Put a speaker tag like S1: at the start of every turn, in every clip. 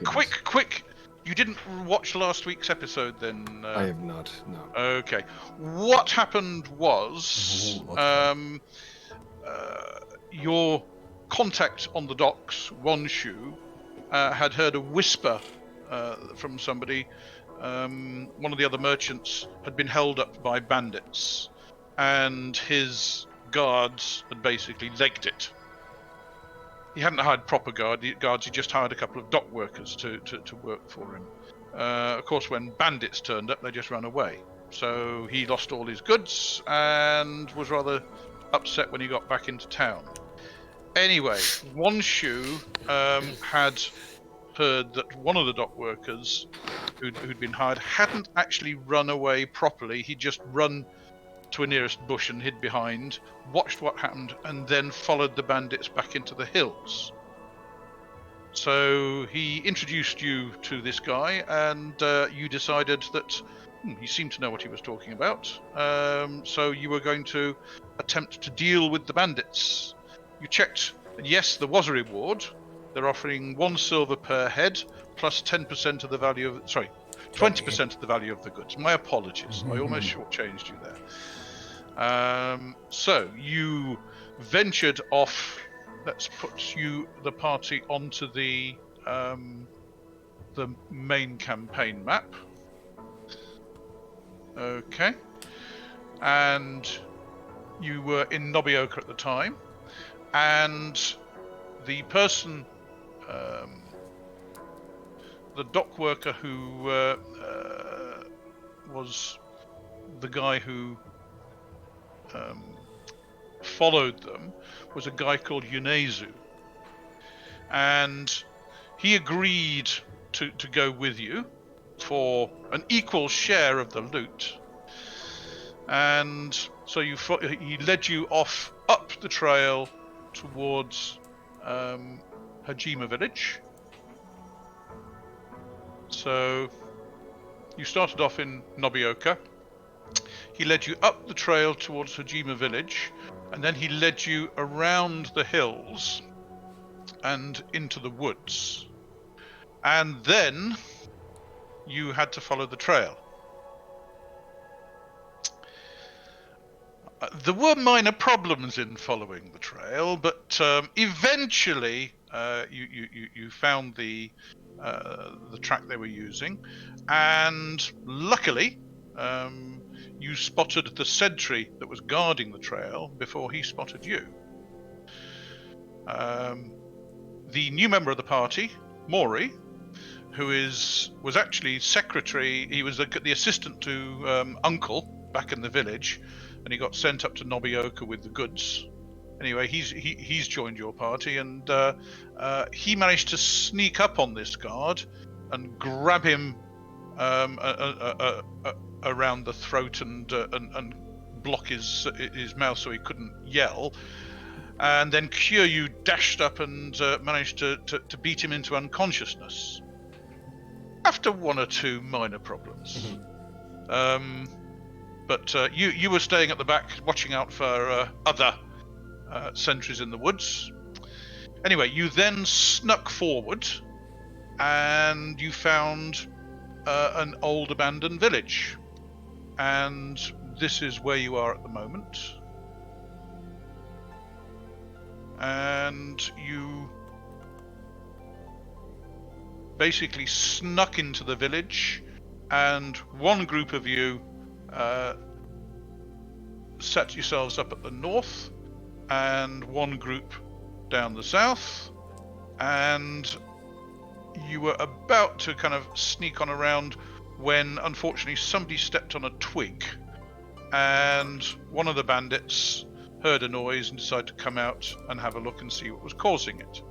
S1: quick! You didn't watch last week's episode, then?
S2: I have not. No.
S1: Okay. What happened was your contact on the docks, Wonshu, had heard a whisper from somebody. One of the other merchants had been held up by bandits, and his guards had basically legged it. He hadn't hired proper guards, he just hired a couple of dock workers to work for him. Of course, when bandits turned up, they just ran away. So he lost all his goods and was rather upset when he got back into town. Anyway, Wonshu had heard that one of the dock workers who'd been hired hadn't actually run away properly. He'd just run to a nearest bush and hid behind, watched what happened, and then followed the bandits back into the hills. So he introduced you to this guy, and you decided that he seemed to know what he was talking about. So you were going to attempt to deal with the bandits. You checked, and yes, there was a reward. They're offering 1 silver per head, plus 10% of the value of... Sorry, 20% of the value of the goods. My apologies. I almost shortchanged you there. So you ventured off. Let's put the party onto the main campaign map. Okay. And you were in Nobioka at the time. And the person, the dock worker who was the guy who followed them, was a guy called Yunezu, and he agreed to go with you for an equal share of the loot. And so he led you off up the trail towards Hajime village. So you started off in Nobioka. He led you up the trail towards Hajime village, and then he led you around the hills and into the woods. And then you had to follow the trail. There were minor problems in following the trail, but eventually you found the track they were using, and luckily you spotted the sentry that was guarding the trail before he spotted you. The new member of the party, Mori, who was actually secretary, he was the assistant to Uncle back in the village, and he got sent up to Nobioka with the goods. Anyway, he's joined your party, and he managed to sneak up on this guard and grab him around the throat and block his mouth so he couldn't yell. And then Kyūryū dashed up and managed to beat him into unconsciousness after one or two minor problems. But you were staying at the back, watching out for other sentries in the woods. Anyway, you then snuck forward, and you found an old abandoned village. And this is where you are at the moment. And you basically snuck into the village, and one group of you set yourselves up at the north, and one group down the south, and you were about to kind of sneak on around when unfortunately somebody stepped on a twig, and one of the bandits heard a noise and decided to come out and have a look and see what was causing it.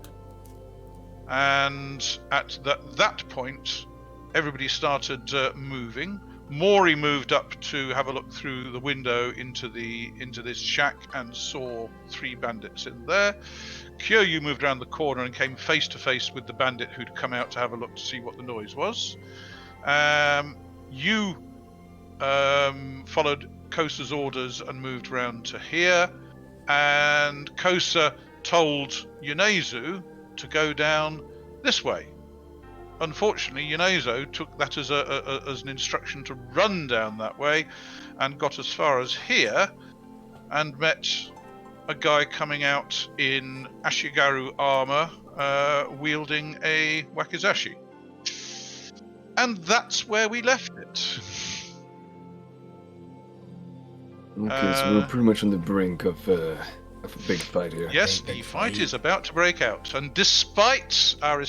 S1: And at that point, everybody started moving. Mori moved up to have a look through the window into this shack and saw 3 bandits in there. Kyūryū moved around the corner and came face to face with the bandit who'd come out to have a look to see what the noise was. You followed Kosa's orders and moved around to here, and Kosa told Yunezu to go down this way. unfortunately, Yunezo took that as an instruction to run down that way, and got as far as here, and met a guy coming out in Ashigaru armor, wielding a wakizashi. And that's where we left it.
S2: Okay, so we're pretty much on the brink of a big fight here.
S1: Yes, the fight is about to break out, and despite our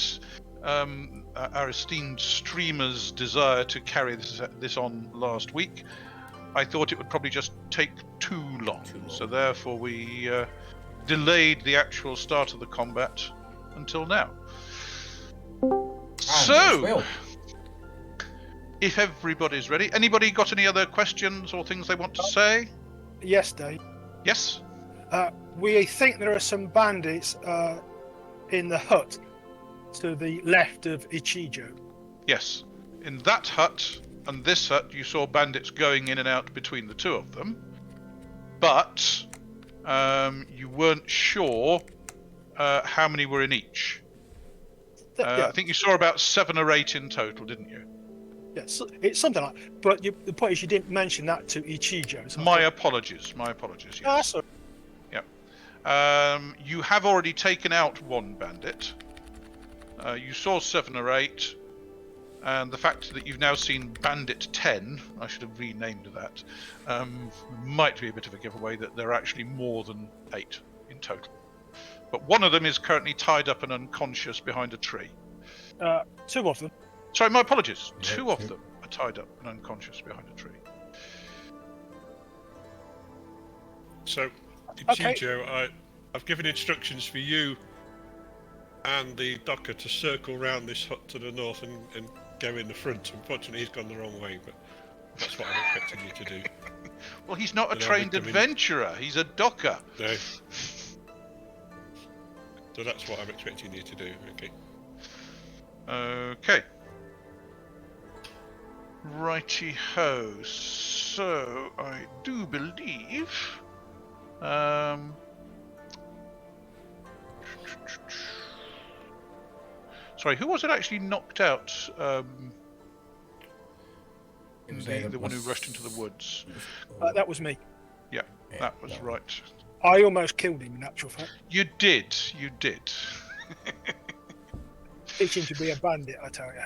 S1: esteemed streamer's desire to carry this on last week, I thought it would probably just take too long. So therefore we delayed the actual start of the combat until now. So, if everybody's ready, anybody got any other questions or things they want to say?
S3: Yes, Dave.
S1: Yes?
S3: We think there are some bandits in the hut to the left of Ichijō.
S1: Yes. In that hut and this hut, you saw bandits going in and out between the two of them, but you weren't sure how many were in each. I think you saw about 7 or 8 in total, didn't you?
S3: Yes, it's something like that. But the point is, you didn't mention that to Ichijō. So
S1: My apologies, yes.
S3: That's all right.
S1: You have already taken out 1 bandit. You saw 7 or 8. And the fact that you've now seen Bandit 10, I should have renamed that, might be a bit of a giveaway that there are actually more than 8 in total. But one of them is currently tied up and unconscious behind a tree.
S3: 2 of them.
S1: Sorry, my apologies. 2 of them are tied up and unconscious behind a tree.
S4: So, Ichijō, I've given instructions for you and the docker to circle round this hut to the north and go in the front. Unfortunately, he's gone the wrong way, but that's what I'm expecting you to do.
S1: Well, he's not a trained adventurer. He's a docker.
S4: No. So that's what I'm expecting you to do. Okay.
S1: Okay. Righty-ho. So, I do believe... Sorry, who was it actually knocked out? The one who rushed into the woods.
S3: That was me.
S1: Yeah, that was right.
S3: I almost killed him, in actual fact.
S1: You did.
S3: Teaching to be a bandit, I tell you.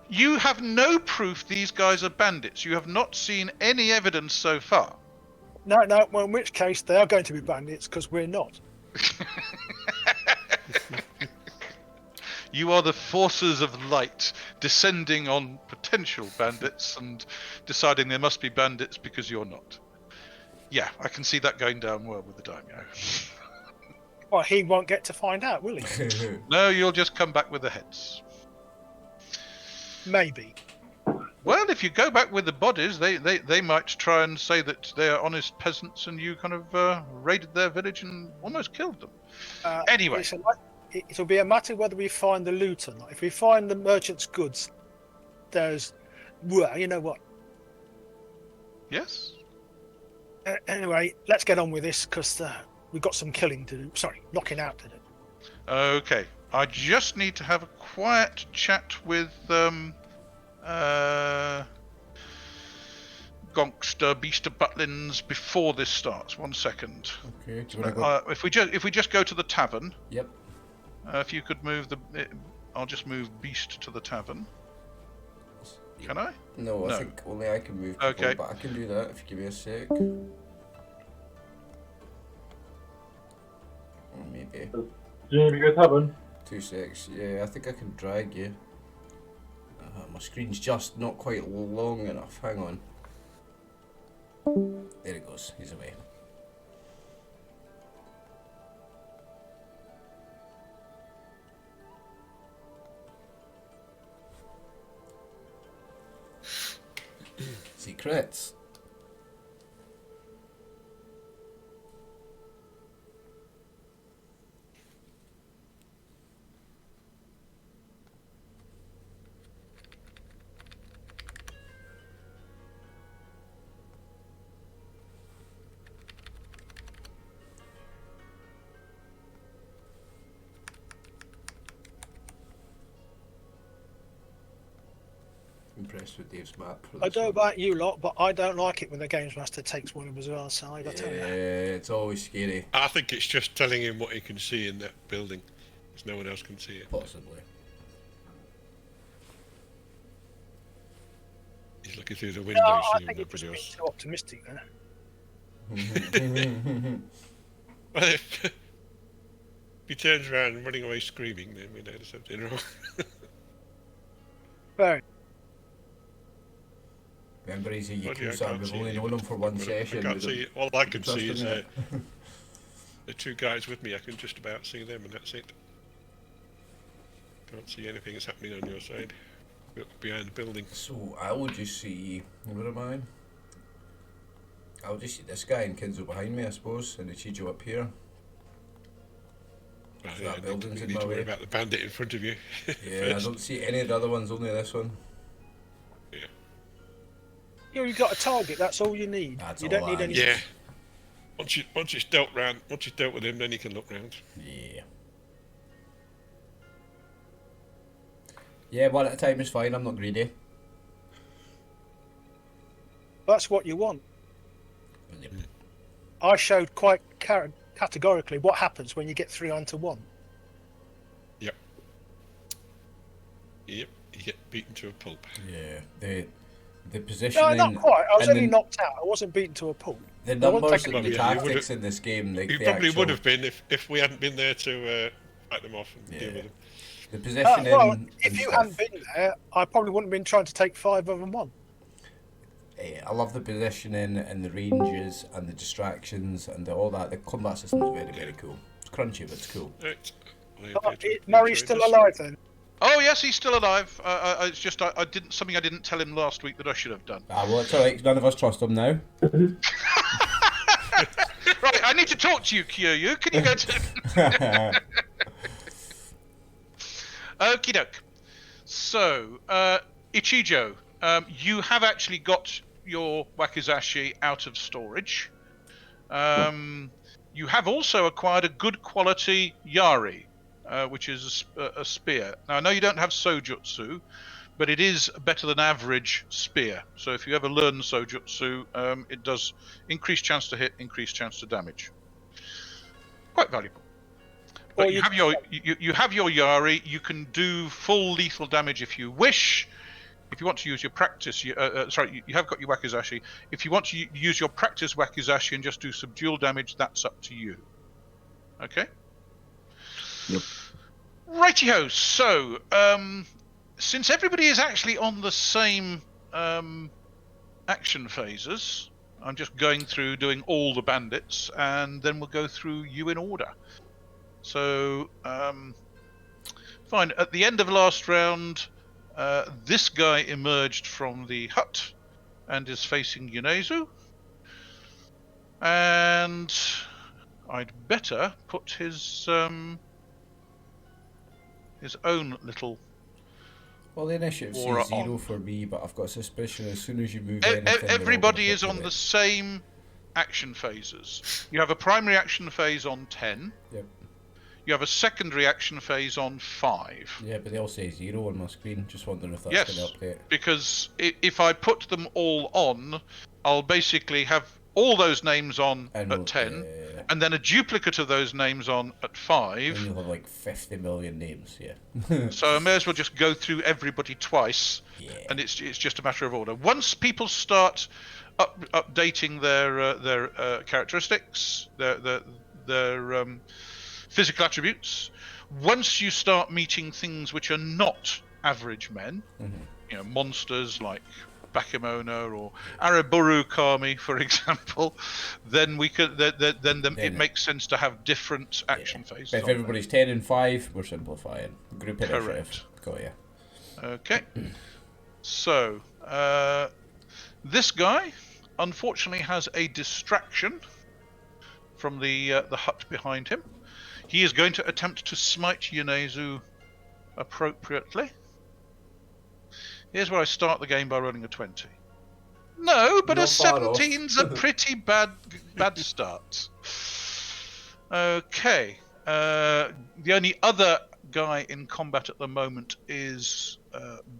S1: You have no proof these guys are bandits. You have not seen any evidence so far.
S3: No, well, in which case they are going to be bandits, because we're not.
S1: You are the forces of light descending on potential bandits and deciding they must be bandits because you're not. Yeah, I can see that going down well with the daimyo.
S3: Well, he won't get to find out, will he?
S1: No, you'll just come back with the heads.
S3: Maybe.
S1: Well, if you go back with the bodies, they might try and say that they're honest peasants and you kind of raided their village and almost killed them. Anyway.
S3: It'll be a matter of whether we find the loot or not. If we find the merchant's goods, there's... Well, you know what?
S1: Yes?
S3: Anyway, let's get on with this, because we've got some killing to do. Sorry, knocking out to do.
S1: Okay. I just need to have a quiet chat with... Gonkster Beaster Butlins before this starts. 1 second.
S5: Okay. Do you want to go?
S1: If we just go to the tavern.
S5: Yep.
S1: If you could move I'll just move Beast to the tavern. Can I?
S5: No, I think only I can move people,
S1: okay.
S5: But I can do that if you give me a sec. Or maybe.
S6: Do you need to go tavern?
S5: 2 secs. Yeah, I think I can drag you. My screen's just not quite long enough. Hang on. There it goes. He's away. Secrets. impressed with Dave's map. For
S3: I
S5: this
S3: don't know
S5: one.
S3: about you lot, but I don't like it when the games master takes one of us on our side. I tell you.
S5: It's always scary.
S4: I think it's just telling him what he can see in that building, because no one else can see it.
S5: Possibly.
S4: He's looking through the window,
S3: No, I
S4: seeing
S3: think you're just
S4: nobody
S3: being
S4: else.
S3: too optimistic there.
S4: Well, if he turns around and running away screaming, then we know there's something wrong.
S3: Very.
S5: Remember, he's a
S4: Bloody hell, I
S5: Yakuza.
S4: can't
S5: We've
S4: see
S5: only
S4: any
S5: known him
S4: of it.
S5: for one
S4: I
S5: session.
S4: can't
S5: we
S4: see.
S5: don't-
S4: All I can
S5: trust
S4: see
S5: him
S4: is
S5: yet.
S4: the two guys with me. I can just about see them, and that's it. Can't see anything that's happening on your side. Look behind the building.
S5: So I will just see. Where am I? I'll just see this guy and Kinzo behind me, I suppose, and Ichijō up here.
S4: Right,
S5: So
S4: yeah,
S5: that building's
S4: you
S5: in
S4: need
S5: my
S4: to worry
S5: way.
S4: about the bandit in front of you.
S5: Yeah, I
S4: first.
S5: don't see any of the other ones, only this one.
S3: You've got a target. That's all you need.
S5: That's
S3: you don't
S5: all
S3: need
S5: I
S3: any.
S5: need.
S4: Yeah. Once it's dealt with him, then you can look round.
S5: Yeah. Yeah, one at a time is fine, I'm not greedy.
S3: That's what you want.
S5: Brilliant.
S3: I showed quite categorically what happens when you get 3 onto 1.
S4: Yep, you get beaten to a pulp.
S5: Yeah, the positioning.
S3: No, not quite. I was
S5: and
S3: only
S5: the,
S3: knocked out. I wasn't beaten to a pulp.
S5: the
S3: I won't
S5: numbers
S3: take
S5: and
S3: it.
S5: the
S4: Well, yeah, you
S5: tactics
S4: would've-
S5: in this game, like
S4: You
S5: the
S4: probably
S5: actual,
S4: would have been if we hadn't been there to fight them off and deal
S5: Yeah.
S4: with them.
S5: the positioning.
S3: Well,
S5: and
S3: if you
S5: stuff.
S3: hadn't been there, I probably wouldn't have been trying to take 5 of them on.
S5: I love the positioning and the ranges and the distractions and all that. The combat system is very, very cool. It's crunchy, but it's cool.
S4: Right. I
S3: Oh,
S4: appear to have
S3: Murray's
S4: enjoyed
S3: still
S4: this.
S3: alive then.
S1: Oh yes, he's still alive. It's just I didn't something I didn't tell him last week that I should have done.
S5: Ah, well, it's alright, none of us trust him now.
S1: Right, I need to talk to you, Kyūryū. Can you go to? Okie doke. So, Ichijō, you have actually got your wakizashi out of storage. You have also acquired a good quality yari, which is a spear. Now, I know you don't have sojutsu, but it is better than average spear. So if you ever learn sojutsu, it does increase chance to hit, increase chance to damage. Quite valuable. But
S3: Or
S1: you have your yari. You can do full lethal damage if you wish. If you want to use your practice, you have got your wakizashi. If you want to use your practice wakizashi and just do subdual damage, that's up to you. Okay.
S2: Yep.
S1: Righty-ho. So, since everybody is actually on the same action phases, I'm just going through doing all the bandits, and then we'll go through you in order. So, fine. At the end of last round, this guy emerged from the hut and is facing Yunezu. And I'd better put his own little...
S5: Well, the initiative
S1: Or
S5: says 0
S1: on.
S5: for me, but I've got a suspicion as soon as you move anything... they're all
S1: Everybody
S5: gonna
S1: is on the
S5: populate.
S1: same action phases. You have a primary action phase on 10.
S5: Yep.
S1: You have a secondary action phase on 5.
S5: Yeah, but they all say 0 on my screen. Just wondering if that's
S1: Yes,
S5: going to update.
S1: because if I put them all on, I'll basically have all those names on
S5: And
S1: at 10,
S5: yeah.
S1: and then a duplicate of those names on at
S5: Then
S1: 5.
S5: you'll have like 50 million names, yeah.
S1: So I may as well just go through everybody twice,
S5: Yeah.
S1: and it's just a matter of order. Once people start updating their characteristics, their physical attributes, once you start meeting things which are not average men, you know, monsters like Bakemono or Araburu Kami, for example, then we could it makes sense to have different action phases.
S5: But if
S1: on there.
S5: everybody's 10 and 5, we're simplifying. Group initiative.
S1: Correct.
S5: Got ya.
S1: Okay. So, this guy unfortunately has a distraction from the hut behind him. He is going to attempt to smite Yunezu appropriately. Here's where I start the game by rolling a 20. No, but a
S5: Not far off.
S1: 17's a pretty bad start. Okay. The only other guy in combat at the moment is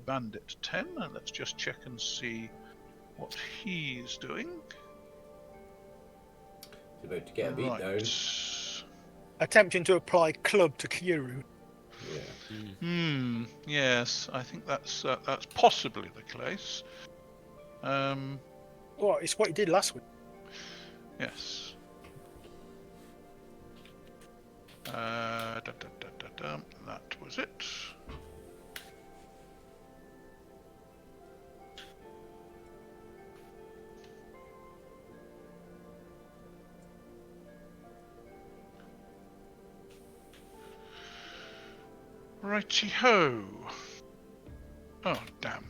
S1: Bandit 10. And let's just check and see what he's doing.
S5: He's about to get a beat down.
S3: Attempting to apply club to Kyūryū.
S5: Yeah.
S1: Yes, I think that's possibly the case.
S3: Well, it's what he did last week.
S1: Yes. That was it. Righty ho. Oh damn!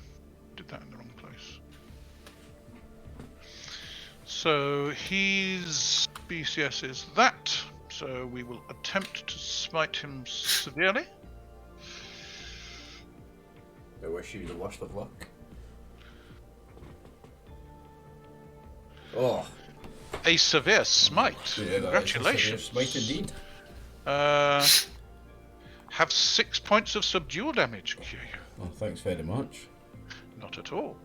S1: Did that in the wrong place. So his BCS is that. So we will attempt to smite him severely.
S5: I wish you the worst of luck. Oh.
S1: A severe smite.
S5: Yeah,
S1: Congratulations.
S5: Smite indeed.
S1: Have 6 points of subdual damage, Kyūryū.
S5: Oh, thanks very much.
S1: Not at all.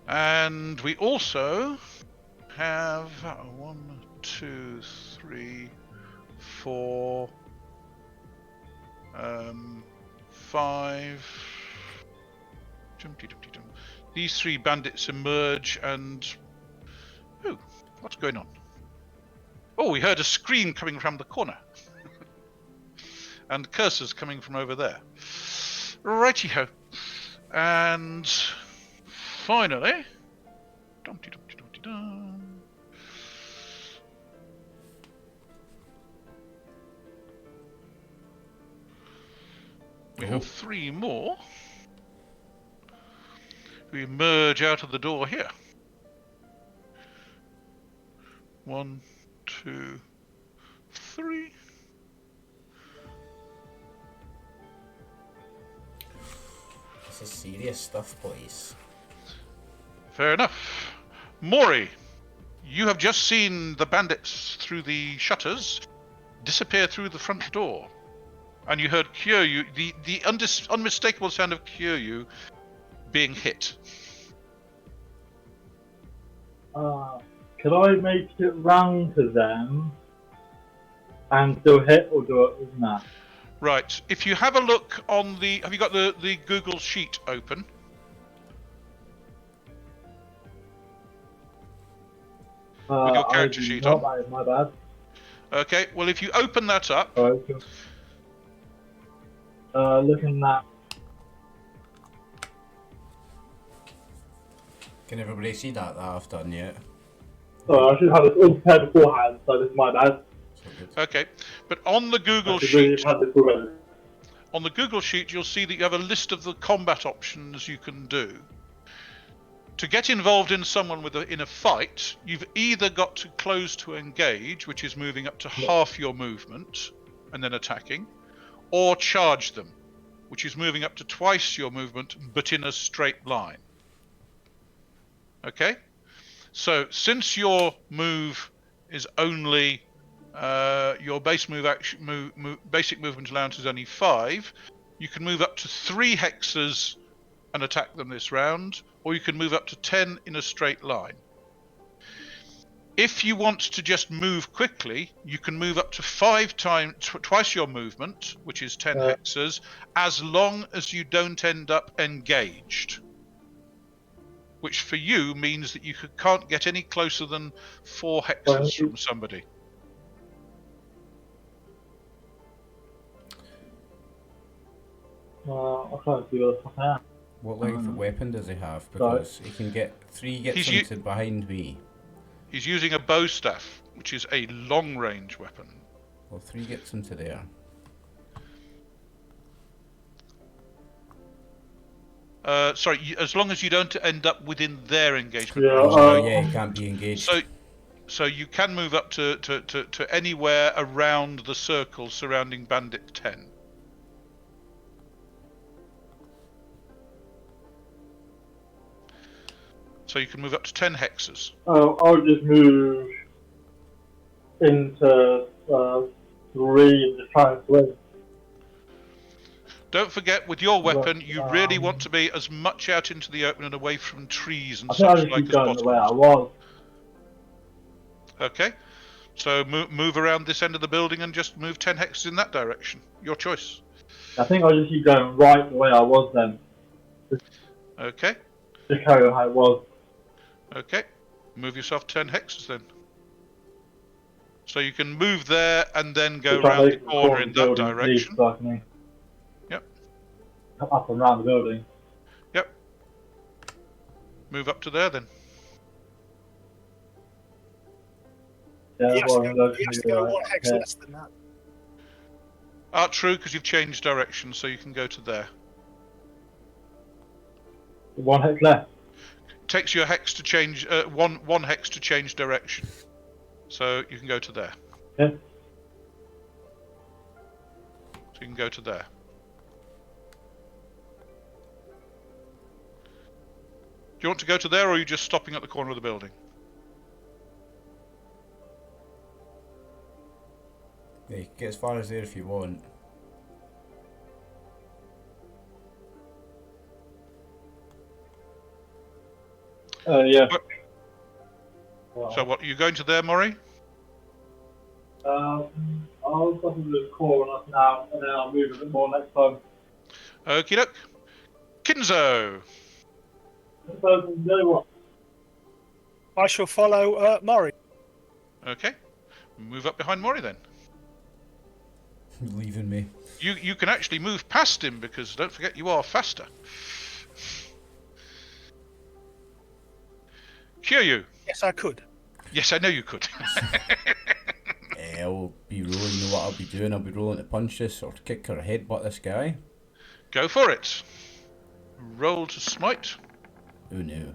S1: And we also have 1, 2, 3, 4, 5. These 3 bandits emerge and... Oh, what's going on? Oh, we heard a scream coming from the corner. And cursors coming from over there. Righty-ho. And finally... We have 3 more. We emerge out of the door here. 1, 2, 3.
S5: This is serious stuff, boys.
S1: Fair enough. Mori, you have just seen the bandits through the shutters disappear through the front door. And you heard Kyūryū, the unmistakable sound of Kyūryū being hit.
S6: Could I make it round to them and still hit, or do it with that?
S1: Right. If you have a look on the... Have you got the Google Sheet open? With your character sheet on?
S6: My bad.
S1: Okay, well if you open that up...
S6: Alright, looking at...
S5: Can everybody see that I've done yet?
S6: Sorry, I should have this all prepared beforehand, so this is my bad.
S1: Okay, but on the Google
S6: I should really
S1: Sheet...
S6: have had this already.
S1: On the Google Sheet, you'll see that you have a list of the combat options you can do. To get involved in someone in a fight, you've either got to close to engage, which is moving up to half your movement and then attacking, or charge them, which is moving up to twice your movement but in a straight line. Okay? So since your move is only your base basic movement allowance is only 5, you can move up to 3 hexes and attack them this round, or you can move up to 10 in a straight line. If you want to just move quickly, you can move up to 5 times, twice your movement, which is 10 hexes, as long as you don't end up engaged. Which for you means that you can't get any closer than 4 hexes from somebody.
S6: I'll try and see what I can.
S5: What length of weapon does he have? Because he can get 3 gets into behind me.
S1: He's using a bow staff, which is a long-range weapon.
S5: Well, 3 gets into there.
S1: Sorry, as long as you don't end up within their engagement.
S5: Yeah, he can't be engaged.
S1: So you can move up to anywhere around the circle surrounding Bandit 10. So you can move up to 10 hexes.
S6: I'll just move into 3 and just try and swing.
S1: Don't forget, with your weapon, you really want to be as much out into the open and away from trees and
S6: I think I'll
S1: such
S6: just
S1: like
S6: keep
S1: as
S6: going the way I
S1: possible.
S6: was.
S1: Okay. So move around this end of the building and just move 10 hexes in that direction. Your choice.
S6: I think I'll just keep going right the way I was then.
S1: Okay.
S6: Just carry on how it was.
S1: Okay. Move yourself 10 hexes then. So you can move there and then go
S6: Just try to
S1: around the
S6: make the
S1: corner in that
S6: building
S1: direction.
S6: so I can
S1: Yep.
S6: come up and around the building.
S1: Yep. Move up to there then.
S6: Yeah,
S3: He has
S6: well,
S3: to
S6: I'm
S3: go,
S6: going
S3: he has
S6: to
S3: to
S6: do
S3: go
S6: that.
S3: one hex
S6: Yeah.
S3: less than that.
S1: True, because you've changed direction, so you can go to there.
S6: One hex left.
S1: Takes your hex to change one hex to change direction, so you can go to there.
S6: Yeah.
S1: So you can go to there. Do you want to go to there, or are you just stopping at the corner of the building?
S5: Yeah, you can get as far as there if you want.
S6: Yeah.
S1: So what, are you going to there, Mori?
S6: I'll stop in the corner now, and then I'll move a bit more next time.
S1: Okie doke. Kinzo!
S6: So, you know what?
S3: I shall follow Mori.
S1: Okay. Move up behind Mori then.
S5: Leaving me.
S1: You can actually move past him, because don't forget you are faster. Kyūryū.
S3: Yes, I could.
S1: Yes, I know you could.
S5: I'll be rolling, you know what I'll be doing? I'll be rolling to punch this, or to kick or headbutt this guy.
S1: Go for it. Roll to smite.
S5: Oh no.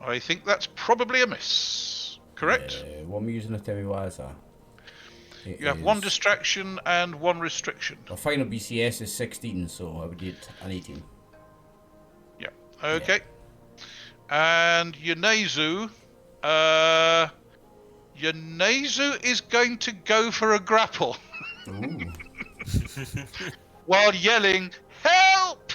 S1: I think that's probably a miss. Correct?
S5: What am I using to tell me why is that?
S1: You have one distraction and one restriction.
S5: My final BCS is 16, so I would need an 18.
S1: Yeah. Okay. And Yonezu, Yonezu is going to go for a grapple
S5: Ooh.
S1: while yelling, "Help!"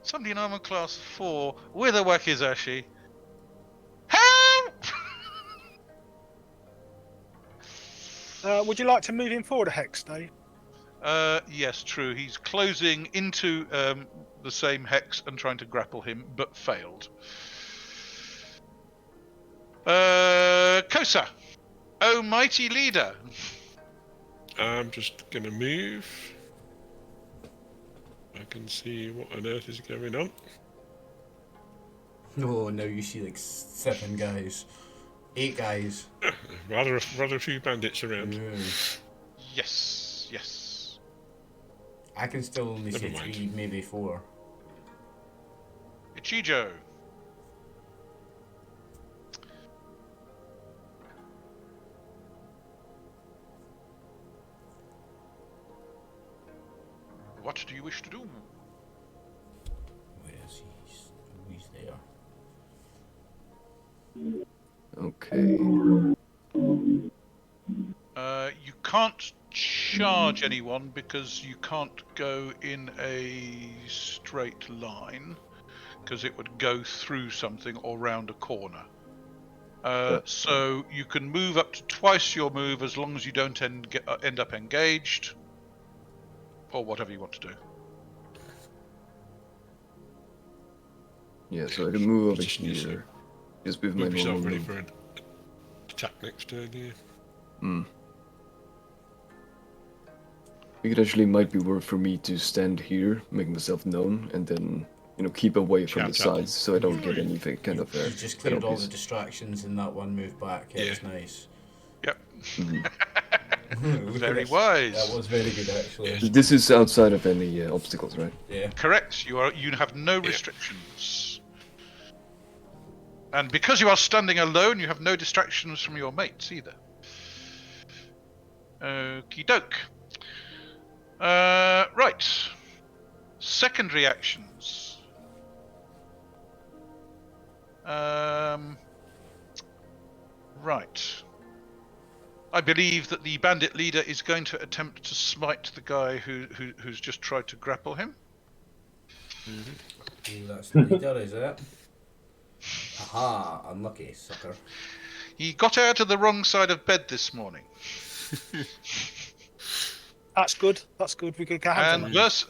S1: Somebody in armor class 4 with a wakizashi. Help!
S3: Would you like to move him forward a hex, Dave?
S1: Yes, true. He's closing into the same hex and trying to grapple him, but failed. Kosa, oh mighty leader.
S4: I'm just gonna move. I can see what on earth is going on.
S5: Oh, now you see like 7 guys. 8 guys.
S4: rather a few bandits around.
S1: Yes, yes.
S5: I can still only
S4: Never
S5: see
S4: mind.
S5: 3, maybe 4.
S1: Ichijō. What do you wish to do?
S5: Where is he? He's there.
S2: Okay.
S1: You can't charge anyone because you can't go in a straight line, because it would go through something or round a corner. So you can move up to twice your move as long as you don't end up engaged, or whatever you want to do.
S2: Yeah, so I can move over
S4: Just
S2: here. Just with my
S4: Move yourself
S2: normal
S4: ready
S2: move.
S4: for an attack next turn, yeah.
S2: Hmm. I think it actually might be worth for me to stand here, make myself known, and then, you know, keep away from the
S4: Shout at them.
S2: sides so I don't get anything kind of
S5: You just cleared all the
S2: penalties.
S5: distractions in that one move back. Yeah,
S4: Yeah.
S5: it's nice.
S1: Yep.
S2: Mhm.
S5: Look at
S1: Very
S5: this.
S1: wise.
S5: That was very good, actually.
S4: Yes.
S2: This is outside of any obstacles, right?
S5: Yeah.
S1: Correct. You have no restrictions. And because you are standing alone, you have no distractions from your mates either. Okie doke. Right. Secondary actions. Right. I believe that the bandit leader is going to attempt to smite the guy who's just tried to grapple him.
S5: Ooh, that's the leader, is it? Aha, unlucky, sucker.
S1: He got out of the wrong side of bed this morning.
S3: That's good. That's good. We could handle
S1: And
S3: that.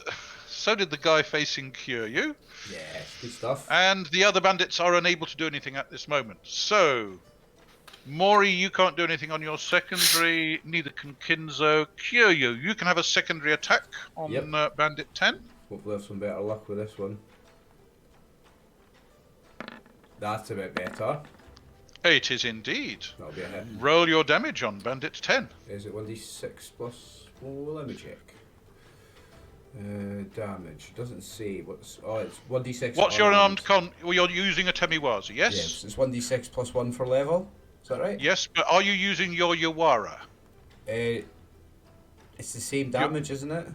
S1: so did the guy facing Kyūryū.
S5: Yeah, good stuff.
S1: And the other bandits are unable to do anything at this moment. So, Mori, you can't do anything on your secondary. Neither can Kinzo. Kyūryū, you can have a secondary attack on Bandit 10.
S5: Hopefully have some better luck with this one. That's a bit better.
S1: It is indeed.
S5: That'll be a hit.
S1: Roll your damage on Bandit 10.
S5: Is it 1d6 plus... Oh, let me check. Damage. Doesn't say what's... Oh, it's 1d6.
S1: What's your unarmed con... Well, you're using a Temiwaza, yes?
S5: Yes, it's 1d6 plus 1 for level. Is that right?
S1: Yes, but are you using your Yawara?
S5: It's the same damage, isn't it?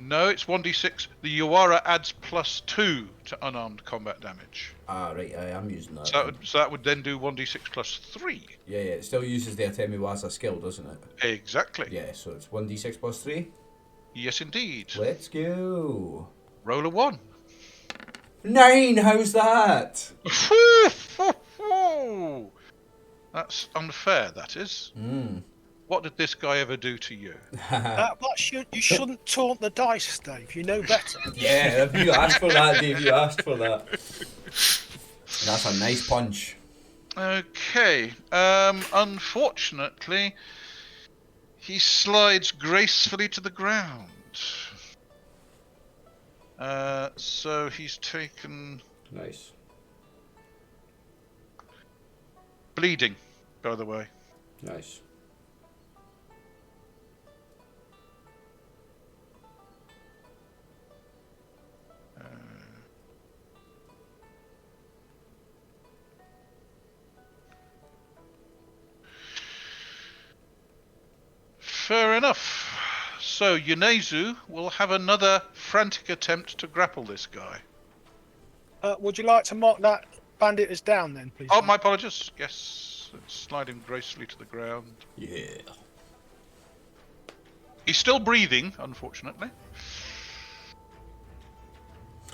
S1: No, it's 1d6. The Yawara adds +2 to unarmed combat damage.
S5: Ah, right, I am using that.
S1: So that would then do 1d6 +3.
S5: Yeah, it still uses the Atemiwaza skill, doesn't it?
S1: Exactly.
S5: Yeah, so it's 1d6 plus 3.
S1: Yes, indeed.
S5: Let's go.
S1: Roll a 1.
S5: 9, how's that?
S1: That's unfair, that is. What did this guy ever do to you?
S3: You shouldn't taunt the dice, Dave. You know better.
S5: Yeah, you asked for that, Dave. You asked for that. That's a nice punch.
S1: Okay. Unfortunately, he slides gracefully to the ground. So he's taken...
S5: Nice.
S1: Bleeding, by the way.
S5: Nice.
S1: Fair enough. So Yunezu will have another frantic attempt to grapple this guy.
S3: Would you like to mark that bandit as down then, please?
S1: Oh, my apologies. Yes, let's slide him gracefully to the ground.
S5: Yeah.
S1: He's still breathing, unfortunately.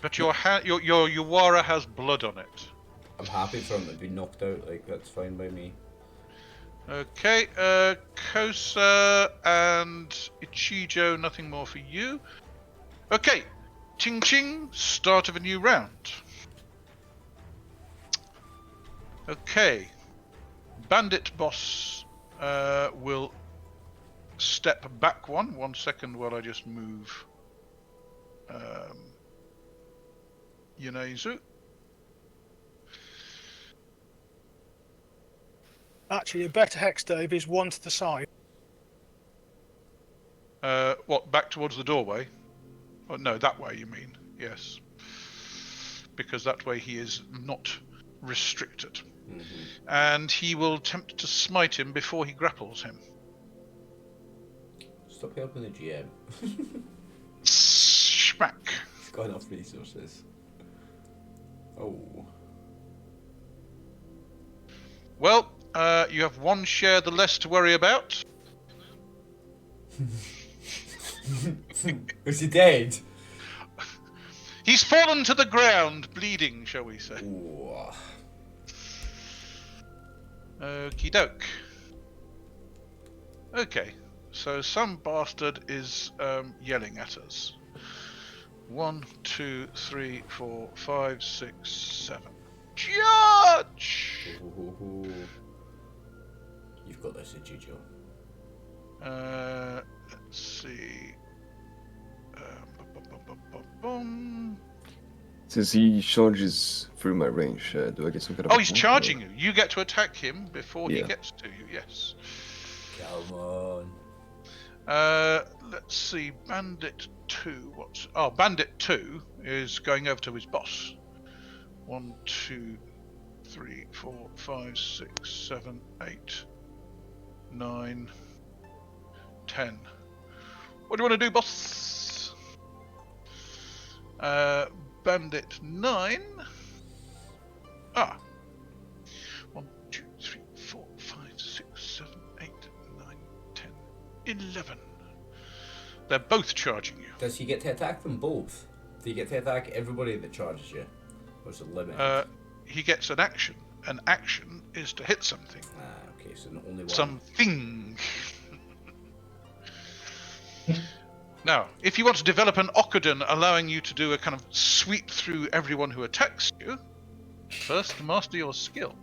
S1: But your Yawara has blood on it.
S5: I'm happy for him to be knocked out, like, that's fine by me.
S1: Okay, Kosa and Ichijō, nothing more for you. Okay, Ching Ching, start of a new round. Okay, Bandit Boss will step back 1 second while I just move Yunezu.
S3: Actually, a better hex, Dave, is 1 to the side.
S1: What, back towards the doorway? Oh, no, that way you mean, yes. Because that way he is not restricted. And he will attempt to smite him before he grapples him.
S5: Stop helping the GM.
S1: Smack.
S5: He's got enough resources. Oh.
S1: Well, you have 1 share the less to worry about.
S5: Is he dead?
S1: He's fallen to the ground, bleeding, shall we say.
S5: Ooh.
S1: Okie doke. Okay, so some bastard is yelling at us. 1, 2, 3, 4, 5, 6, 7. Judge!
S5: You've got this, Ichijō.
S1: Let's see.
S2: Since he charges through my range, do I get some kind of...
S1: Oh, he's charging you. You get to attack him before he gets to you, yes.
S5: Come on.
S1: Let's see. Bandit 2. What's... Oh, Bandit 2 is going over to his boss. 1, 2, 3, 4, 5, 6, 7, 8, 9, 10. What do you want to do, boss? Bandit 9. 1, 2, 3, 4, 5, 6, 7, 8, 9, 11. They're both charging you.
S5: Does he get to attack them both? Do you get to attack everybody that charges you? Or is it limited?
S1: He gets an action. An action is to hit something.
S5: Okay, so only one.
S1: Something. Now, if you want to develop an Okuden allowing you to do a kind of sweep through everyone who attacks you, first master your skill.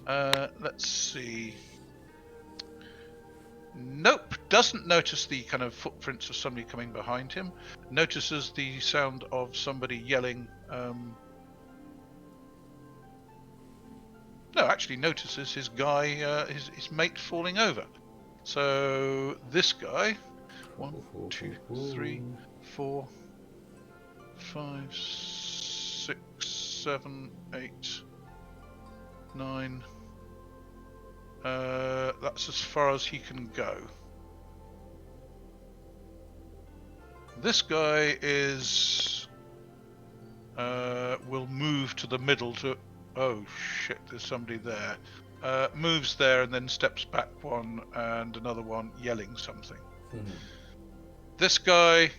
S1: Let's see. Nope, doesn't notice the kind of footprints of somebody coming behind him. Notices the sound of somebody yelling. No, actually notices his guy, his mate falling over. So this guy, 1, 2, 3, 4, 5, 6, 7, 8, 9. That's as far as he can go. This guy is will move to the middle to. Oh shit! There's somebody there. Moves there and then steps back one and another one, yelling something. This guy.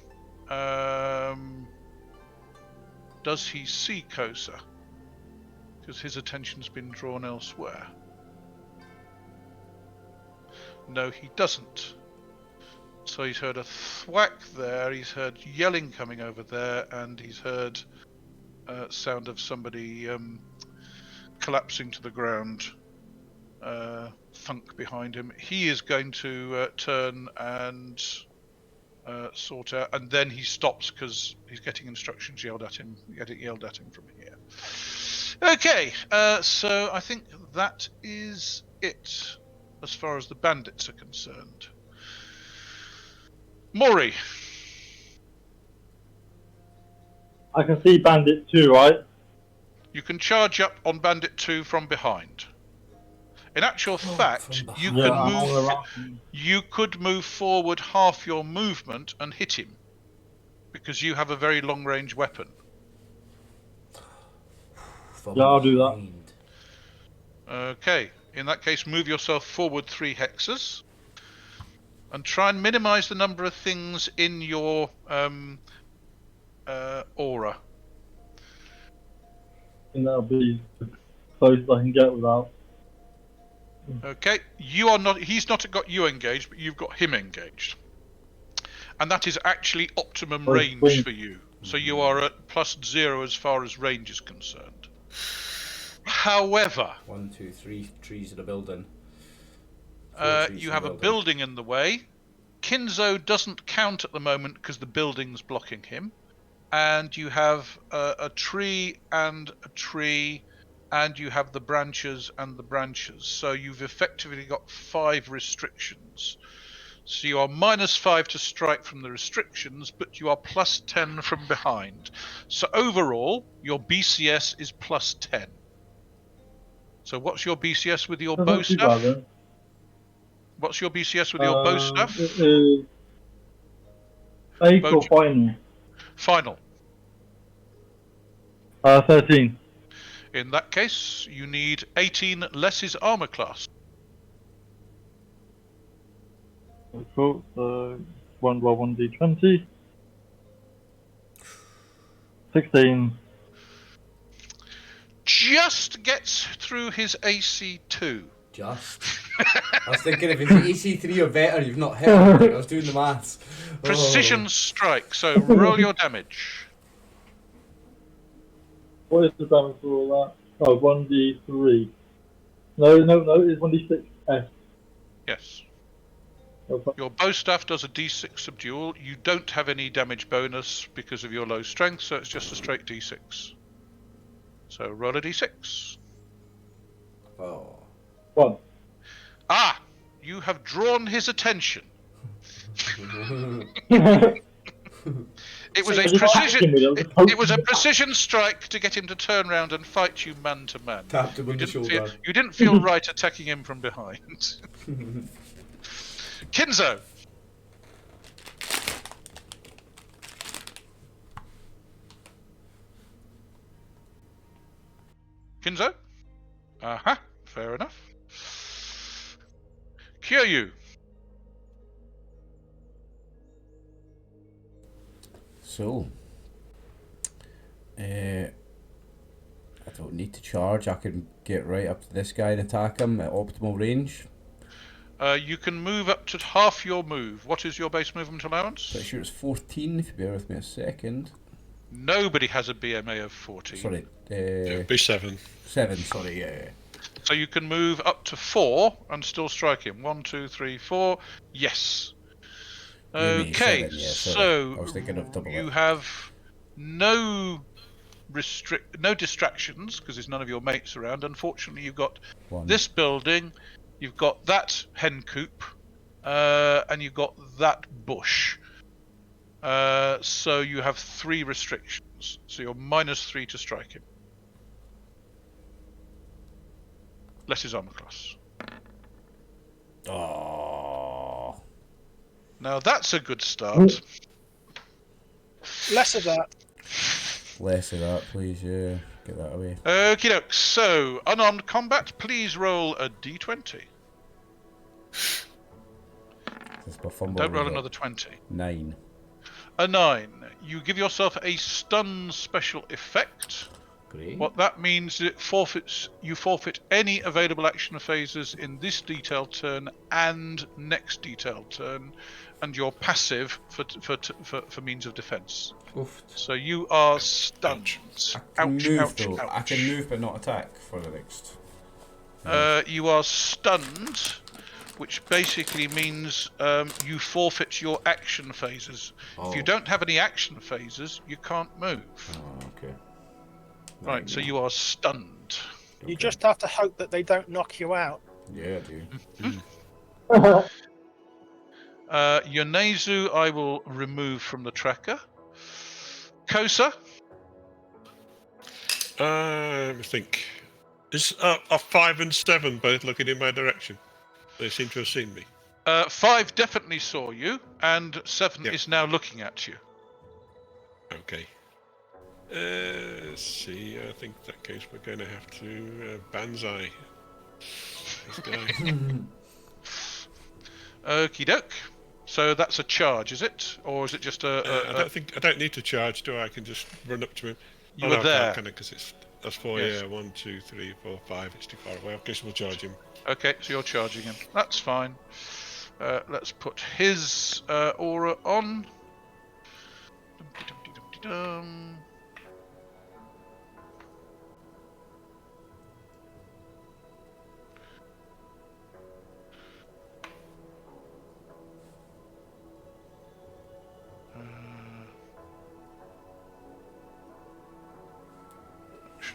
S1: Does he see Kosa? Because his attention's been drawn elsewhere. No, he doesn't. So he's heard a thwack there, he's heard yelling coming over there, and he's heard sound of somebody collapsing to the ground. Thunk behind him. He is going to turn and sort out, and then he stops because he's getting instructions yelled at him from here. Okay, so I think that is it as far as the bandits are concerned. Mori.
S6: I can see Bandit 2, right?
S1: You can charge up on Bandit 2 from behind. In actual fact, you
S6: Yeah,
S1: can
S6: I'm all
S1: move.
S6: around.
S1: You could move forward half your movement and hit him, because you have a very long-range weapon.
S6: Yeah, I'll do that.
S1: Okay. In that case, move yourself forward 3 hexes, and try and minimize the number of things in your aura.
S6: And that'll be as close as I can get without.
S1: Okay, you are not. He's not got you engaged, but you've got him engaged, and that is actually optimum range for you. So you are at +0 as far as range is concerned. However,
S5: 1, 2, 3 trees in a building.
S1: you have a building in the way. Kinzo doesn't count at the moment because the building's blocking him, and you have a tree and a tree. And you have the branches and the branches. So you've effectively got 5 restrictions. So you are -5 to strike from the restrictions, but you are +10 from behind. So overall, your BCS is +10. So what's your BCS with your
S6: That's
S1: bow
S6: not too
S1: stuff?
S6: bad, then.
S1: What's your BCS with your bow stuff?
S6: It is 8
S1: Bow
S6: or final?
S1: Final.
S6: 13.
S1: In that case, you need 18 less his armor class.
S6: Cool. So 1d20. 16.
S1: Just gets through his AC2.
S5: Just. I was thinking if it's AC3 or better, you've not hit him. I was doing the maths.
S1: Precision strike, so roll your damage.
S6: What is the damage for all that? Oh, 1d3. No, it's 1d6.
S1: Yes.
S6: Okay.
S1: Your bow staff does a d6 subdual. You don't have any damage bonus because of your low strength, so it's just a straight d6. So roll a d6.
S5: Oh.
S6: 1.
S1: Ah! You have drawn his attention. It was a precision. It was a precision strike to get him to turn around and fight you man to man.
S5: Tapped him on the shoulder.
S1: You didn't feel right attacking him from behind. Kinzo. Kinzo. Fair enough. Kyūryū.
S5: So, I don't need to charge. I can get right up to this guy and attack him at optimal range.
S1: You can move up to half your move. What is your base movement allowance?
S5: Pretty sure it's 14, if you bear with me a second.
S1: Nobody has a BMA of 14.
S5: Sorry,
S4: It'd be 7.
S5: 7, sorry, yeah.
S1: So you can move up to 4 and still strike him. 1, 2, 3, 4. Yes.
S5: Maybe
S1: Okay,
S5: 7, yeah, sorry.
S1: so
S5: I was thinking of double
S1: you
S5: it.
S1: have no distractions because there's none of your mates around. Unfortunately, you've got
S5: One.
S1: this building, you've got that hen coop, and you've got that bush. So you have 3 restrictions. So you're -3 to strike him. Less his armor class.
S5: Oh.
S1: Now that's a good start.
S3: Less of that.
S5: Less of that, please, yeah. Get that away.
S1: Okie doke. So, unarmed combat, please roll a d20.
S5: That's my fumble.
S1: Don't roll
S5: result.
S1: another 20.
S5: 9.
S1: A 9. You give yourself a stun special effect.
S5: Great.
S1: What that means is you forfeit any available action phases in this detailed turn and next detailed turn, and you're passive for means of defense.
S5: Oof.
S1: So you are stunned.
S5: I can move,
S1: ouch,
S5: though.
S1: ouch.
S5: I can move but not attack for the next.
S1: You are stunned, which basically means you forfeit your action phases. If you don't have any action phases, you can't move.
S5: Oh, okay.
S1: Right, so you are stunned.
S3: You just have to hope that they don't knock you out.
S5: Yeah, I do.
S1: Yonezu, I will remove from the tracker. Kosa,
S4: I think. Is 5 and 7 both looking in my direction? They seem to have seen me.
S1: 5 definitely saw you, and 7
S4: Yep.
S1: is now looking at you.
S4: Okay. Let's see. I think in that case we're going to have to banzai this guy.
S1: Okie doke. So that's a charge, is it, or is it just
S4: I don't need to charge, do I? I can just run up to him.
S1: You were there.
S4: Because that's 4.
S1: Yes.
S4: Yeah, 1, 2, 3, 4, 5. It's too far away. I guess we'll charge him.
S1: Okay, so you're charging him. That's fine. Let's put his aura on. Dum-de-dum-de-dum-de-dum.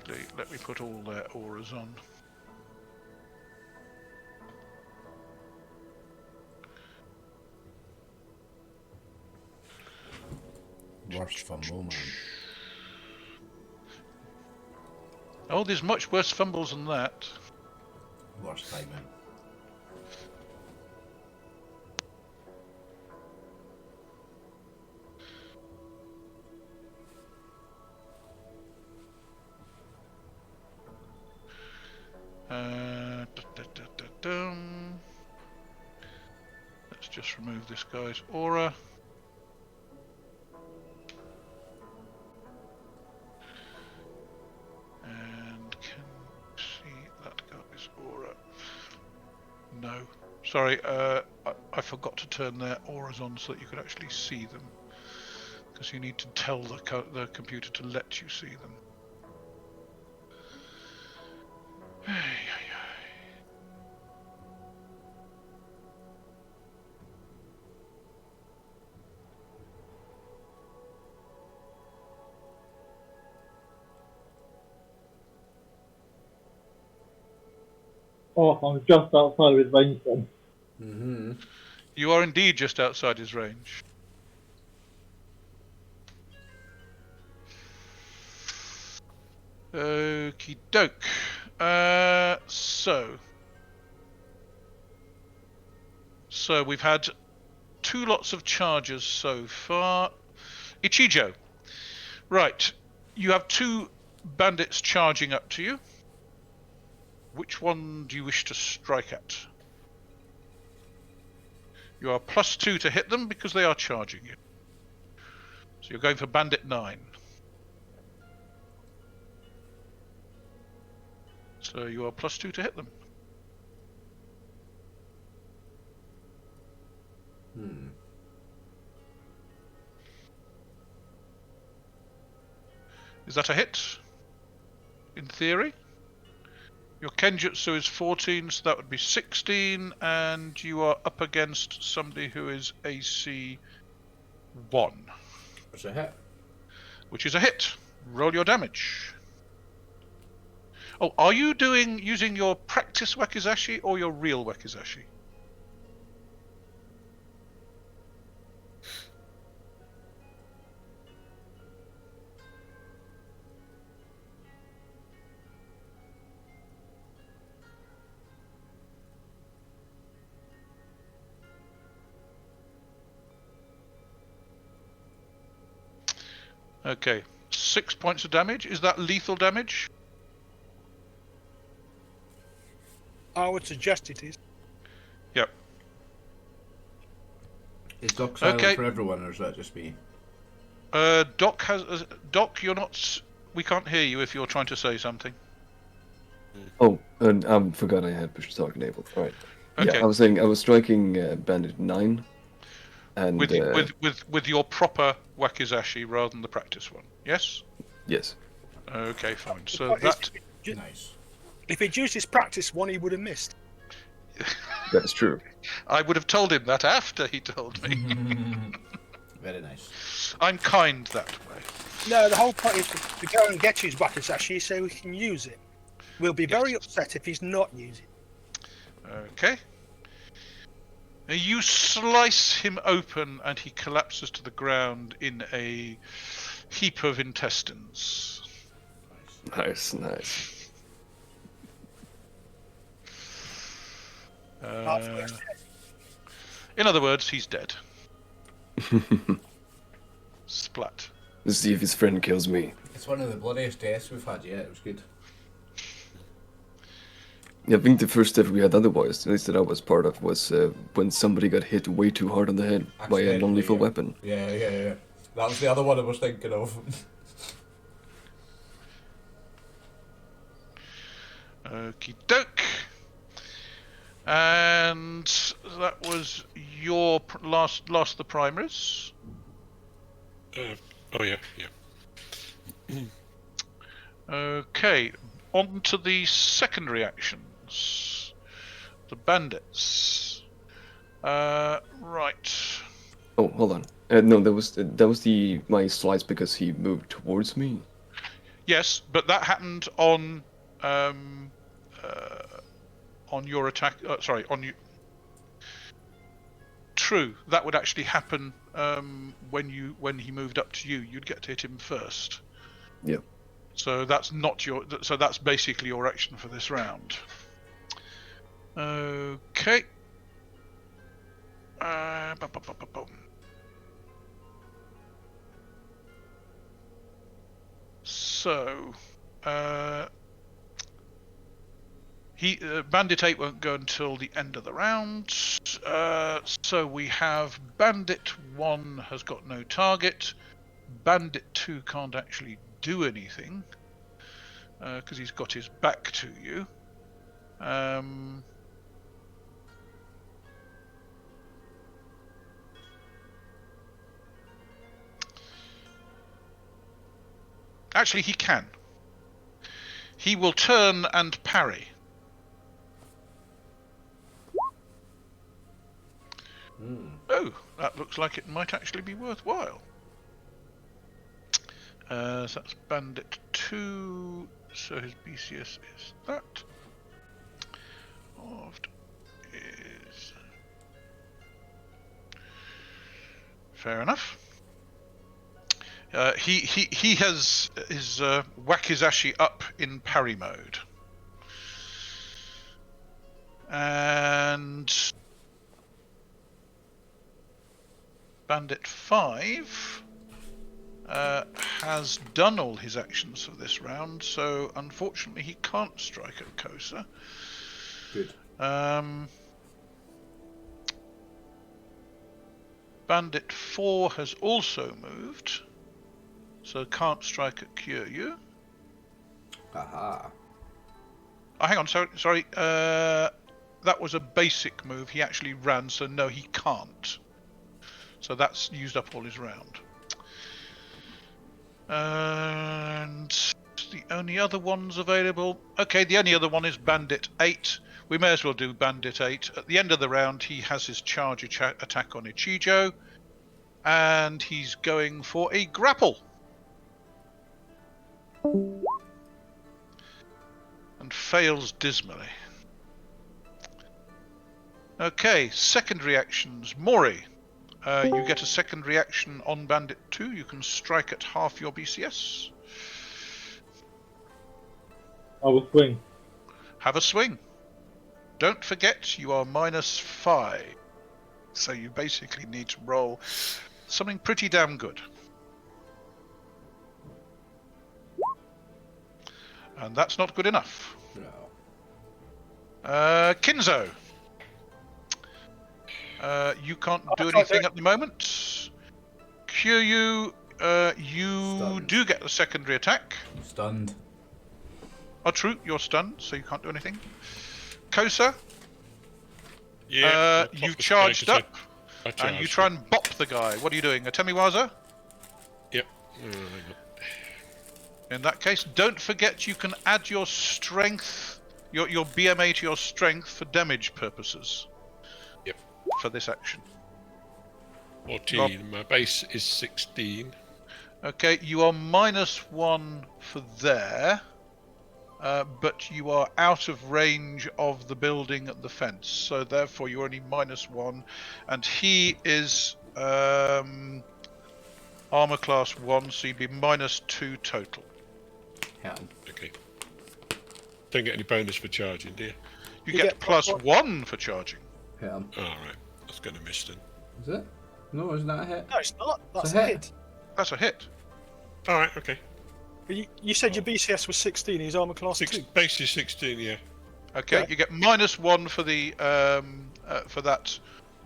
S1: Actually, let me put all their auras on.
S5: Worst fumble, man.
S1: Oh, there's much worse fumbles than that.
S5: Worst timing.
S1: Da-da-da-da-dum. Let's just remove this guy's aura. And can you see that guy's aura? No. Sorry, I forgot to turn their auras on so that you could actually see them. Because you need to tell the computer to let you see them.
S6: Oh, I'm just outside with range then.
S5: Mm-hmm.
S1: You are indeed just outside his range. Okie doke. So we've had 2 lots of charges so far. Ichijō. Right. You have 2 bandits charging up to you. Which one do you wish to strike at? You are +2 to hit them because they are charging you. So you're going for Bandit 9. So you are +2 to hit them. Is that a hit? In theory? Your Kenjutsu is 14, so that would be 16, and you are up against somebody who is AC 1.
S5: That's a hit.
S1: Which is a hit. Roll your damage. Oh, are you using your practice wakizashi or your real wakizashi? Okay, 6 points of damage. Is that lethal damage?
S3: I would suggest it is.
S1: Yep.
S5: Is Doc silent
S1: Okay.
S5: for everyone, or is that just me?
S1: Doc, you're not. We can't hear you if you're trying to say something.
S2: Oh, and I forgot I had push talk enabled. All right.
S1: Okay.
S2: Yeah, I was saying I was striking Bandit 9, and
S1: With your proper wakizashi rather than the practice one. Yes.
S2: yes,
S1: Okay, fine. So
S3: But
S1: that.
S5: Nice.
S3: If he'd used his practice one, he would have missed.
S2: that's true.
S1: I would have told him that after he told me.
S5: Very nice.
S1: I'm kind that way.
S3: No, the whole point is to go and get his wakizashi so we can use it. We'll be very upset if he's not using it.
S1: Okay. You slice him open and he collapses to the ground in a heap of intestines.
S2: Nice, nice.
S1: In other words, he's dead. Splat.
S2: Let's see if his friend kills me.
S5: It's one of the bloodiest deaths we've had yet. It was good.
S2: Yeah, I think the first death we had otherwise, at least that I was part of, was when somebody got hit way too hard on the head by a non-lethal weapon.
S5: Yeah. That was the other one I was thinking of.
S1: Okie doke. And that was your last of the primaries.
S4: Oh yeah.
S1: Okay, on to the secondary actions. The bandits. Right.
S2: Oh, hold on. No, that was my slice because he moved towards me.
S1: Yes, but that happened on your attack. Sorry, on you. True, that would actually happen when he moved up to you. You'd get to hit him first.
S2: Yeah.
S1: So that's not your. So that's basically your action for this round. Okay. So, Bandit 8 won't go until the end of the round. So we have Bandit 1 has got no target. Bandit 2 can't actually do anything because he's got his back to you. Actually, he can. He will turn and parry. Oh, that looks like it might actually be worthwhile. So that's Bandit 2, so his BCS is that. Halved is... Fair enough. He has his wakizashi up in parry mode. And Bandit 5 has done all his actions for this round, so unfortunately he can't strike at Kosa.
S5: Good.
S1: Bandit 4 has also moved. So can't strike at Kyūryū.
S5: Aha.
S1: Oh, hang on, sorry. That was a basic move. He actually ran, so no, he can't. So that's used up all his round. And the only other ones available. Okay, the only other one is Bandit 8. We may as well do Bandit 8. At the end of the round, he has his charge attack on Ichijō, and he's going for a grapple. And fails dismally. Okay, secondary actions. Mori, you get a secondary action on Bandit 2. You can strike at half your BCS.
S6: I will swing.
S1: Have a swing. Don't forget, you are -5. So you basically need to roll something pretty damn good. And that's not good enough.
S5: No.
S1: Kinzo. You can't do anything at the moment. Kyūryū, you
S5: Stunned.
S1: do get the secondary attack.
S5: Stunned.
S1: Oh, true, you're stunned, so you can't do anything. Kosa,
S4: Yeah.
S1: you charged up,
S4: I
S1: and
S4: charged
S1: you try
S4: up.
S1: and bop the guy. What are you doing? A Temiwaza?
S4: Yep.
S1: In that case, don't forget you can add your strength, your BMA to your strength for damage purposes.
S4: Yep.
S1: For this action.
S4: 14. My base is 16.
S1: Okay, you are -1 for there, but you are out of range of the building and the fence, so therefore you're only -1, and he is armor class 1, so you'd be -2 total.
S5: Yeah.
S4: Okay. Don't get any bonus for charging, do you?
S1: You
S3: You
S1: get
S3: get plus
S1: +1 for charging.
S5: Yeah.
S4: Alright. That's going to miss then.
S5: Is it? No, isn't that a hit?
S3: No, it's not. That's
S5: a
S3: a
S5: hit.
S3: hit.
S1: That's a hit.
S4: Alright, okay.
S3: But you said your BCS was 16. He's armor class 2.
S4: Base is 16, yeah.
S1: Okay,
S3: Yeah.
S1: you get -1 for the for that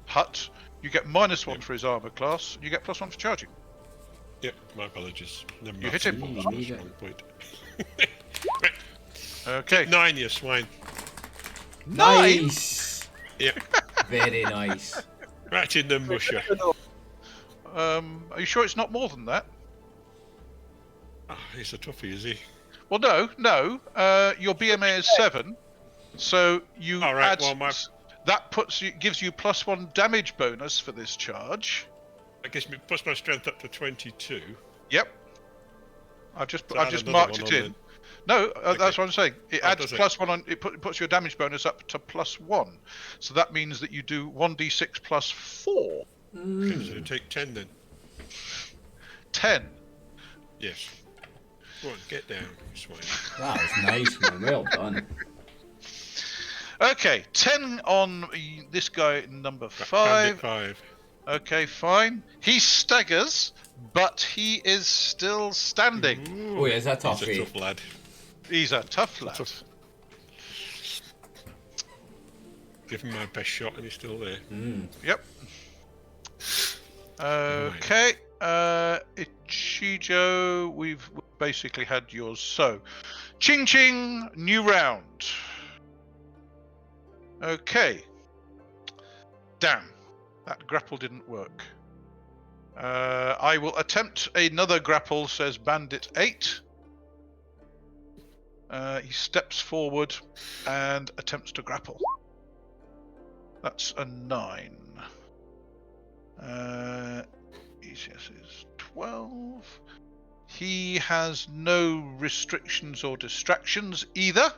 S1: hut. You get -1
S4: Yep.
S1: for his armor class. And you get +1 for charging.
S4: Yep, my apologies. Never
S1: You
S4: mind.
S1: hit him.
S5: You
S4: That's
S5: need
S4: the
S5: it.
S4: wrong point.
S1: Okay.
S4: 9, you swine.
S5: Nice!
S4: Yep.
S5: Very nice.
S4: Right in the musher.
S1: Are you sure it's not more than that?
S4: Oh, he's a toughie, is he?
S1: Well, no. Your BMA is 7, so you
S4: All right,
S1: add
S4: well,
S1: that gives you +1 damage bonus for this charge.
S4: That gives me plus my strength up to 22.
S1: Yep. I've just
S4: So add
S1: marked
S4: another
S1: it
S4: one
S1: in.
S4: on
S1: No, that's what I'm saying. It adds
S4: does it?
S1: +1 on. It puts your damage bonus up to +1. So that means that you do 1d6 + 4.
S4: Okay, so take 10 then.
S1: 10.
S4: Yes. Go on, get down, you swine.
S5: That was nice, man. Well done.
S1: Okay, 10 on this guy, number
S4: Bandit
S1: 5.
S4: 5.
S1: Okay, fine. He staggers, but he is still standing.
S4: Ooh,
S5: Oh, yeah, is that
S4: he's a
S5: toughy?
S4: tough lad.
S1: He's a tough lad.
S4: Tough. Give him my best shot and he's still there.
S1: Yep. Okay. Ichijō, we've basically had yours. So, ching ching, new round. Okay. Damn, that grapple didn't work. I will attempt another grapple, says Bandit 8. He steps forward and attempts to grapple. That's a 9. ECS is 12. He has no restrictions or distractions either.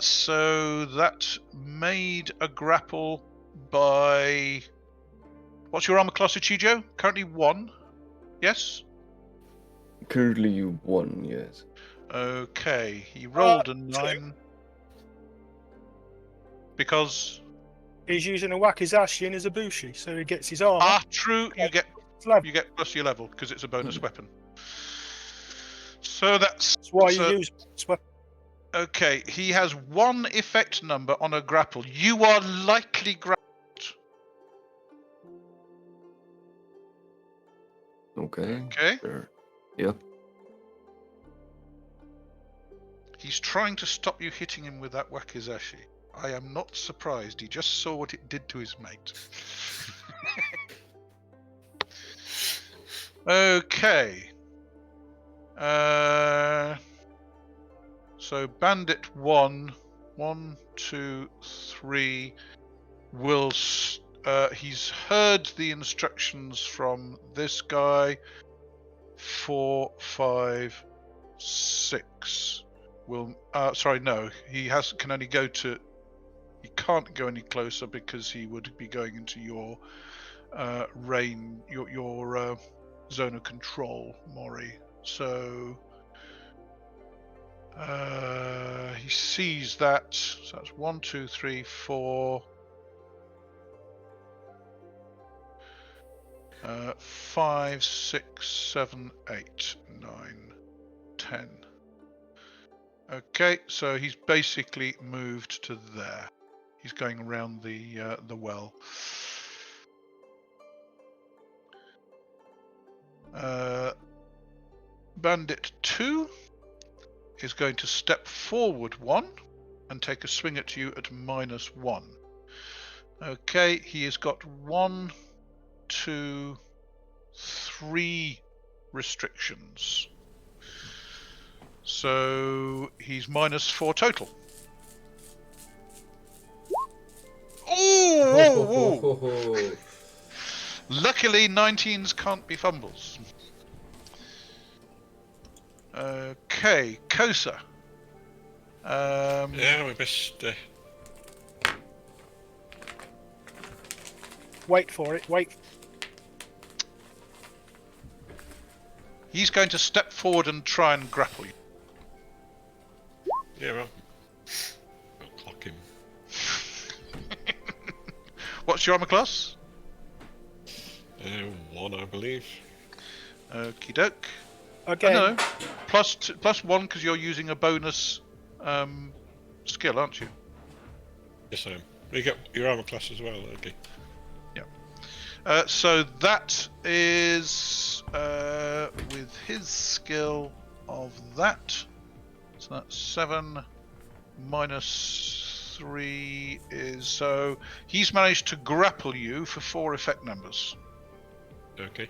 S1: So that made a grapple by... What's your armor class, Ichijō? Currently 1. Yes?
S2: Currently you won, yes.
S1: Okay, he rolled a 9. Because...
S3: He's using a wakizashi in his Ibushi, so he gets his armor.
S1: true, you get plus your level, because it's a bonus weapon. So that's
S3: why
S1: so-
S3: you use this weapon.
S1: Okay, he has 1 effect number on a grapple. You are lightly grappled.
S2: Okay.
S1: Okay.
S2: Sure. Yep.
S1: He's trying to stop you hitting him with that wakizashi. I am not surprised. He just saw what it did to his mate. Okay. So Bandit 1, 2, 3 will. He's heard the instructions from this guy. 4, 5, 6. Will. Sorry, no. He can only go to. He can't go any closer because he would be going into your your zone of control, Mori. So he sees that. So that's 1, 2, 3, 4, 5, 6, 7, 8, 9, 10. Okay, so he's basically moved to there. He's going around the well. Bandit 2 is going to step forward 1 and take a swing at you at -1. Okay, he has got 1, 2, 3 restrictions. So he's -4 total. Oh! Luckily, 19s can't be fumbles. Okay, Kosa.
S4: Yeah, we best.
S3: Wait for it. Wait.
S1: He's going to step forward and try and grapple you.
S4: Yeah, well, I'll clock him.
S1: What's your armor class?
S4: 1, I believe.
S1: Okie doke.
S3: Okay.
S1: No, +1 because you're using a bonus skill, aren't you?
S4: Yes, I am. You get your armor class as well, okay.
S1: Yeah. So that is with his skill of that. So that's 7 -3 is so he's managed to grapple you for 4 effect numbers.
S4: Okay.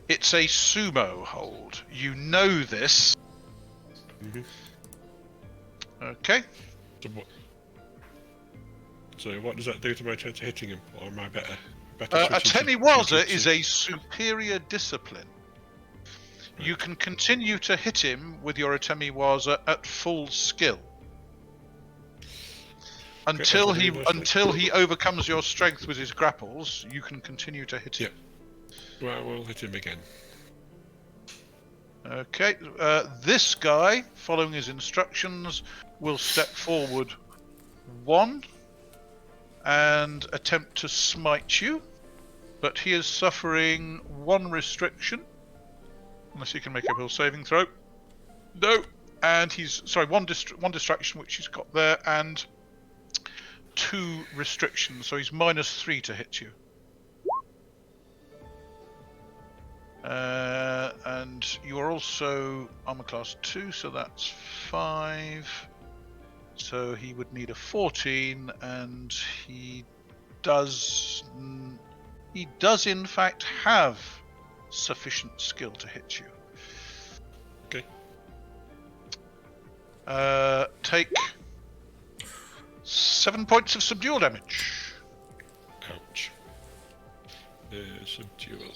S1: It's a sumo hold. You know this. Okay.
S4: So what does that do to my chance of hitting him? Or am I better?
S1: A temiwaza is a superior discipline.
S4: Right.
S1: You can continue to hit him with your temiwaza at full skill. Until he overcomes your strength with his grapples, you can continue to hit him.
S4: Well, we'll hit him again.
S1: Okay, this guy, following his instructions, will step forward 1 and attempt to smite you, but he is suffering 1 restriction, unless he can make a will saving throw. No, and he's one distraction which he's got there, and 2 restrictions, so he's -3 to hit you. And you are also armor class 2, so that's 5. So he would need a 14, and he does in fact have sufficient skill to hit you.
S4: Okay.
S1: Take 7 points of subdual damage.
S4: Ouch. Subdual.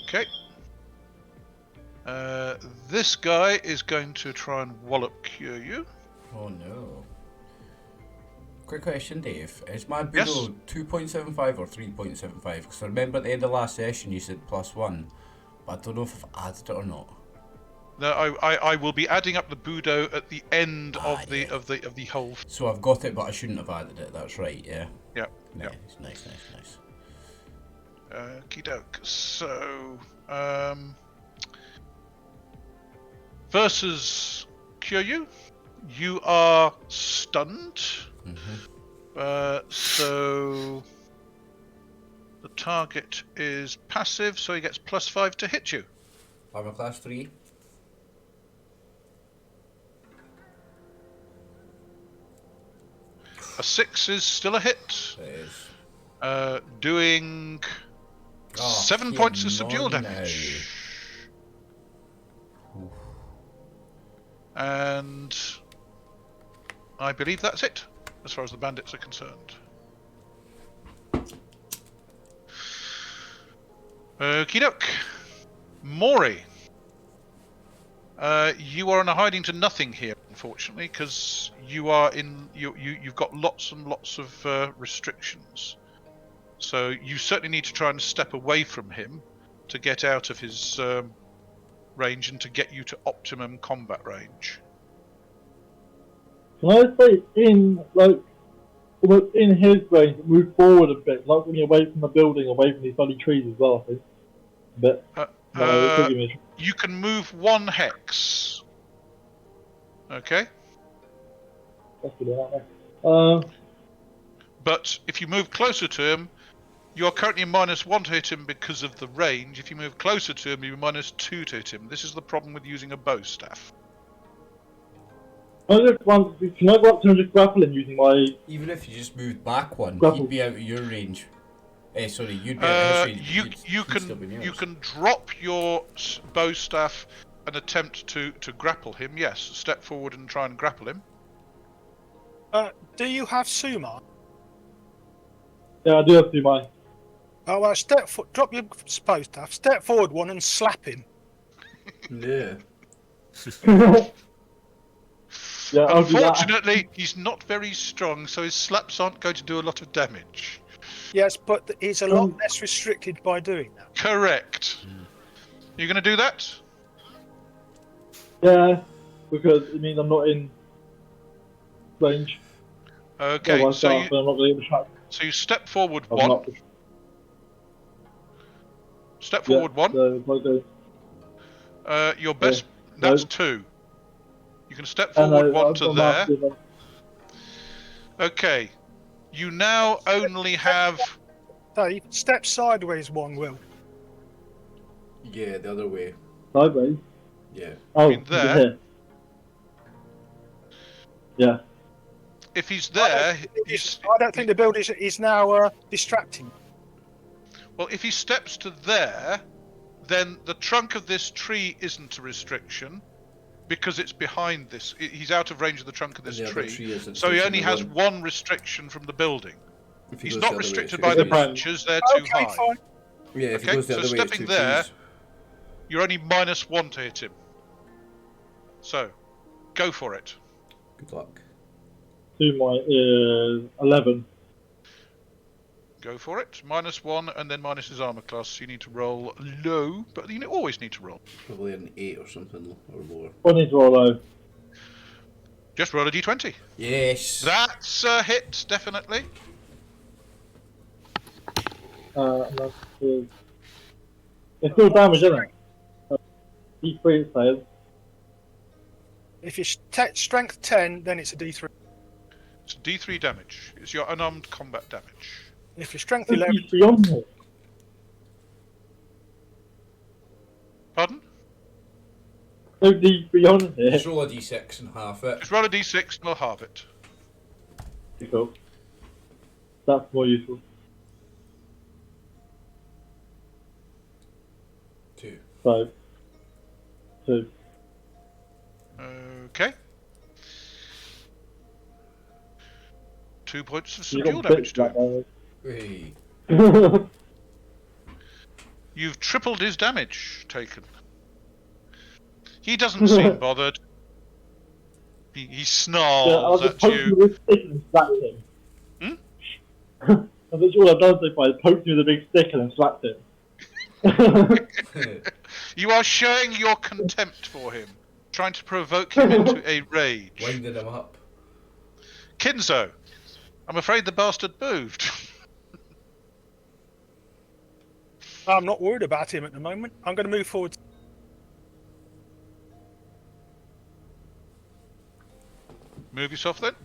S1: Okay. This guy is going to try and wallop Kyūryū.
S5: Oh no. Quick question, Dave. Is my
S1: Yes?
S5: Budo 2.75 or 3.75? Because I remember at the end of last session you said +1, but I don't know if I've added it or not.
S1: No, I will be adding up the Budo at the end of
S5: yeah.
S1: the whole.
S5: So I've got it, but I shouldn't have added it. That's right, yeah.
S1: Yeah.
S5: Nice,
S1: Yeah.
S5: nice.
S1: Okie doke. So, versus Kyūryū, you are stunned. So the target is passive, so he gets +5 to hit you.
S5: Armor class 3.
S1: A 6 is still a hit.
S5: It is.
S1: Doing 7 points of subdual
S5: now.
S1: damage. And I believe that's it, as far as the bandits are concerned. Okie doke. Mori. You are in a hiding to nothing here, unfortunately, because you are in. You've got lots and lots of restrictions. So you certainly need to try and step away from him to get out of his range and to get you to optimum combat range.
S6: Can I say almost in his range, move forward a bit, like when you're away from the building, away from these bloody trees as well, I think. A bit.
S1: You can move 1 hex. Okay.
S6: Let's do that.
S1: But if you move closer to him, you are currently -1 to hit him because of the range. If you move closer to him, you're -2 to hit him. This is the problem with using a bow staff.
S6: Can I go up to him and just grapple him using my...
S5: Even if you just moved back 1,
S6: Grapple.
S5: he'd be out of your range. Sorry, you'd be out of his range.
S1: You can drop your bow staff and attempt to grapple him. Yes, step forward and try and grapple him.
S3: Do you have Suma?
S6: Yeah, I do have to do mine.
S3: Oh, well, drop your bow staff, step forward 1 and slap him.
S5: Yeah.
S6: Yeah, I'll do that.
S1: Unfortunately, he's not very strong, so his slaps aren't going to do a lot of damage.
S3: Yes, but he's a lot less restricted by doing that.
S1: Correct. You going to do that?
S6: Yeah, because it means I'm not in range.
S1: Okay,
S6: I'm
S1: so
S6: not going to get the
S1: so you step forward
S6: I'm
S1: 1.
S6: not.
S1: Step forward 1.
S6: So if I go...
S1: Your best.
S6: Yeah,
S1: That's 2. You can step forward 1 to there. Okay. You now only have.
S3: Dave, step sideways 1, Will.
S5: Yeah, the other way.
S6: Sideways?
S5: Yeah.
S6: Oh,
S1: In there.
S6: Yeah.
S1: If he's there,
S3: I don't think the build is now distracting.
S1: well, if he steps to there, then the trunk of this tree isn't a restriction because it's behind this. He's out of range of the trunk of this tree, so he only has 1 restriction from the building. He's not restricted by the branches; they're too high.
S3: Fine.
S5: Yeah, if he
S1: Okay,
S5: goes the
S1: so
S5: other way, it's
S1: stepping
S5: 2
S1: there,
S5: trees.
S1: you're only -1 to hit him. So, go for it.
S5: Good luck.
S6: 2 is 11.
S1: Go for it. -1 and then minus his armor class. So you need to roll low, but you always need to roll.
S5: Probably an 8 or something, or lower.
S6: I need to roll low.
S1: Just roll a d20.
S5: Yes!
S1: That's a hit, definitely.
S6: It's still damage, isn't it? D3 it says.
S3: If you're strength 10, then it's a D3.
S1: It's d3 damage. It's your unarmed combat damage.
S3: If you're strength
S6: There's
S3: 11,
S6: D3 on here.
S1: Pardon?
S6: No D3 on here.
S5: Just roll a d6 and half it.
S1: Just roll a d6 and we'll halve it.
S6: Cool. That's more useful.
S5: 2.
S6: 5. 2.
S1: Okay. 2 points of
S6: You
S1: subdual
S6: got
S1: damage
S6: bits
S1: to
S6: that
S1: him.
S5: Hey.
S6: damage.
S1: You've tripled his damage taken. He doesn't seem bothered. He
S6: Yeah, I'll
S1: snarls
S6: just
S1: at
S6: poke him
S1: you.
S6: with a stick and slap him. I'm not sure what I've done so far. I poked him with a big stick and then slapped him.
S1: You are showing your contempt for him, trying to provoke him into a rage.
S5: Winding him up.
S1: Kinzo, I'm afraid the bastard moved.
S3: I'm not worried about him at the moment. I'm going to move forward.
S1: Move yourself then.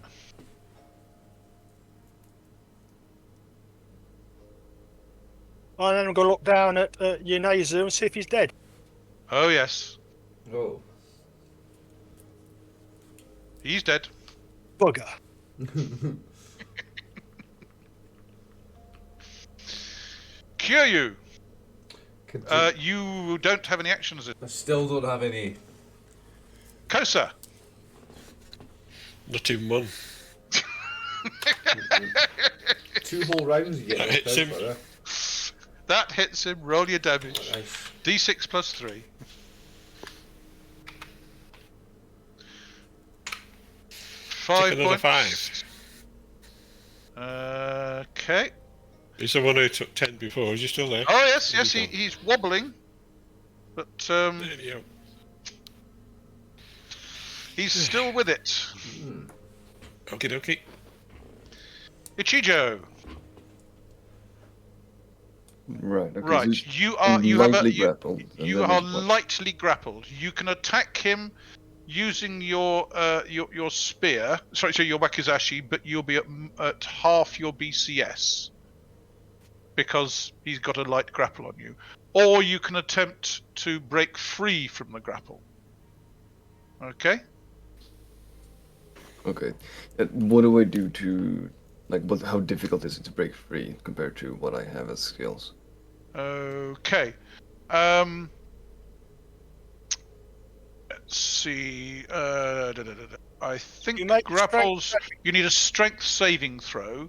S3: And then I'm going to look down at Yunezu and see if he's dead.
S1: Oh yes,
S5: Oh.
S1: he's dead.
S3: Bugger.
S1: Kyūryū,
S5: Continue.
S1: you don't have any actions.
S5: I still don't have any.
S1: Kosa,
S4: Not even one.
S5: 2 whole rounds you get.
S4: That hits him.
S5: For that.
S1: that hits him. Roll your damage.
S5: Nice.
S1: D6 plus 3.
S4: Take another
S1: points.
S4: 5.
S1: Okay.
S4: He's the one who took 10 before. Is he still there?
S1: Oh yes,
S4: Where's
S1: yes,
S4: he gone?
S1: he's wobbling, but
S4: There you go.
S1: he's still with it.
S4: Okie dokie.
S1: Ichijō,
S2: Right. Okay, so
S1: right?
S2: he's
S1: You are you have a
S2: lightly
S1: you,
S2: grappled, and
S1: you
S2: then
S1: are
S2: what?
S1: lightly grappled. You can attack him using your spear. Sorry, so your wakizashi, but you'll be at half your BCS because he's got a light grapple on you. Or you can attempt to break free from the grapple. Okay.
S2: Okay. What do I do to, like, how difficult is it to break free compared to what I have as skills?
S1: Okay. Let's see. I think
S3: You make
S1: grapples. You need a strength saving throw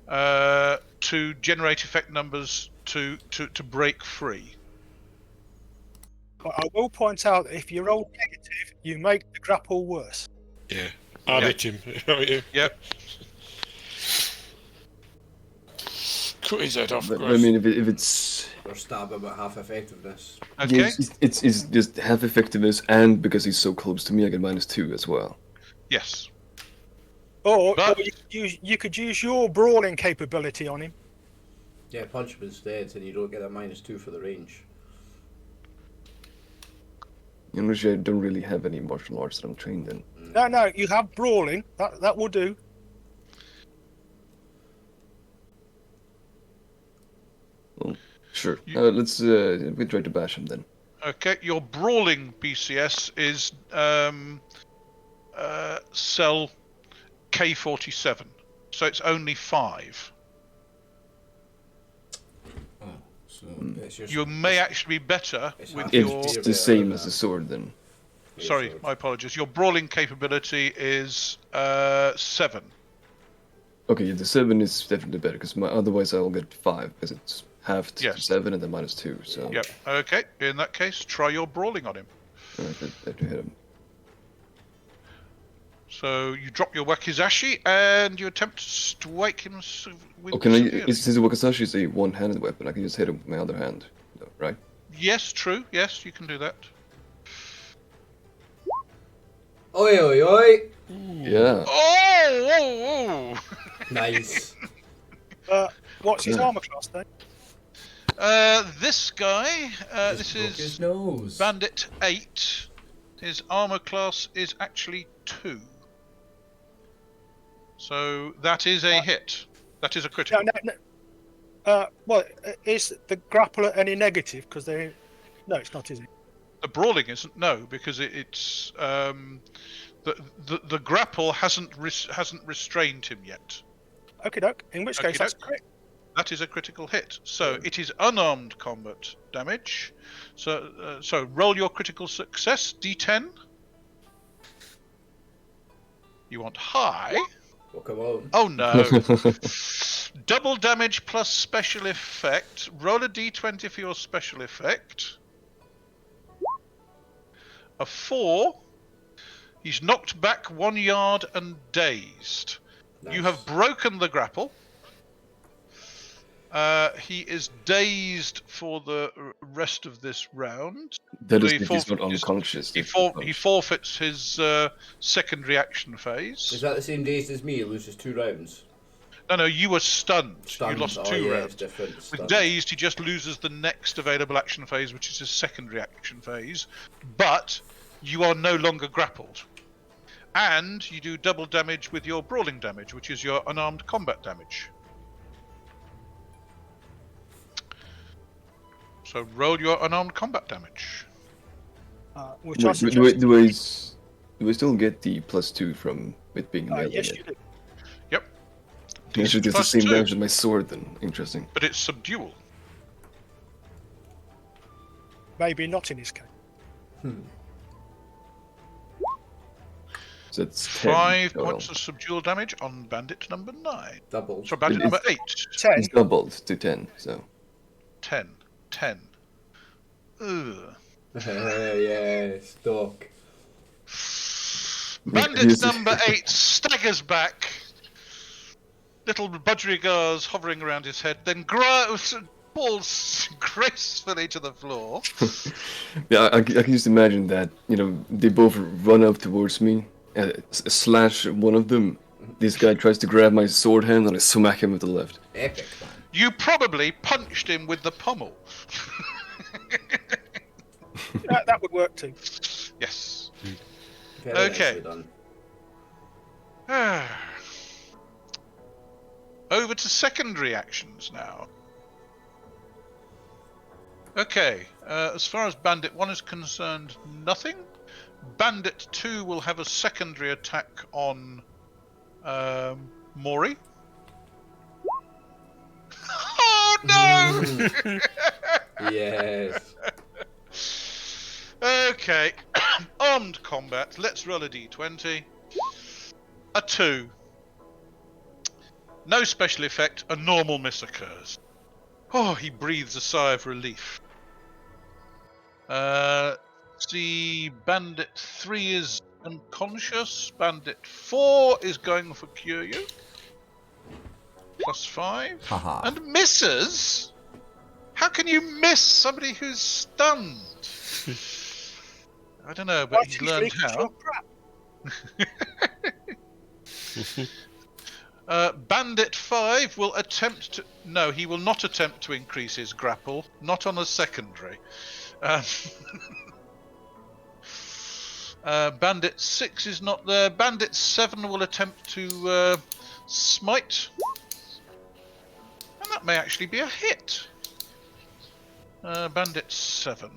S1: to generate effect numbers to break free.
S3: But I will point out that if you roll negative, you make the grapple worse.
S4: Yeah. I'll
S1: Yeah.
S4: hit him. Oh, yeah.
S1: Yep.
S4: Cut his head off.
S2: But, I
S4: Gross.
S2: mean, if it's
S5: Or stab him at half effectiveness.
S1: Okay.
S2: yes, it's just half effectiveness, and because he's so close to me, I get -2 as well.
S1: Yes.
S3: Or
S1: But-
S3: you could use your brawling capability on him.
S5: Yeah, punch him instead, and you don't get a -2 for the range.
S2: In which I don't really have any martial arts that I'm trained in.
S3: No, you have brawling. That will do.
S2: Well, sure.
S1: You-
S2: Let's we try to bash him then.
S1: Okay. Your brawling BCS is cell K47, so it's only 5.
S5: Oh, so it's just,
S1: You may actually be better
S5: It's
S1: with
S5: half
S1: your.
S2: It's
S5: You're
S2: the
S5: better
S2: same
S5: than
S2: as the
S5: that.
S2: sword then.
S1: Sorry, my apologies. Your brawling capability is 7.
S2: Okay, yeah, the 7 is definitely better because otherwise I'll get 5 because it's half to
S1: Yes.
S2: 7 and then -2. So
S1: Yep. Okay. In that case, try your brawling on him.
S2: alright, I have to hit him.
S1: So you drop your wakizashi and you attempt to strike him with.
S2: Okay,
S1: severely.
S2: since the wakizashi is a one-handed weapon, I can just hit him with my other hand, though, right?
S1: Yes, true. Yes, you can do that.
S5: Oi, oi, oi!
S2: Yeah.
S1: Oh!
S5: Nice.
S3: What's his
S2: Yeah.
S3: armor class then?
S1: This guy. This
S5: Just broke his
S1: is
S5: nose.
S1: Bandit 8. His armor class is actually 2. So that is a hit. That is a critical.
S3: Well, is the grappler any negative? Because they. No, it's not, is it?
S1: The brawling isn't, no, because it's the grapple hasn't restrained him yet.
S3: Okay, doke. In which case, that's
S1: Okey-doke.
S3: correct.
S1: That is a critical hit. So it is unarmed combat damage. So roll your critical success, D10. You want high?
S5: Well, come on.
S1: Oh no! Double damage plus special effect. Roll a D20 for your special effect. A 4. He's knocked back 1 yard and dazed. You have broken the grapple. He is dazed for the rest of this round.
S2: That is
S1: He
S2: if he's not
S1: forfeits-
S2: unconscious.
S1: He forfeits his secondary action phase.
S5: Is that the same days as me? He loses 2 rounds.
S1: No, you were stunned.
S5: Stunned.
S1: You lost
S5: Oh,
S1: 2
S5: yeah,
S1: rounds.
S5: it's different.
S1: With
S5: Stunned.
S1: dazed, he just loses the next available action phase, which is his secondary action phase. But you are no longer grappled. And you do double damage with your brawling damage, which is your unarmed combat damage. So roll your unarmed combat damage.
S3: Which I
S2: Wait,
S3: suggest.
S2: do I still get the +2 from it being melee?
S3: Yes, you do.
S1: Yep.
S2: Actually, it's the
S1: Plus
S2: same
S1: 2.
S2: damage as my sword then. Interesting.
S1: But it's subdual.
S3: Maybe not in his case.
S2: So it's 10.
S1: 5
S2: total.
S1: points of subdual damage on bandit number 9.
S5: Double.
S1: So bandit
S2: It
S1: number 8.
S3: 10.
S2: It's doubled to 10, so.
S1: 10. 10. Ugh.
S5: Yes, Doc.
S1: Bandit number 8 staggers back. Little budgerigars hovering around his head, then falls gracefully to the floor.
S2: Yeah, I can just imagine that, they both run up towards me, slash one of them. This guy tries to grab my sword hand and I smack him with the left.
S5: Epic, man.
S1: You probably punched him with the pommel.
S3: That would work too.
S1: Yes.
S5: Very
S1: Okay.
S5: nicely done.
S1: Over to secondary actions now. Okay, as far as Bandit 1 is concerned, nothing. Bandit 2 will have a secondary attack on Mori. Oh no!
S5: Yes.
S1: Okay, armed combat. Let's roll a d20. A 2. No special effect. A normal miss occurs. Oh, he breathes a sigh of relief. See, Bandit 3 is unconscious. Bandit 4 is going for Kyūryū. +5.
S5: Haha.
S1: And misses? How can you miss somebody who's stunned? I don't know, but he's learned how. Bandit 5 will attempt to... No, he will not attempt to increase his grapple. Not on a secondary. Bandit 6 is not there. Bandit 7 will attempt to smite. And that may actually be a hit. Bandit 7.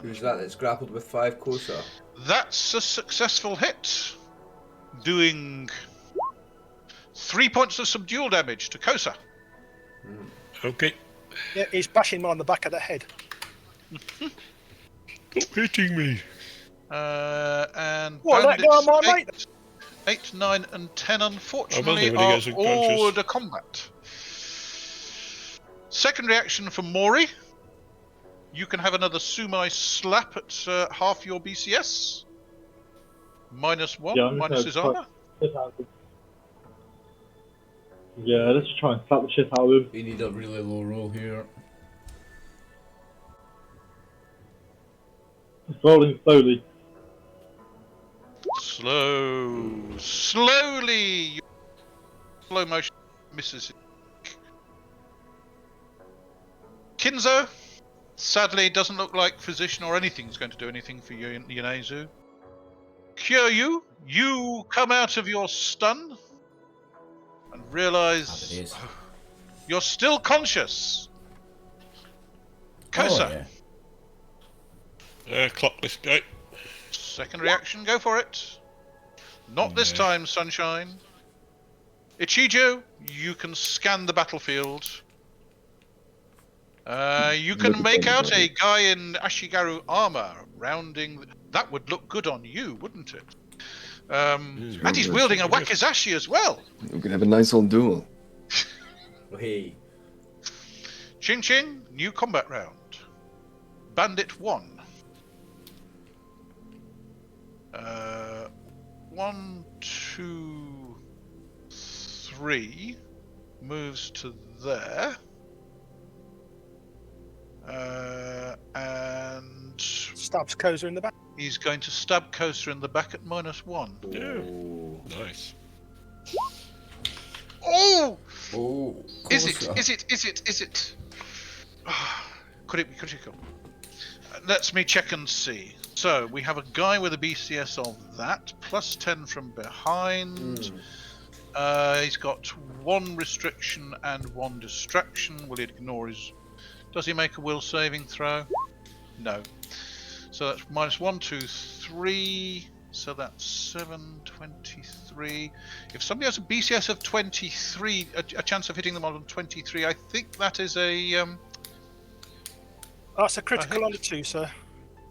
S5: Who's that that's grappled with 5 Kosa?
S1: That's a successful hit. Doing 3 points of subdual damage to Kosa.
S4: Okay.
S3: Yeah, he's bashing him on the back of the head.
S4: Stop hitting me.
S1: And
S3: What, let go of my
S1: Bandits
S3: mate?
S1: 8, 9, and 10, unfortunately,
S4: when he
S1: are
S4: goes unconscious.
S1: all the combat. Secondary action for Mori. You can have another Sumai slap at half your BCS. -1,
S6: Yeah, I'm just
S1: minus
S6: gonna
S1: his
S6: try-
S1: armor.
S6: Yeah, let's just try and slap the shit out of him.
S5: We need a really low roll here.
S6: Just rolling slowly.
S1: Slowly. Slow motion misses. Kinzo. Sadly, it doesn't look like Physician or anything's going to do anything for you, Yonezu. Kyūryū, you come out of your stun and realise you're still conscious. Kosa,
S4: Clock this guy.
S1: second reaction, go for it. Not this time, Sunshine. Ichijō, you can scan the battlefield. You can make out a guy in Ashigaru armor rounding. That would look good on you, wouldn't it? And he's wielding a wakizashi as well.
S2: We could have a nice old duel.
S5: Hey.
S1: Ching Ching, new combat round. Bandit 1. 1, 2, 3. Moves to there. And
S3: Stabs Kosa in the back.
S1: he's going to stab Kosa in the back at -1.
S5: Oh.
S4: Nice.
S1: Oh!
S5: Oh.
S1: Is it?
S5: Kosa.
S1: Is it? Could it be critical? Let me check and see. So we have a guy with a BCS of that, +10 from behind. He's got 1 restriction and 1 distraction. Will he ignore his... Does he make a will saving throw? No. So that's -1, 2, 3. So that's 7, 23. If somebody has a BCS of 23, a chance of hitting them on 23, I think that is a...
S3: That's a critical on the 2, sir.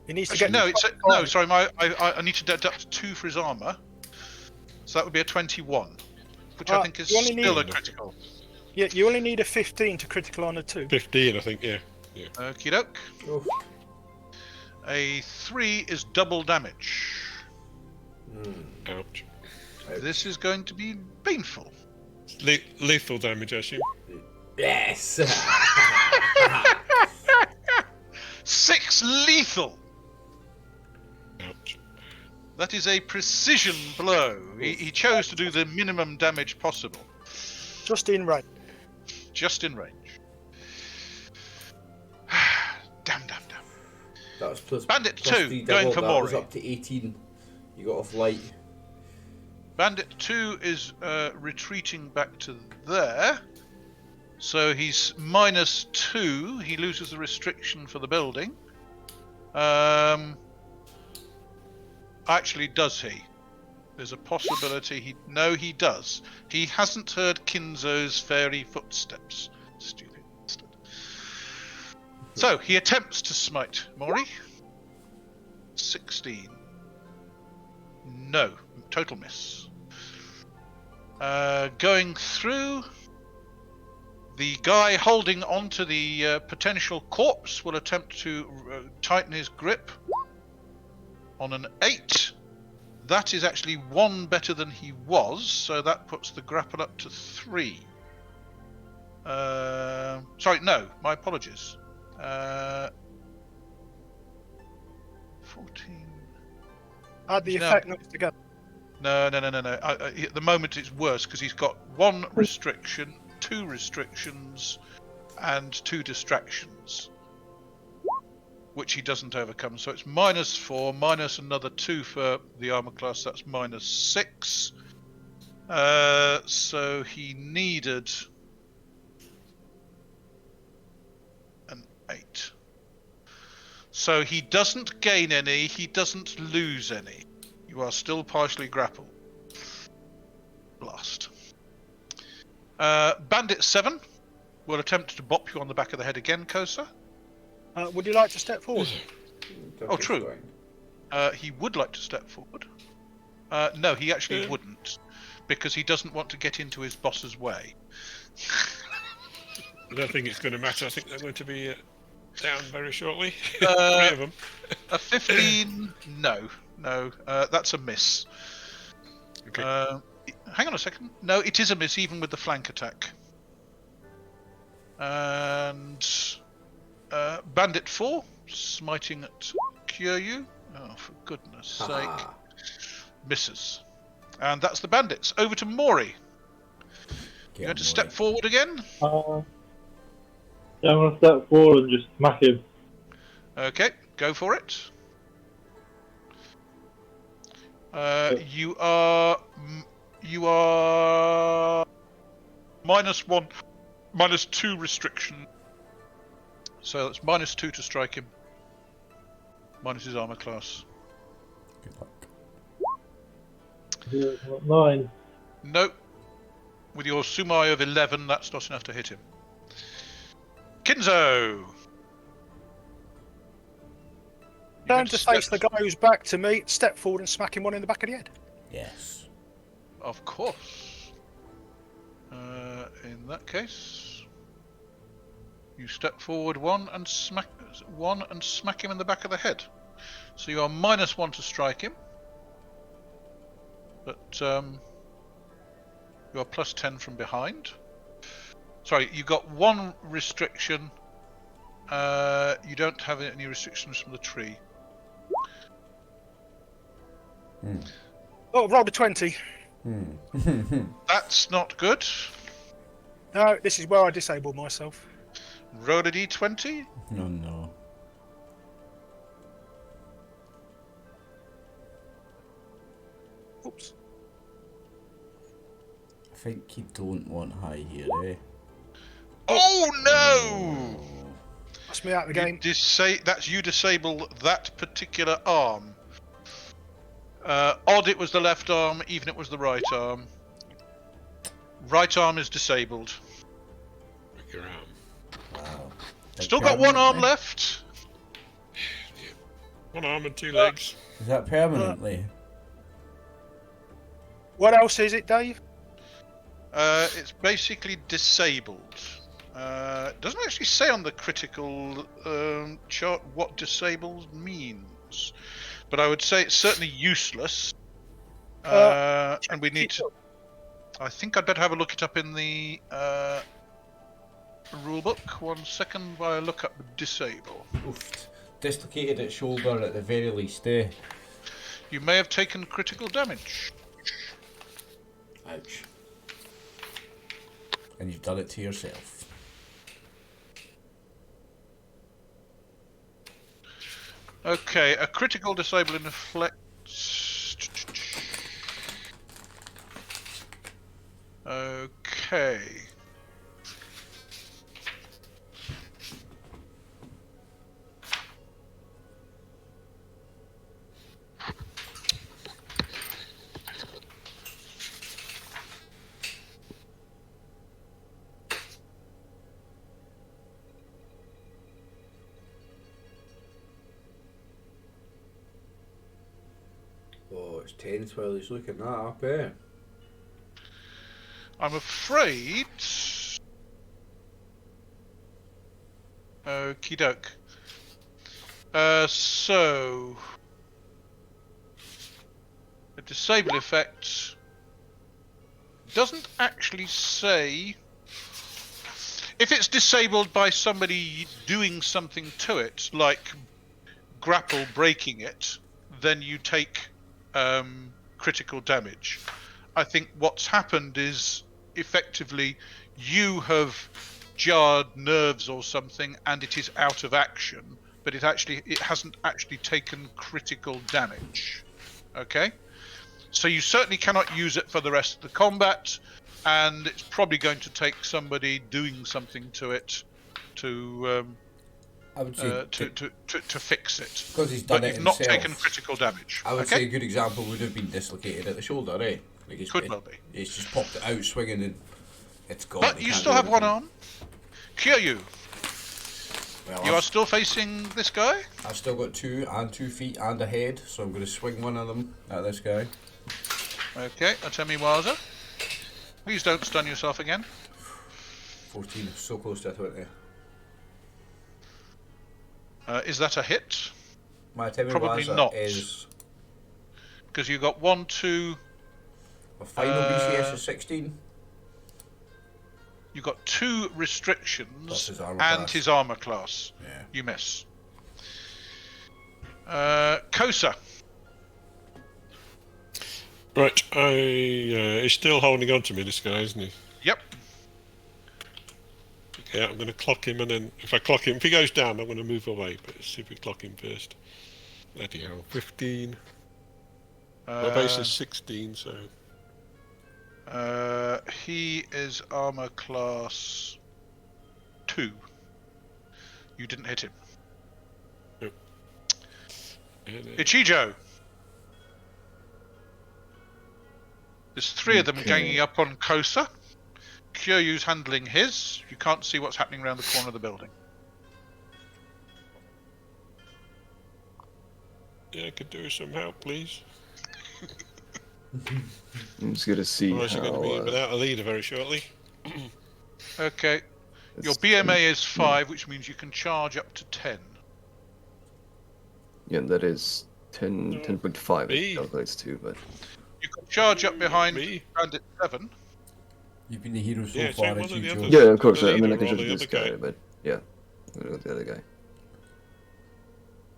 S3: He needs to
S1: Actually,
S3: get...
S1: no, it's a, no, sorry, I need to deduct 2 for his armour. So that would be a 21, which I think is still a critical.
S3: Yeah, you only need a 15 to critical on a 2.
S4: 15, I think, yeah.
S1: Okie doke.
S5: Oof.
S1: A 3 is double damage.
S4: Ouch.
S1: This is going to be painful.
S4: Lethal damage, I assume.
S5: Yes!
S1: 6 lethal!
S4: Ouch.
S1: That is a precision blow. He chose to do the minimum damage possible.
S3: Just in range.
S1: Just in range. Damn.
S5: That was plus,
S1: Bandit
S5: plus
S1: 2,
S5: 3
S1: going
S5: double,
S1: for
S5: that
S1: Mori.
S5: was up to 18. You got off light.
S1: Bandit 2 is retreating back to there. So he's -2. He loses the restriction for the building. Actually, does he? There's a possibility he... No, he does. He hasn't heard Kinzo's fairy footsteps. Stupid bastard. So, he attempts to smite Mori. 16. No. Total miss. Going through... The guy holding onto the potential corpse will attempt to tighten his grip on an 8. That is actually 1 better than he was, so that puts the grapple up to 3. Sorry, no, my apologies. 14.
S3: Add the effect notes together.
S1: No. At the moment it's worse because he's got 1 restriction, 2 restrictions, and 2 distractions, which he doesn't overcome. So it's -4, minus another 2 for the armor class. That's -6. So he needed an 8. So he doesn't gain any. He doesn't lose any. You are still partially grappled. Blast. Bandit 7 will attempt to bop you on the back of the head again, Kosa.
S3: Would you like to step forward?
S1: Oh, true. He would like to step forward. No, he actually wouldn't, because he doesn't want to get into his boss's way.
S4: I don't think it's going to matter. I think they're going to be down very shortly. 3 of them.
S1: A 15? No. That's a miss.
S4: Okay.
S1: Hang on a second. No, it is a miss even with the flank attack. And Bandit 4, smiting at Kyūryū. Oh, for goodness sake. Misses. And that's the bandits. Over to Mori. You're going to step forward again?
S6: Yeah, I'm going to step forward and just smack him.
S1: Okay, go for it. You are -1, -2 restriction. So that's -2 to strike him. Minus his armor class.
S5: Good luck.
S6: 9.
S1: Nope. With your Sumai of 11, that's not enough to hit him. Kinzo!
S3: Turn to face the guy who's back to me, step forward and smack him 1 in the back of the head.
S5: Yes.
S1: Of course. In that case, you step forward 1 and smack him in the back of the head. So you are -1 to strike him, but you are +10 from behind. Sorry, you got 1 restriction. You don't have any restrictions from the tree.
S3: Oh, rolled a 20.
S1: That's not good.
S3: No, this is where I disabled myself.
S1: Roll a d20.
S5: No.
S3: Oops.
S5: think you don't want high here, eh?
S1: Oh no!
S3: That's me out of the game.
S1: That's you disable that particular arm. Odd it was the left arm, even it was the right arm. Right arm is disabled.
S4: Break your arm.
S5: Wow.
S1: Still got one arm left.
S4: One arm and 2 legs.
S5: Is that permanently?
S3: What else is it, Dave?
S1: It's basically disabled. It doesn't actually say on the critical chart what disabled means, but I would say it's certainly useless. And we need to. I think I'd better have a look it up in the rulebook. 1 second while I look up disable.
S5: Oof. Dislocated its shoulder at the very least, eh?
S1: You may have taken critical damage.
S5: Ouch. And you've done it to yourself.
S1: Okay, a critical disabling afflicts. Okay.
S5: Oh, it's tense while he's looking that up, eh?
S1: I'm afraid. Okie doke. So. The disable effect doesn't actually say. If it's disabled by somebody doing something to it, like grapple breaking it, then you take critical damage. I think what's happened is effectively you have jarred nerves or something and it is out of action, but it hasn't actually taken critical damage. Okay? So you certainly cannot use it for the rest of the combat, and it's probably going to take somebody doing something to it to
S5: I would say
S1: to fix it.
S5: because he's done
S1: But
S5: it
S1: you've not
S5: himself.
S1: taken critical damage.
S5: I would
S1: okay?
S5: say a good example would have been dislocated at the shoulder, eh? Like
S1: Could well be.
S5: He's just popped it out swinging and it's gone.
S1: But
S5: They
S1: you
S5: can't
S1: still
S5: do
S1: have one
S5: anything.
S1: arm. Kyūryū,
S5: Well,
S1: you are still facing this guy.
S5: I've still got 2 and 2 feet and a head, so I'm going to swing one of them at this guy.
S1: Okay, Atemi-waza. Please don't stun yourself again.
S5: 14, so close to a 20.
S1: Is that a hit?
S5: My Timmy
S1: Probably
S5: Waza
S1: not.
S5: is
S1: Because you got 1, 2.
S5: a final BCS of 16.
S1: You got 2
S5: Plus
S1: restrictions
S5: his armor
S1: and
S5: class.
S1: his armor class.
S5: Yeah.
S1: You miss. Kosa.
S4: Right, he's still holding on to me, this guy, isn't he?
S1: Yep.
S4: Okay, I'm going to clock him, and then if I clock him, if he goes down, I'm going to move away. But let's see if we clock him first. Bloody hell, 15. My base is 16, so.
S1: He is armor class 2. You didn't hit him.
S4: Nope. And,
S1: Ichijō. There's 3 of them
S2: Okay.
S1: ganging up on Kosa. Kyūryū's handling his. You can't see what's happening around the corner of the building.
S4: yeah, I could do with some help, please.
S2: I'm just gonna see
S4: Otherwise, you're going to be
S2: how.
S4: without a leader very shortly.
S1: Okay. Your
S2: That's
S1: BMA is
S2: 10.
S1: 5, which means you can charge up to 10.
S2: Yeah, that is 10,
S4: No.
S2: 10.5
S4: Me.
S2: it calculates to, but
S1: You can charge up behind
S4: Me?
S1: Bandit 7.
S5: You've been the hero so
S4: Yeah,
S5: far,
S4: take one of the
S5: Ichijō.
S4: others.
S2: yeah, of course.
S4: The
S2: I mean, I
S4: leader
S2: can
S4: or
S2: just
S4: the
S2: do this
S4: other
S2: guy,
S4: guy?
S2: but yeah, I'm gonna go with the other guy.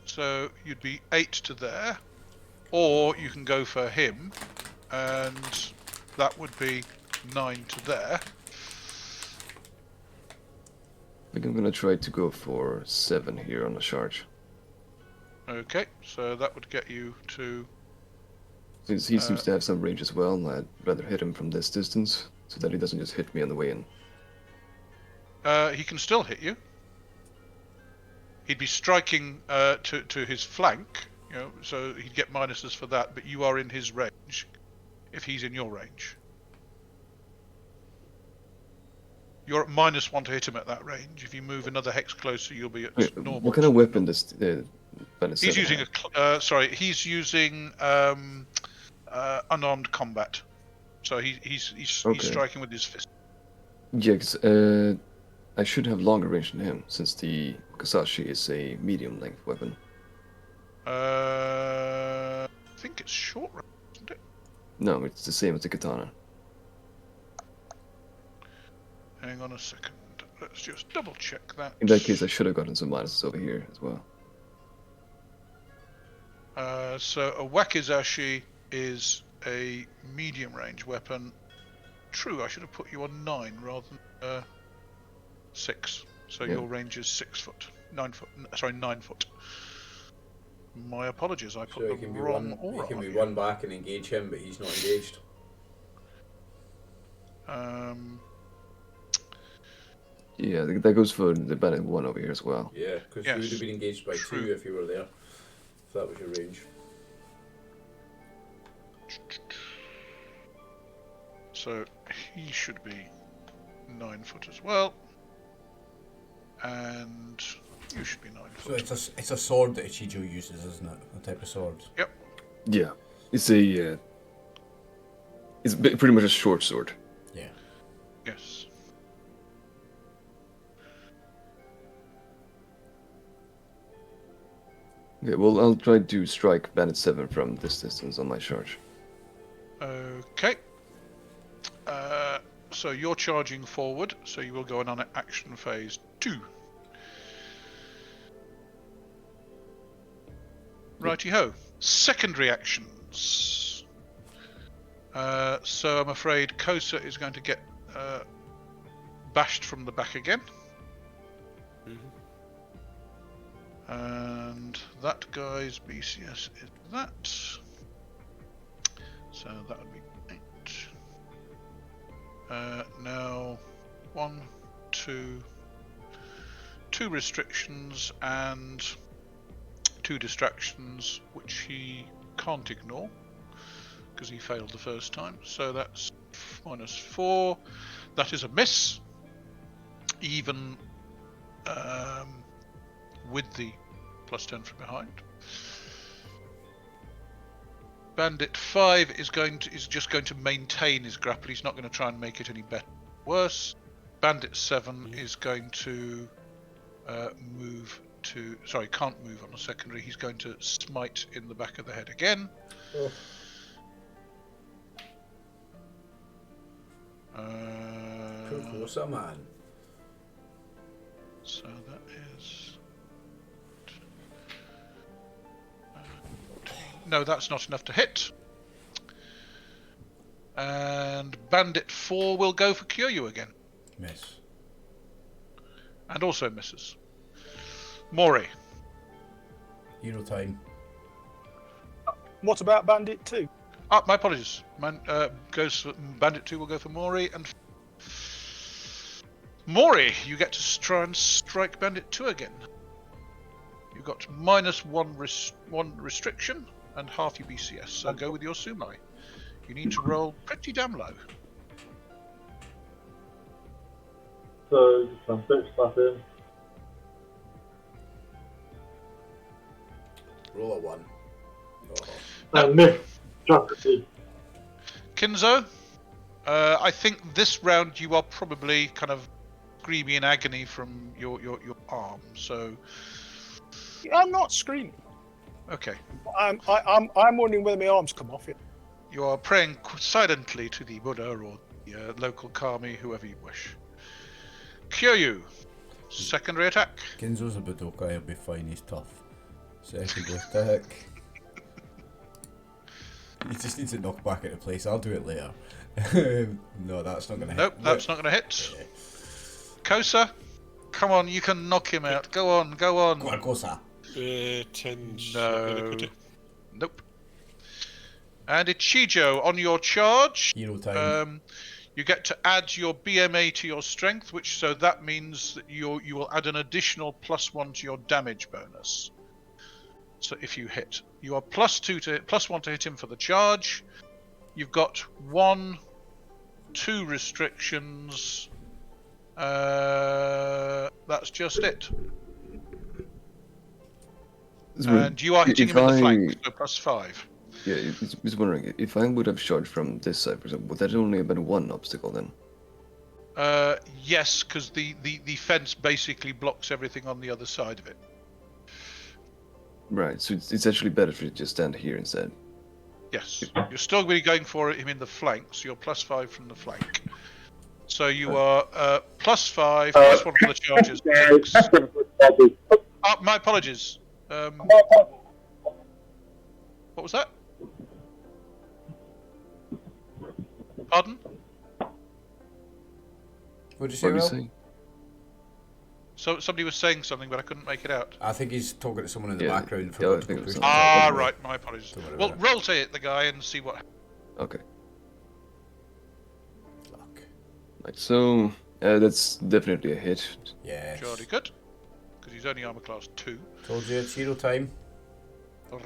S1: So you'd be 8 to there. Or you can go for him. And that would be 9 to there.
S2: I think I'm gonna try to go for 7 here on the charge.
S1: Okay, so that would get you to
S2: Since he seems to have some range as well, I'd rather hit him from this distance, so that he doesn't just hit me on the way in.
S1: He can still hit you. He'd be striking to his flank, so he'd get minuses for that, but you are in his range if he's in your range. You're at -1 to hit him at that range. If you move another hex closer, you'll be at normal.
S2: What kind of weapon does Bandit
S1: He's
S2: 7
S1: using
S2: have?
S1: he's using unarmed combat. So he's striking with his fist.
S2: Yeah, 'cause, I should have longer range than him, since the Kosashi is a medium-length weapon.
S1: I think it's short range, isn't it?
S2: No, it's the same as the katana.
S1: Hang on a second. Let's just double check that.
S2: In that case, I should have gotten some minuses over here as well.
S1: So a wakizashi is a medium range weapon. True, I should have put you on 9 rather than 6. So
S2: Yeah.
S1: your range is 6 foot. 9 foot. Sorry, 9 foot. My apologies, I put
S5: So
S1: the
S5: he can be
S1: wrong aura
S5: He can
S1: on
S5: be
S1: you.
S5: run back and engage him, but he's not engaged.
S2: Yeah, that goes for the Bandit 1 over here as well.
S5: Yeah, because
S1: Yes,
S5: you would have been engaged by
S1: true.
S5: 2 if you were there. If that was your range.
S1: So he should be 9 foot as well. And you should be 9
S5: So
S1: foot.
S5: it's a sword that Ichijō uses, isn't it? A type of sword.
S2: Yeah, it's a it's pretty much a short sword.
S5: Yeah.
S1: Yes.
S2: Okay, well, I'll try to strike Bandit 7 from this distance on my charge.
S1: Okay. So you're charging forward, so you will go on an action phase 2. Righty-ho. Secondary actions. So I'm afraid Kosa is going to get bashed from the back again. And that guy's BCS is that. So that would be 8. Now, 1, 2, 2 restrictions and 2 distractions, which he can't ignore because he failed the first time. So that's -4. That is a miss, even with the +10 from behind. Bandit 5 is just going to maintain his grapple. He's not going to try and make it any better or worse. Bandit 7 is going to move to... Sorry, can't move on a secondary. He's going to smite in the back of the head again.
S5: Oh. Kosa, man.
S1: So that is... No, that's not enough to hit. And Bandit 4 will go for Kyūryū again.
S5: Miss.
S1: And also misses. Mori.
S5: Hero time.
S3: What about Bandit 2?
S1: Ah, my apologies. Goes for, Bandit 2 will go for Mori, and Mori, you get to try and strike Bandit 2 again. You've got -1 restriction and half your BCS, so go with your sumai. You need to roll pretty damn low.
S6: So, just some bitch stuff in.
S5: Roll a 1. Oh.
S1: No.
S6: Miss strategy.
S1: Kinzo, I think this round you are probably kind of screaming in agony from your arm, so...
S3: I'm not screaming.
S1: Okay.
S3: I'm wondering whether my arms come off it.
S1: You are praying silently to the Buddha or the local kami, whoever you wish. Kyūryū, secondary attack.
S5: Kinzo's a Budokai, he'll be fine, he's tough. Secondary attack. He just needs to knock back into place, I'll do it later. No, that's not gonna hit.
S1: Nope, that's not going to hit.
S5: Yeah.
S1: Kosa, come on, you can knock him out. Go on, go on.
S5: Go on, Kosa.
S4: 10's not gonna
S1: No.
S4: cut it.
S1: Nope. And Ichijō, on your charge,
S5: Hero time.
S1: you get to add your BMA to your strength, so that means that you will add an additional +1 to your damage bonus. So if you hit, you are +1 to hit him for the charge. You've got 1, 2 restrictions. That's just it. And you are hitting him in the flank, so +5.
S2: Yeah, I was wondering, if I would have charged from this side, for example, would that only have been 1 obstacle then?
S1: Yes, because the fence basically blocks everything on the other side of it.
S2: Right, so it's actually better if you just stand here instead.
S1: Yes, you're still going to be going for him in the flank, so you're +5 from the flank. So you are +5, +1 for the charges. 6. My apologies. What was that? Pardon?
S5: What did you say, Will?
S1: So somebody was saying something, but I couldn't make it out.
S5: I think he's talking to someone in the background.
S2: Yeah, I think it was
S1: right. My apologies. Well, roll to hit the guy and see what happens.
S2: Okay.
S5: Luck.
S2: Right, so that's definitely a hit.
S5: Yes.
S1: Jolly good. Because he's only armor class 2.
S5: Told you it's hero time.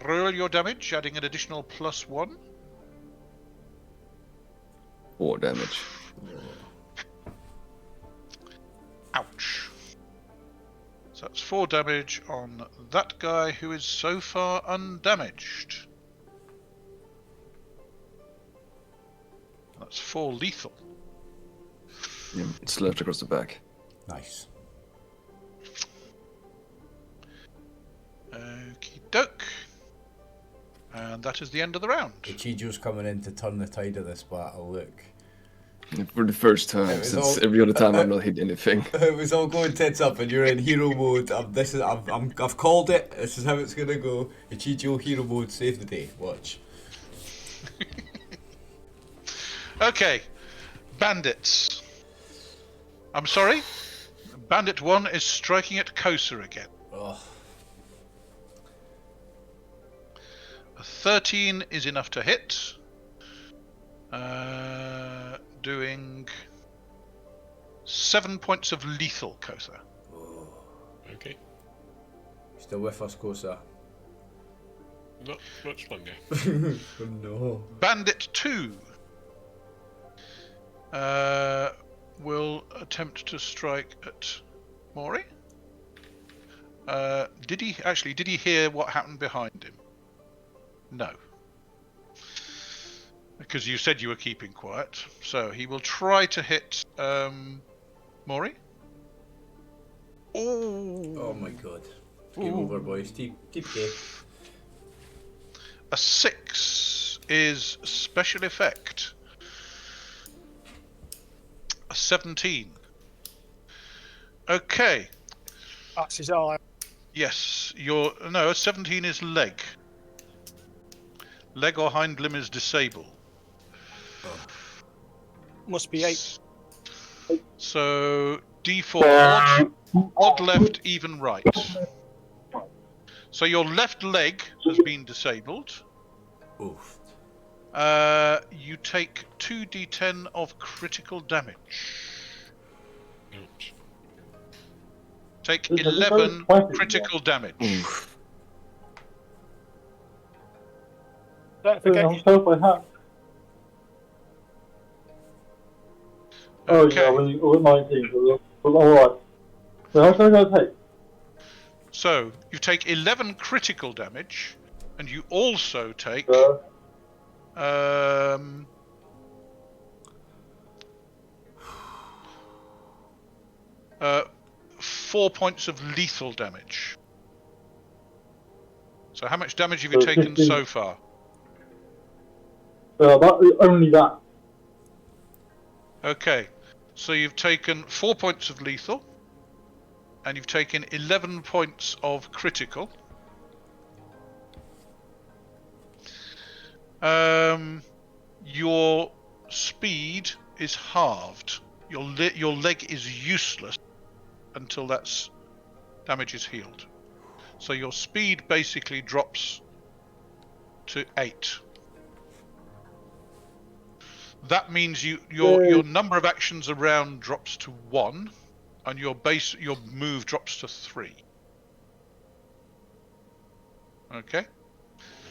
S1: Roll your damage, adding an additional +1.
S2: 4 damage.
S1: Ouch. So that's 4 damage on that guy who is so far undamaged. That's 4 lethal.
S2: Yeah, it's left across the back.
S5: Nice.
S1: Okie doke. And that is the end of the round.
S5: Ichijō's coming in to turn the tide of this battle, look.
S2: For the first time, since every other time I've not hit anything.
S5: It was all going tits up and you're in hero mode. I've called it, this is how it's gonna go. Ichijō hero mode, save the day, watch.
S1: Okay, bandits. I'm sorry? Bandit 1 is striking at Kosa again.
S5: Oh.
S1: A 13 is enough to hit. Doing 7 points of lethal, Kosa.
S5: Oh.
S4: Okay.
S5: Still with us, Kosa?
S4: Not much longer.
S5: Oh no.
S1: Bandit 2 will attempt to strike at Mori. Did he hear what happened behind him? No. Because you said you were keeping quiet. So he will try to hit Mori.
S5: Oh my god. Game over, boys. Team K.
S1: A 6 is special effect. A 17. Okay.
S3: That's his eye.
S1: Yes, a 17 is leg. Leg or hind limb is disabled.
S3: Must be 8.
S1: So D4 odd left, even right. So your left leg has been disabled.
S5: Oof.
S1: You take 2d10 of critical damage.
S4: Ouch.
S1: Take 11 critical damage.
S2: Oof.
S3: Don't forget.
S6: Oh
S1: Okay.
S6: yeah, when you got 19, but alright. So how much am I going to take?
S1: So you take 11 critical damage, and you also take 4 points of lethal damage. So how much damage have you
S6: So
S1: taken
S6: 15.
S1: so far?
S6: Only that.
S1: Okay, so you've taken 4 points of lethal, and you've taken 11 points of critical. Your speed is halved. Your leg is useless until that damage is healed. So your speed basically drops to 8. That means your number of actions around drops to 1, and your move drops to 3. Okay.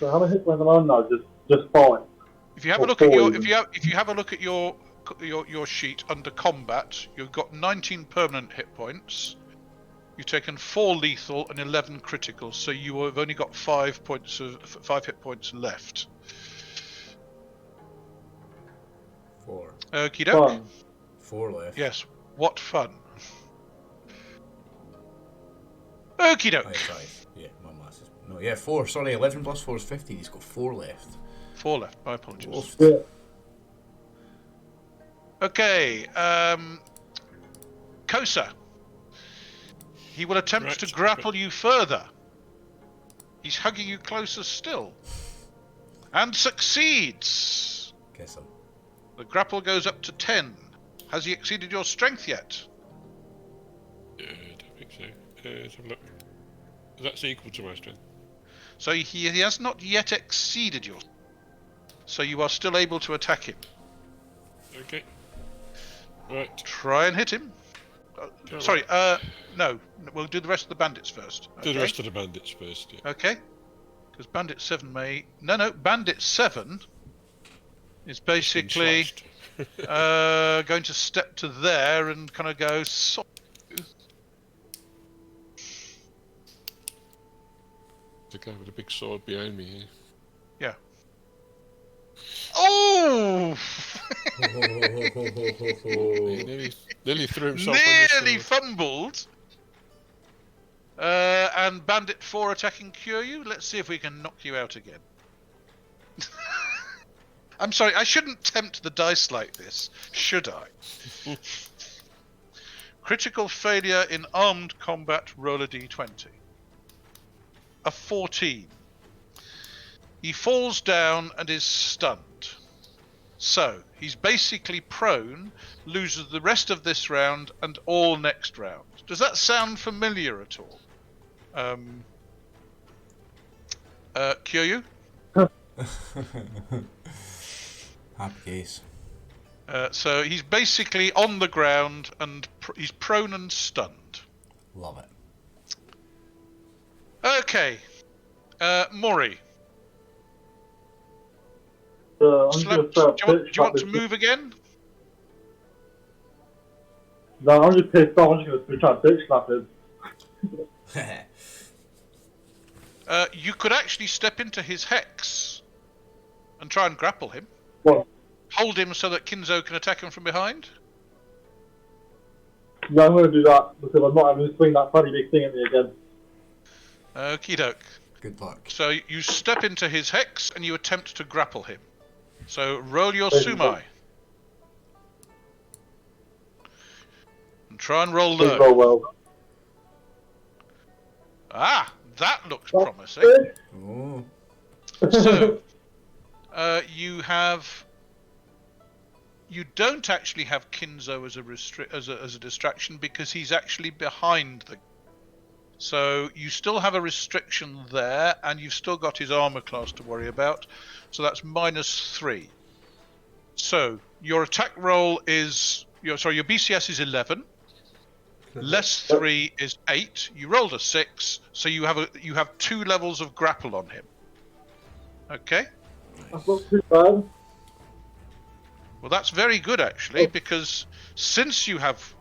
S6: So how many hit points am I on now? Just 5.
S1: If you have a look at if you have a look at your sheet under combat, you've got 19 permanent hit points. You've taken 4 lethal and 11 critical, so you have only got 5 hit points left.
S5: 4.
S1: Okie doke.
S6: Fun.
S5: 4 left.
S1: Yes. What fun. Okie doke.
S5: Right, 5. Yeah, my maths is... No, yeah, 4. Sorry, 11 plus 4 is 15. He's got 4 left.
S1: 4 left. My apologies.
S5: Oof.
S6: Yeah.
S1: Okay. Kosa. He will attempt to grapple you further. He's hugging you closer still. And succeeds.
S5: Kiss him.
S1: The grapple goes up to 10. Has he exceeded your strength yet?
S4: Yeah, I don't think so. Let's have a look. That's equal to my strength.
S1: So he has not yet exceeded your. So you are still able to attack him.
S4: Okay. Right.
S1: Try and hit him. Sorry, no. We'll do the rest of the bandits first.
S4: Do the
S1: okay?
S4: rest of the bandits first, yeah.
S1: Okay. Because Bandit 7 may... No, Bandit 7 is basically going to step to there and kind of go...
S4: The guy with a big sword behind me here.
S1: Yeah. Oh!
S4: He nearly threw himself on
S1: Nearly
S4: the sword.
S1: fumbled. And Bandit 4 attacking Kyūryū. Let's see if we can knock you out again. I'm sorry, I shouldn't tempt the dice like this, should I? Critical failure in armed combat, roll a d20. A 14. He falls down and is stunned. So, he's basically prone, loses the rest of this round and all next round. Does that sound familiar at all? Kyūryū?
S5: Happy days.
S1: So he's basically on the ground and he's prone and stunned.
S5: Love it.
S1: Okay. Mori.
S6: I'm
S1: Do
S6: just
S1: you want to move again?
S6: No, I'm just pissed off. I'm just going to try and bitch slap him.
S1: You could actually step into his hex and try and grapple him.
S6: What?
S1: Hold him so that Kinzo can attack him from behind.
S6: Yeah, I'm going to do that because I'm not having to swing that funny big thing at me again.
S1: Okie doke.
S5: Good luck.
S1: So you step into his hex and you attempt to grapple him. So roll your
S6: Thank you.
S1: sumai. And try and roll
S6: Didn't
S1: low.
S6: go well.
S1: Ah, that looks
S6: That's
S1: promising.
S6: it.
S5: Oh.
S1: So, you don't actually have Kinzo as a distraction because he's actually behind the. So you still have a restriction there, and you've still got his armor class to worry about. So that's -3. So your attack roll is your BCS is 11. Less 3 is 8. You rolled a 6, so you have 2 levels of grapple on him. Okay.
S6: That's not too bad.
S1: Well, that's very good actually, because since you have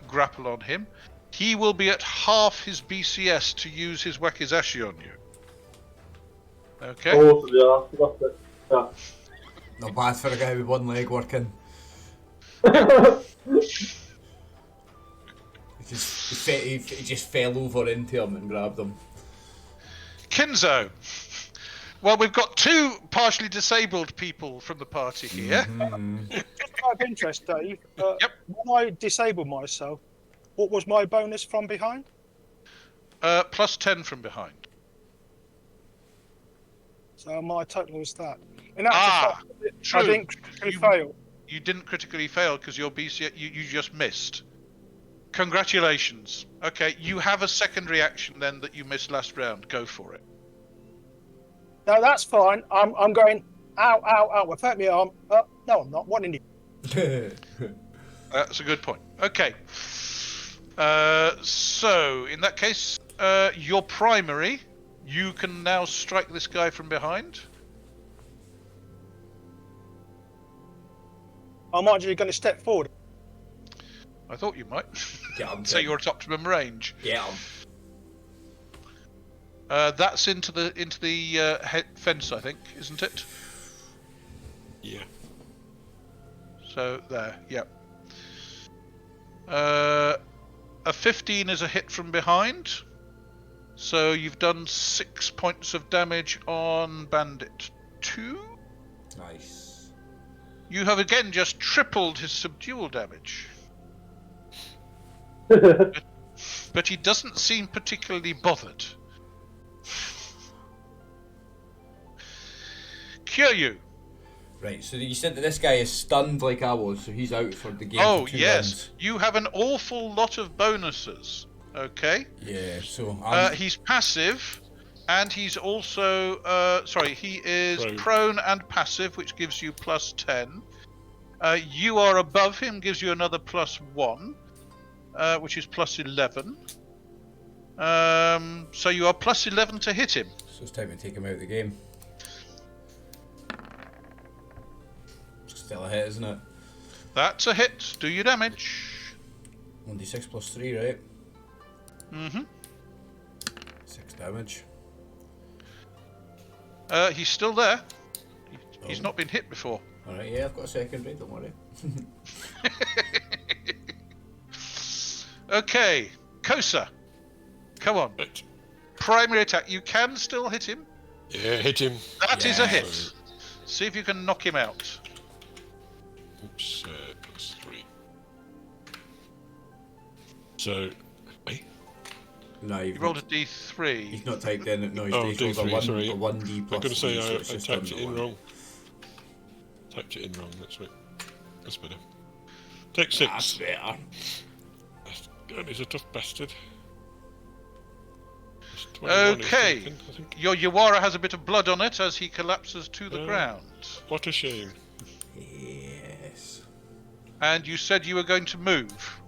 S1: grapple on him, he will be at half his BCS to use his wakizashi on you. Okay.
S6: Awesome, yeah, that's it. Yeah.
S5: Not bad for a guy with one leg working. He just fell over into him and grabbed him.
S1: Kinzo. Well, we've got 2 partially disabled people from the party here.
S3: Just out of interest, Dave.
S1: Yep.
S3: When I disabled myself, what was my bonus from behind?
S1: +10 from behind.
S3: So my total was that. In actual fact,
S1: true.
S3: I didn't critically fail.
S1: You didn't critically fail because your BCS you just missed. Congratulations. Okay, you have a secondary action then that you missed last round. Go for it.
S3: No, that's fine. I'm going Ow, ow, ow, I've hurt my arm. No, I'm not. One in the...
S1: That's a good point. Okay. So, in that case, your primary, you can now strike this guy from behind.
S3: I'm actually going to step forward.
S1: I thought you might.
S5: Get on.
S1: So you're at optimum range.
S5: Get on.
S1: That's into the fence, I think, isn't it?
S4: Yeah.
S1: So there, yep. A 15 is a hit from behind. So you've done 6 points of damage on Bandit 2.
S5: Nice.
S1: You have again just tripled his subdual damage. But he doesn't seem particularly bothered. Kyūryū.
S5: Right, so you said that this guy is stunned like I was, so he's out for the game.
S1: Oh,
S5: for 2
S1: yes.
S5: rounds.
S1: You have an awful lot of bonuses. Okay.
S5: Yeah, so
S1: He's passive, and he's also he is prone and passive, which gives you plus 10. You are above him, gives you another plus 1, which is plus 11. So you are plus 11 to hit him.
S5: so it's time to take him out of the game. Still a hit, isn't it?
S1: That's a hit. Do your damage.
S5: 1d6 plus 3, right?
S1: Mm-hmm.
S5: 6 damage.
S1: He's still there. He's not been hit before.
S5: Alright, yeah, I've got a secondary, don't worry.
S1: Okay, Kosa. Come on.
S4: Right.
S1: Primary attack. You can still hit him.
S4: Yeah, hit him.
S1: That is a hit.
S4: So,
S1: See if you can knock him out.
S4: oops, plus 3. So, wait.
S5: No,
S1: You rolled a d3.
S5: He's not typed in it, no, he's
S4: Oh,
S5: he's rolled
S4: D3, sorry.
S5: a 1d
S4: I'm
S5: plus
S4: going to say
S5: 3, so
S4: I
S5: it's just
S4: typed it
S5: under
S4: in
S5: 1.
S4: wrong. Typed it in wrong, that's right. That's better. Take 6.
S5: That's better.
S4: God, he's a tough bastard. That's 21 is
S1: Okay.
S4: taken, I think.
S1: Your Yawara has a bit of blood on it as he collapses to the
S4: Oh.
S1: ground.
S4: What a shame.
S5: Yes.
S1: And you said you were going to move.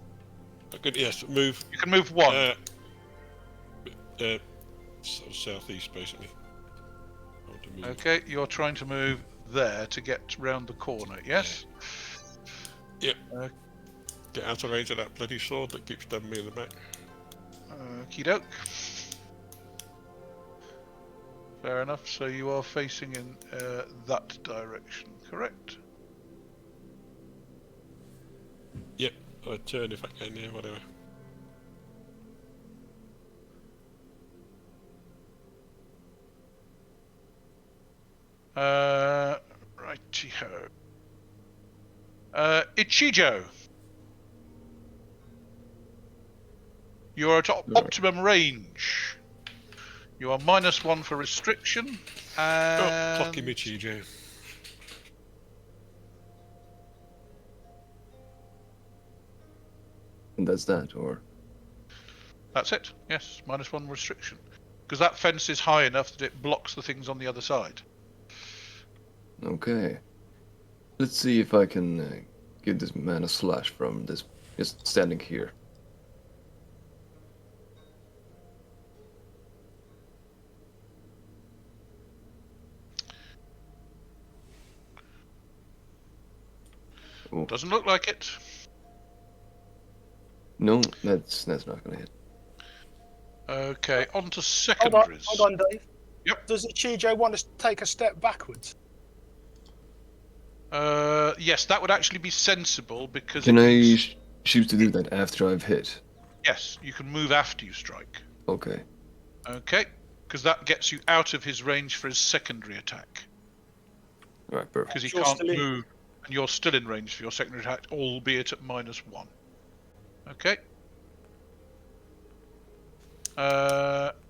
S4: I could, yes, move.
S1: You can move 1.
S4: Sort of southeast, basically. I want to move.
S1: Okay, you're trying to move there to get round the corner, yes?
S4: Yep. Get out of range of that bloody sword that keeps stabbing me in the back.
S1: Okie doke. Fair enough, so you are facing in that direction, correct?
S4: Yep, I'll turn if I can, yeah, whatever.
S1: Righty-ho. Ichijō. You are at optimum range. You are -1 for restriction, and...
S4: Oh, clock him, Ichijō.
S2: And that's that, or
S1: That's it, yes, -1 restriction. Because that fence is high enough that it blocks the things on the other side.
S2: okay. Let's see if I can give this man a slash from this just standing here. Oh,
S1: Doesn't look like it.
S2: no, that's not gonna hit.
S1: Okay, on to
S3: Hold on,
S1: secondaries.
S3: hold on, Dave.
S1: Yep.
S3: Does Ichijō want to take a step backwards?
S1: Yes, that would actually be sensible because...
S2: Can
S1: it
S2: I
S1: means-
S2: choose to do that after I've hit?
S1: Yes, you can move after you strike.
S2: Okay.
S1: Okay, because that gets you out of his range for his secondary attack.
S2: Alright, perfect.
S1: Because he
S3: You're
S1: can't
S3: still in.
S1: move, and you're still in range for your secondary attack, albeit at -1. Okay.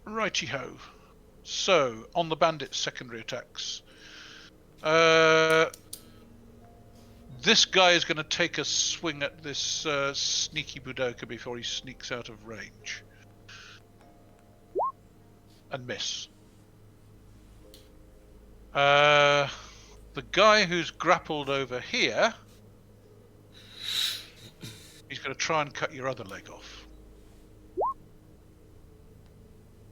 S1: Righty-ho. So, on the bandit's secondary attacks. This guy is going to take a swing at this sneaky Budoka before he sneaks out of range. And miss. The guy who's grappled over here, he's going to try and cut your other leg off.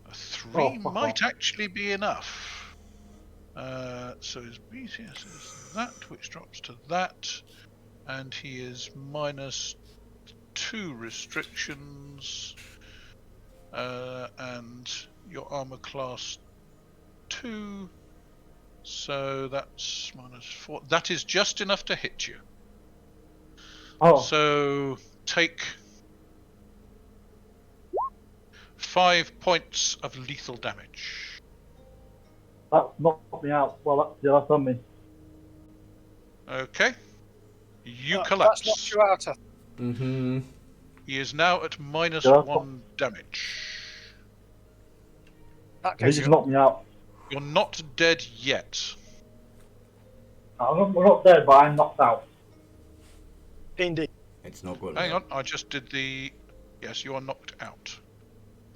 S1: A 3
S6: fuck
S1: might
S6: off.
S1: actually be enough. So his BCS is that, which drops to that, and he is -2 restrictions, and your armor class 2. So that's -4. That is just enough to hit you.
S6: Oh,
S1: So take 5 points of lethal damage.
S6: that's knocked me out. Well, that's on me.
S1: Okay. You
S3: That's
S1: collapse.
S3: knocked you out.
S5: Mm-hmm.
S1: He is now at minus
S6: Yeah,
S1: 1 damage.
S3: That
S6: He
S3: case,
S6: just knocked me out.
S1: You're not dead yet.
S6: We're not dead, but I'm knocked out.
S3: indeed.
S5: It's not going
S1: Hang
S5: well.
S1: on, I just did the... Yes, you are knocked out.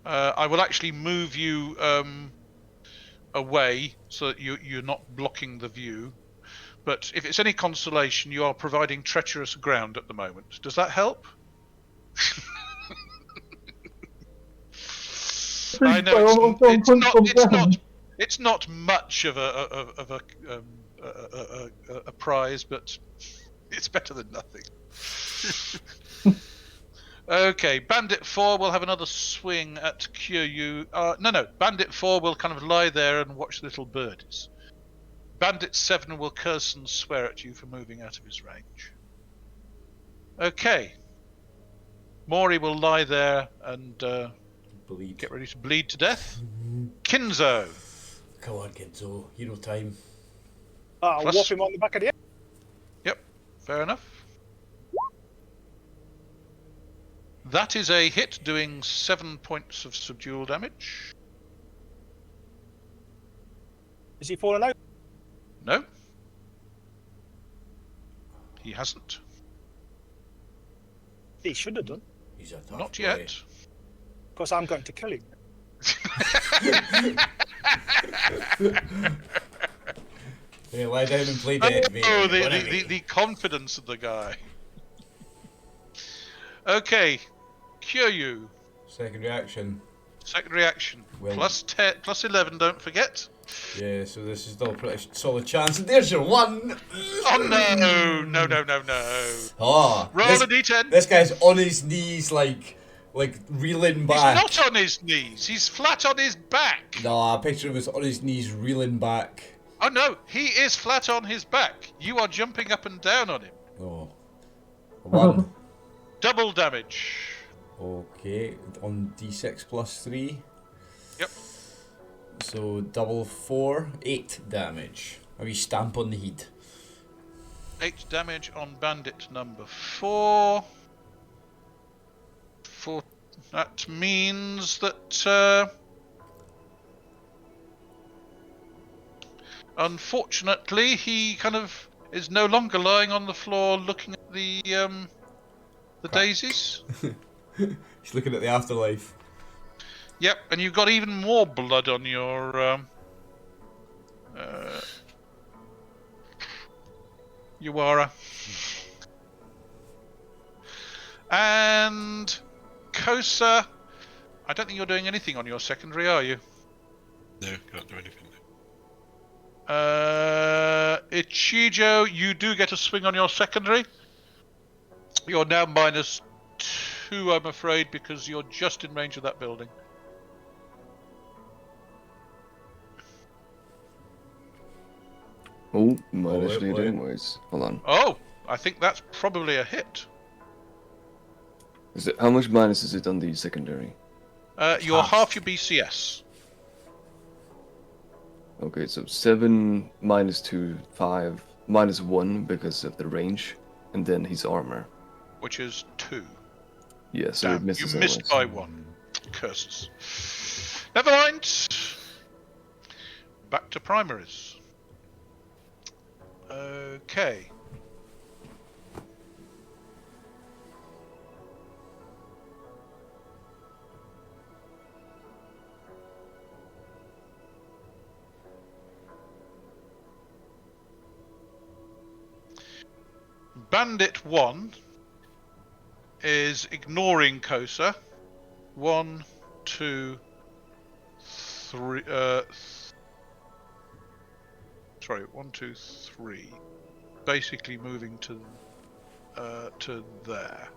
S1: I will actually move you away so that you're not blocking the view. But if it's any consolation, you are providing treacherous ground at the moment. Does that help? I know it's not much of a prize, but it's better than nothing. Okay, Bandit 4 will have another swing at Kyūryū. No, Bandit 4 will kind of lie there and watch the little birdies. Bandit 7 will curse and swear at you for moving out of his range. Okay. Mori will lie there and
S5: Bleed.
S1: get ready to bleed to death. Kinzo.
S5: Come on, Kinzo. Hero time.
S3: I'll
S1: Plus-
S3: whop him on the back of the head.
S1: Yep, fair enough. That is a hit, doing 7 points of subdual damage.
S3: Is he falling out?
S1: No. He hasn't.
S3: He should have done.
S5: He's a tough
S1: Not
S5: boy.
S1: yet.
S3: Because I'm going to kill him.
S5: Hey, lie down and play dead, mate.
S1: Oh,
S5: Whatever.
S1: the confidence of the guy. Okay, Kyūryū.
S5: Second reaction.
S1: Second reaction.
S5: Well-
S1: Plus 10, plus 11, don't forget.
S5: Yeah, so this is still a pretty solid chance. And there's your one!
S1: Oh no! No.
S5: Oh,
S1: Roll
S5: this,
S1: a d10.
S5: this guy's on his knees, like reeling
S1: He's
S5: back.
S1: not on his knees. He's flat on his back.
S5: No, I picture him as on his knees, reeling back.
S1: Oh no, he is flat on his back. You are jumping up and down on him.
S5: Oh. One.
S1: Double damage.
S5: Okay, on d6 plus 3.
S1: Yep.
S5: So double 4, 8 damage. A wee stamp on the head.
S1: 8 damage on bandit number 4. That means that unfortunately he kind of is no longer lying on the floor looking at the daisies.
S5: He's looking at the afterlife.
S1: Yep, and you've got even more blood on your Yuara. And Kosa, I don't think you're doing anything on your secondary, are you?
S4: No, can't do anything.
S1: Ichijō, you do get a swing on your secondary. You're now -2, I'm afraid, because you're just in range of that building.
S2: Oh, might
S5: Wait,
S2: actually do
S5: wait.
S2: anyways. Hold on.
S1: Oh, I think that's probably a hit.
S2: Is it, how much minus is it on the secondary?
S1: You're half your BCS.
S2: Okay, so 7 -2, 5 -1 because of the range, and then his armor.
S1: Which is 2.
S2: Yeah, so it
S1: Damn, you
S2: misses
S1: missed
S2: anyways.
S1: by 1. Curses. Never mind. Back to primaries. Okay. Bandit 1 is ignoring Kosa. 1, 2, 3. Sorry, 1, 2, 3. Basically moving to there.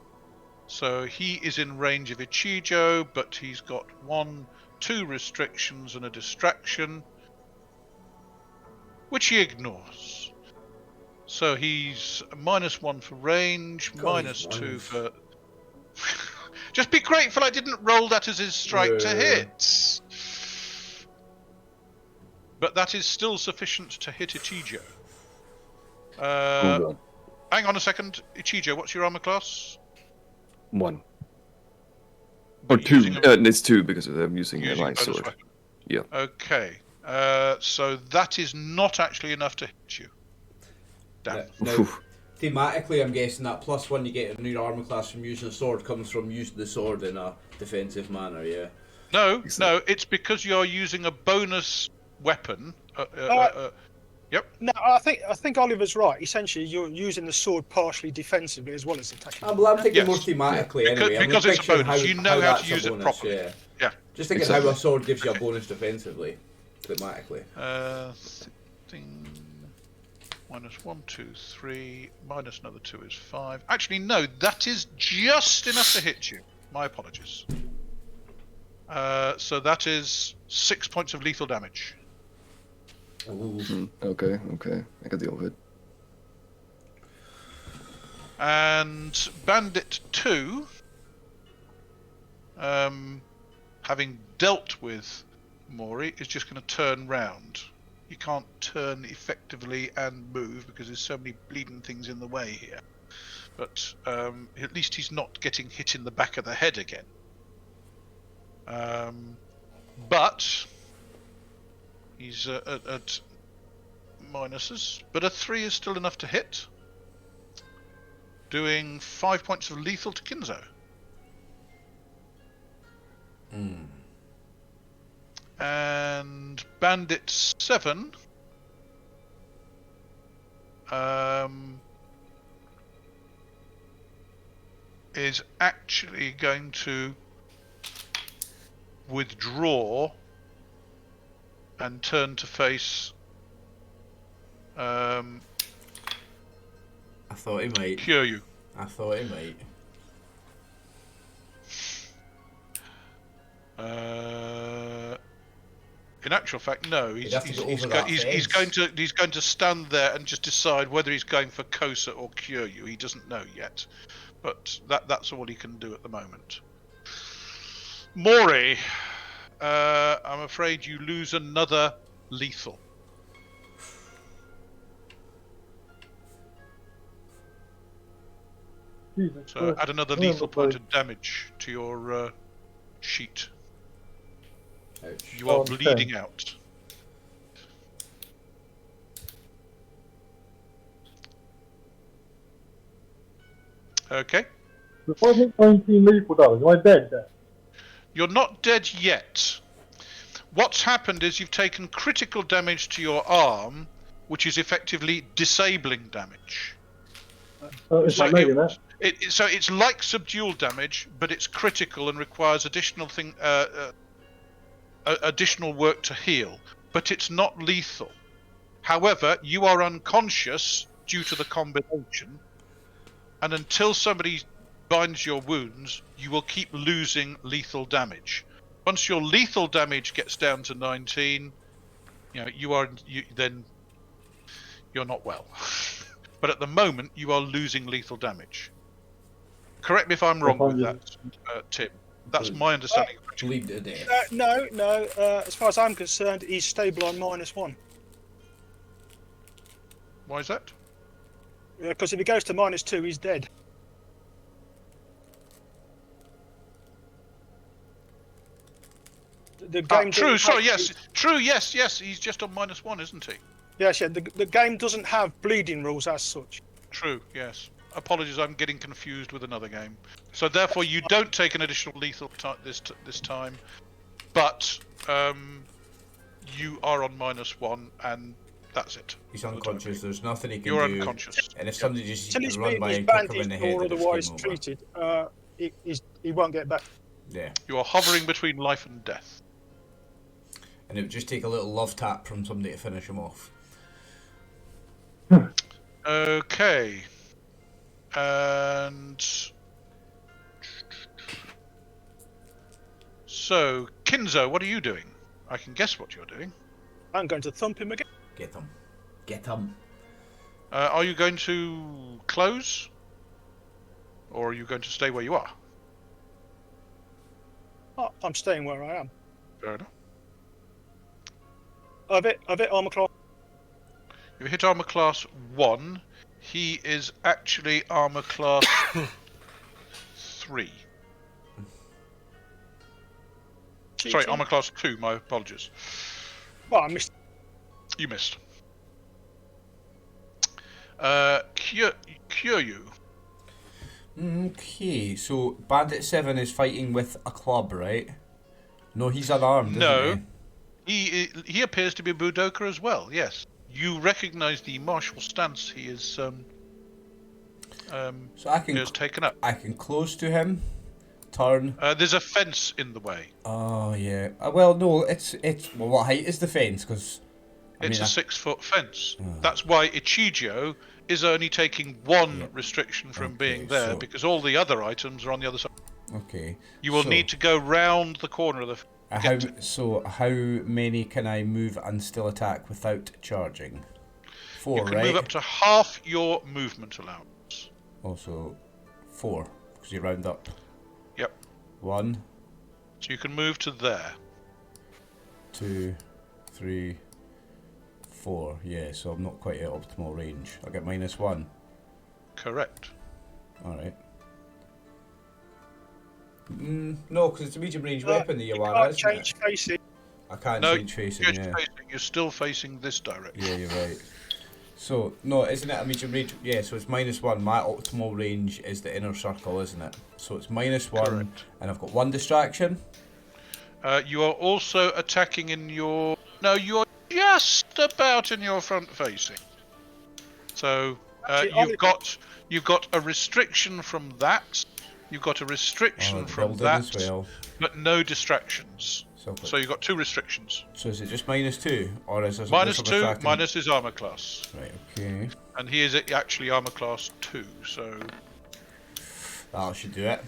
S1: So he is in range of Ichijō, but he's got 1, 2 restrictions and a distraction, which he ignores. So he's -1 for range, -2 for. Just be grateful I didn't roll that as his strike to hit. But that is still sufficient to hit Ichijō. Hang on a second. Ichijō, what's your armor class?
S2: 1. Or 2. It's 2 because I'm using a light sword.
S1: Weapon.
S2: Yeah.
S1: Okay. So that is not actually enough to hit you. Damn.
S5: Now, thematically, I'm guessing that +1 you get in your armor class from using a sword comes from using the sword in a defensive manner, yeah?
S1: No, it's because you're using a bonus weapon. Yep.
S3: No, I think Oliver's right. Essentially, you're using the sword partially defensively as well as attacking.
S5: I'm thinking more thematically anyway.
S1: Because it's a bonus. You know how to use it properly.
S5: Yeah. Just thinking how a sword gives you a bonus defensively, thematically.
S1: -1, 2, 3, minus another 2 is 5. Actually, no, that is just enough to hit you. My apologies. So that is 6 points of lethal damage.
S2: Okay, I can deal with it.
S1: And Bandit 2, having dealt with Mori, is just going to turn round. You can't turn effectively and move because there's so many bleeding things in the way here. But at least he's not getting hit in the back of the head again. But he's at minuses. But a 3 is still enough to hit. Doing 5 points of lethal to Kinzo. And Bandit 7 is actually going to withdraw and turn to face
S5: I thought he might.
S1: Kyūryū.
S5: I thought he might.
S1: In actual fact, no. He's going to stand there and just decide whether he's going for Kosa or Kyūryū. He doesn't know yet, but that's all he can do at the moment. Mori, I'm afraid you lose another lethal. So add another lethal point of damage to your sheet.
S5: Ouch.
S1: You are bleeding out. Okay.
S6: If I hit 19 lethal damage, am I dead then?
S1: You're not dead yet. What's happened is you've taken critical damage to your arm, which is effectively disabling damage.
S6: It's
S1: So
S6: not making that.
S1: So it's like subdual damage, but it's critical and requires additional work to heal. But it's not lethal. However, you are unconscious due to the combination, and until somebody binds your wounds, you will keep losing lethal damage. Once your lethal damage gets down to 19, then you're not well. But at the moment, you are losing lethal damage. Correct me if I'm wrong with that, Tim. That's my understanding.
S5: Bleed to death.
S3: No. As far as I'm concerned, he's stable on -1.
S1: Why is that?
S3: Because if he goes to -2, he's dead. The game
S1: True.
S3: doesn't
S1: Sorry.
S3: have-
S1: Yes. True. Yes. He's just on -1, isn't he?
S3: Yes, yeah. The game doesn't have bleeding rules as such.
S1: True. Yes. Apologies, I'm getting confused with another game. So therefore, you don't take an additional lethal this time, but you are on -1, and that's it.
S5: He's unconscious. There's nothing he can
S1: You're
S5: do.
S1: unconscious.
S5: And if somebody just
S3: Until he's
S5: run
S3: being
S5: by and kick him in
S3: bandaged
S5: the head,
S3: or
S5: then it's
S3: otherwise
S5: game over.
S3: treated, he won't get back.
S5: Yeah.
S1: You are hovering between life and death.
S5: And it would just take a little love tap from somebody to finish him off.
S1: Okay. And so, Kinzo, what are you doing? I can guess what you're doing.
S3: I'm going to thump him again.
S5: Get him. Get him.
S1: Are you going to close? Or are you going to stay where you are?
S3: Oh, I'm staying where I am.
S1: Fair enough.
S3: I've hit armor class.
S1: You hit armor class 1. He is actually armor class 3. Sorry, armor class 2, my apologies.
S3: Well, I missed.
S1: You missed. Kyūryū.
S5: Okay, so Bandit 7 is fighting with a club, right? No, he's unarmed,
S1: No.
S5: isn't
S1: He appears to be a Budoka as well, yes. You recognise the martial stance he is
S5: So I can
S1: has taken up.
S5: I can close to him, turn.
S1: There's a fence in the way.
S5: Oh yeah. Well, no, it's well, what height is the fence? Because
S1: It's a 6-foot fence. That's why Ichijō is only taking one restriction from being there, because all the other items are on the other side.
S5: Okay.
S1: You will need to go round the corner of the.
S5: How many can I move and still attack without charging? 4,
S1: You can
S5: right?
S1: move up to half your movement allowance.
S5: Also 4, because you round up.
S1: Yep.
S5: 1,
S1: So you can move to there.
S5: 2, 3, 4. Yeah, so I'm not quite at optimal range. I get -1.
S1: Correct.
S5: Alright. No, because it's a medium range weapon that you are,
S3: can't
S5: isn't
S3: change
S5: it?
S3: facing.
S5: I can't
S1: No,
S5: change facing,
S1: Change
S5: yeah.
S1: facing. You're still facing this direction.
S5: Yeah, you're right. So, no, isn't it a medium range? Yeah, so it's -1. My optimal range is the inner circle, isn't it? So it's -1,
S1: Correct.
S5: and I've got 1 distraction.
S1: You are also attacking in your. No, you're just about in your front facing. So
S3: Actually,
S1: you've got a restriction from that. You've got a restriction
S5: the
S1: from
S5: building
S1: that,
S5: as well.
S1: but no distractions. So you've got 2 restrictions.
S5: So is it just -2, or is there
S1: -2, minus his armor class,
S5: Right, okay.
S1: and he is actually armor class 2. So
S5: That should do it.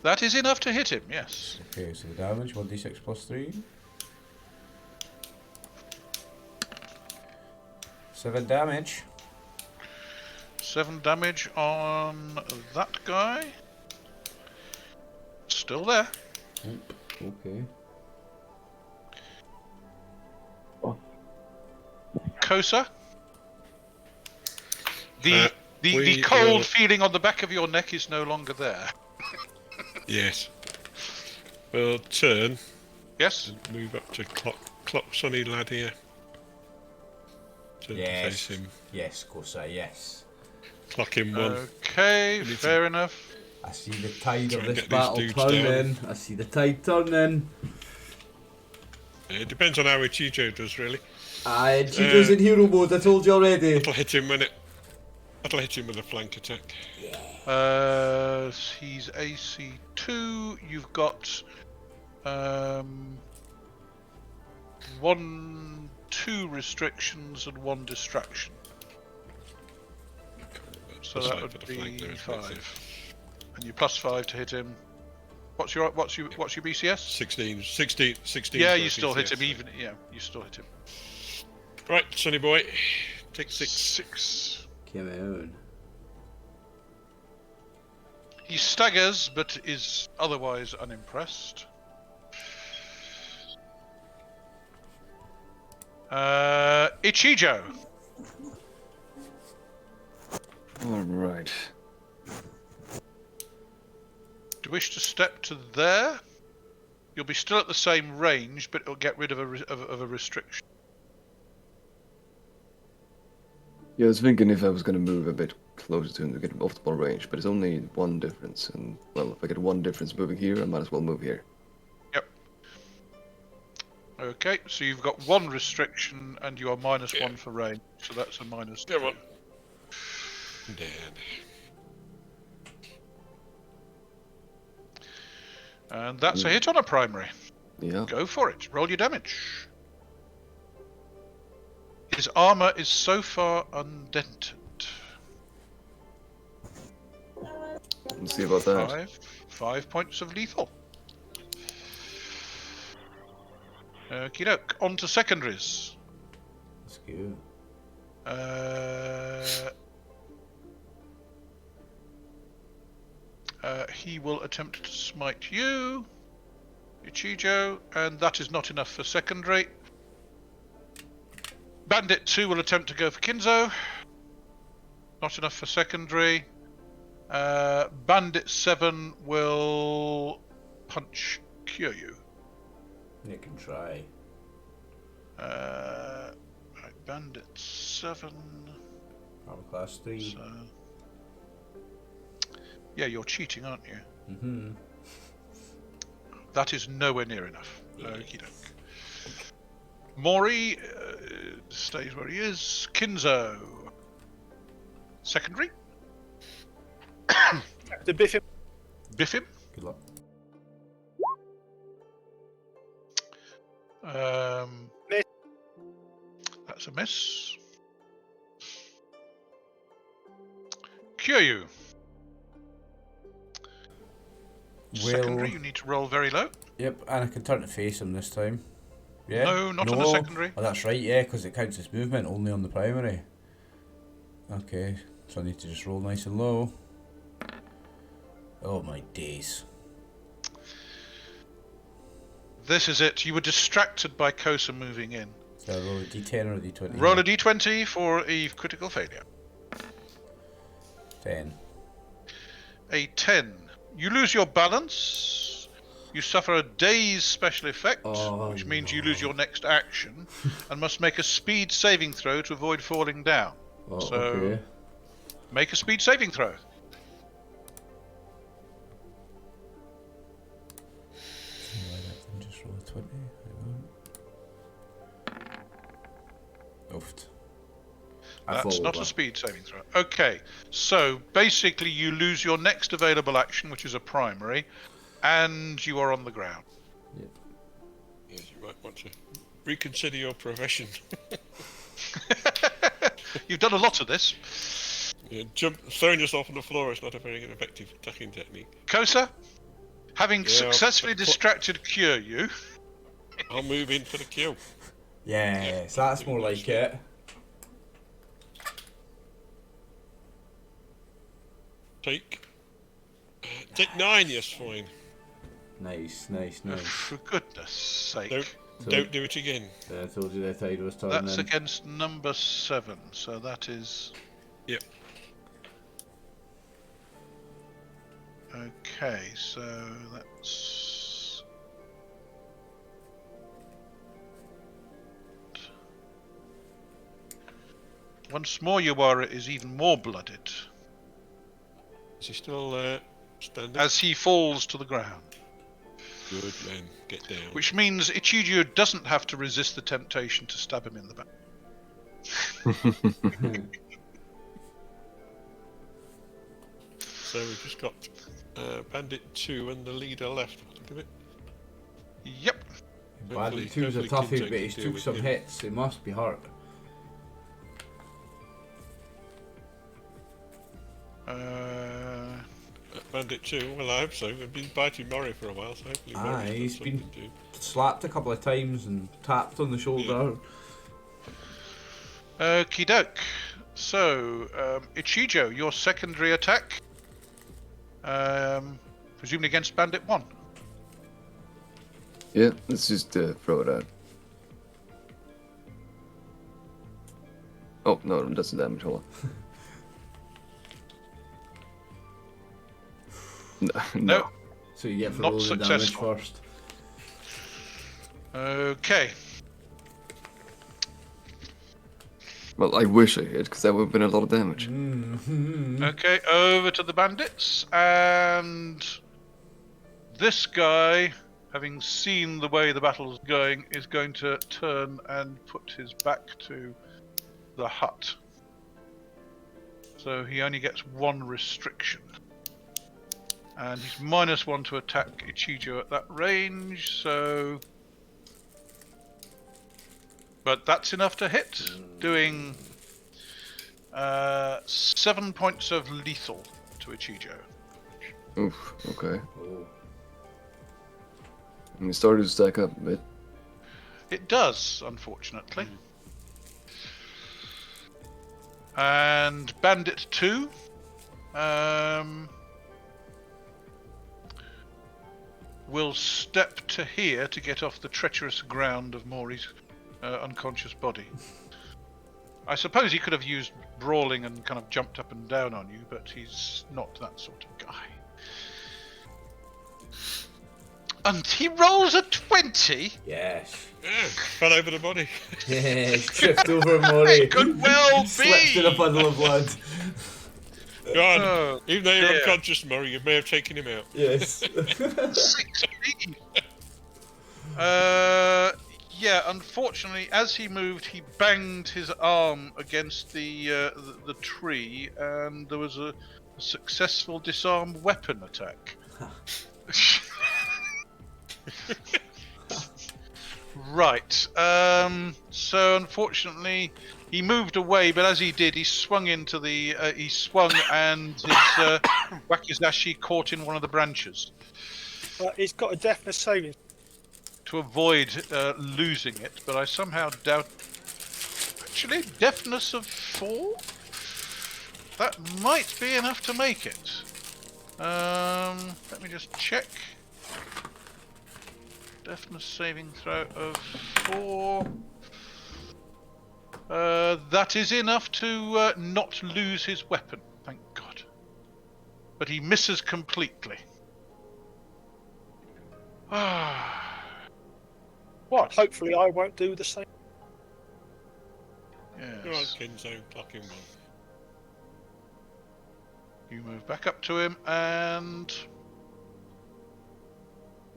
S1: that is enough to hit him. Yes.
S5: Okay, so the damage, 1d6 plus 3. 7 damage.
S1: 7 damage on that guy. Still there.
S5: Okay.
S1: Kosa. The cold feeling on the back of your neck is no longer there.
S4: Yes. We'll turn.
S1: Yes.
S4: And move up to clock Sonny lad here. Turn to face him.
S5: Yes, Kosa, yes.
S4: Clock him 1.
S1: Okay, fair enough.
S5: I see the tide
S4: Try
S5: of
S4: and
S5: this
S4: get these
S5: battle
S4: dudes
S5: turning. I see the tide turning.
S4: It depends on how Ichijō does, really.
S5: Ichijō's in hero mode, I told you already.
S4: That'll hit him when that'll hit him with a flank attack.
S1: He's AC 2. You've got 2 restrictions and 1 distraction. So
S4: Plus
S1: that
S4: 5 for
S1: would
S4: the flank
S1: be
S4: there,
S1: 5. And you +5 to hit him. What's your BCS?
S4: 16.
S1: Yeah,
S4: for
S1: you
S4: a
S1: still hit
S4: BCS.
S1: him even. Yeah, you still hit him.
S4: Right, Sonny boy. Take 6.
S1: 6.
S5: Come on.
S1: He staggers, but is otherwise unimpressed. Ichijō.
S2: Alright.
S1: Do you wish to step to there? You'll be still at the same range, but it'll get rid of a restriction.
S2: Yeah, I was thinking if I was going to move a bit closer to him to get optimal range, but it's only 1 difference, and, well, if I get 1 difference moving here, I might as well move here.
S1: Yep. Okay, so you've got 1 restriction and you are minus
S4: Yeah.
S1: 1 for range, so that's a minus
S4: Come
S1: 2.
S4: on. Damn.
S1: And that's a hit on a primary.
S2: Yeah.
S1: Go for it. Roll your damage. His armor is so far undented.
S2: Let's see about that.
S1: 5 points of lethal. Okie doke. On to secondaries.
S5: Let's go.
S1: He will attempt to smite you, Ichijō, and that is not enough for secondary. Bandit 2 will attempt to go for Kinzo. Not enough for secondary. Bandit 7 will punch Kyūryū.
S5: You can try.
S1: Right, Bandit 7.
S5: Armor class 3.
S1: So... Yeah, you're cheating, aren't you?
S5: Mm-hmm.
S1: That is nowhere near enough. Okie doke. Mori stays where he is. Kinzo. Secondary.
S3: To biff him.
S1: Biff him.
S5: Good luck.
S3: Miss.
S1: That's a miss. Kyūryū. Secondary, you need to roll very low.
S5: Yep, and I can turn to face him this time. Yeah?
S1: No, not on the secondary.
S5: Oh, that's right, yeah, because it counts as movement only on the primary. Okay, so I need to just roll nice and low. Oh my days.
S1: This is it. You were distracted by Kosa moving in.
S5: So I roll a d10 or a d20?
S1: Roll a d20 for a critical failure.
S5: 10.
S1: A 10. You lose your balance. You suffer a day's special effect, which means you lose your next action, and must make a speed saving throw to avoid falling down.
S5: Oh,
S1: So,
S5: okay.
S1: make a speed saving throw.
S5: Just roll a 20. Oofed.
S1: That's not a speed saving throw. Okay, so basically you lose your next available action, which is a primary, and you are on the ground.
S4: Yes, you might want to reconsider your profession.
S1: You've done a lot of this.
S4: Yeah, throwing yourself on the floor is not a very effective attacking technique.
S1: Kosa, having
S4: Yeah,
S1: successfully
S4: I'll-
S1: distracted Kyūryū,
S4: I'll move in for the kill.
S5: Yeah, so that's more like it.
S4: Take 9, yes, fine.
S5: Nice.
S1: for goodness sake.
S4: Don't do it again.
S5: I told you that tide was turning.
S1: That's against number 7, so that is...
S4: Yep.
S1: Okay, so that's... Once more, Yuara is even more blooded
S4: Is he still standing?
S1: as he falls to the ground.
S4: Good man, get down.
S1: Which means Ichijō doesn't have to resist the temptation to stab him in the back.
S4: So we've just got Bandit 2 and the leader left. Look at it.
S1: Yep.
S5: Bandit 2's a
S4: hopefully
S5: toughie,
S4: Kinzo
S5: but he's
S4: can
S5: took
S4: deal
S5: some
S4: with him.
S5: hits. He must be hurt.
S4: Bandit 2, well I hope so. We've been biting Mori for a while, so hopefully
S5: Aye,
S4: Mori's got
S5: he's
S4: something
S5: been-
S4: to do.
S5: Slapped a couple of times and tapped on the shoulder.
S1: Okie doke. So, Ichijō, your secondary attack. Presumably against Bandit 1.
S2: Yeah, let's just throw it out. Oh, no, it doesn't damage. Hold on. No.
S5: So you get for
S1: Not
S5: rolling damage
S1: successful.
S5: first.
S1: Okay.
S2: Well, I wish I hit, because that would have been a lot of damage.
S1: Okay, over to the bandits, and this guy having seen the way the battle is going, is going to turn and put his back to the hut. So he only gets one restriction. And he's -1 to attack Ichijō at that range, so... But that's enough to hit, doing 7 points of lethal to Ichijō.
S2: Oof, okay.
S5: Oh.
S2: And it started to stack up a bit.
S1: It does, unfortunately. And Bandit 2. Will step to here to get off the treacherous ground of Mori's unconscious body. I suppose he could have used brawling and kind of jumped up and down on you, but he's not that sort of guy. And he rolls a 20?
S5: Yes.
S4: Yeah, fell over the body.
S5: Yes, tripped over Mori.
S1: Could well be.
S5: Slipped in a puddle of blood.
S4: God,
S1: Oh,
S4: even though you're
S1: dear.
S4: unconscious, Mori, you may have taken him out.
S5: Yes.
S1: 16. Yeah, unfortunately, as he moved, he banged his arm against the tree, and there was a successful disarmed weapon attack. Right. So unfortunately, he moved away, but as he did, he swung into the. He swung, and his wakizashi caught in one of the branches.
S3: He's got a deafness saving.
S1: To avoid losing it, but I somehow doubt. Actually, deafness of 4. That might be enough to make it. Let me just check. Deafness saving throw of 4. That is enough to not lose his weapon, thank God. But he misses completely.
S3: Well, hopefully I won't do the same.
S1: Yes.
S4: Go on, Kinzo, clock him one.
S1: You move back up to him and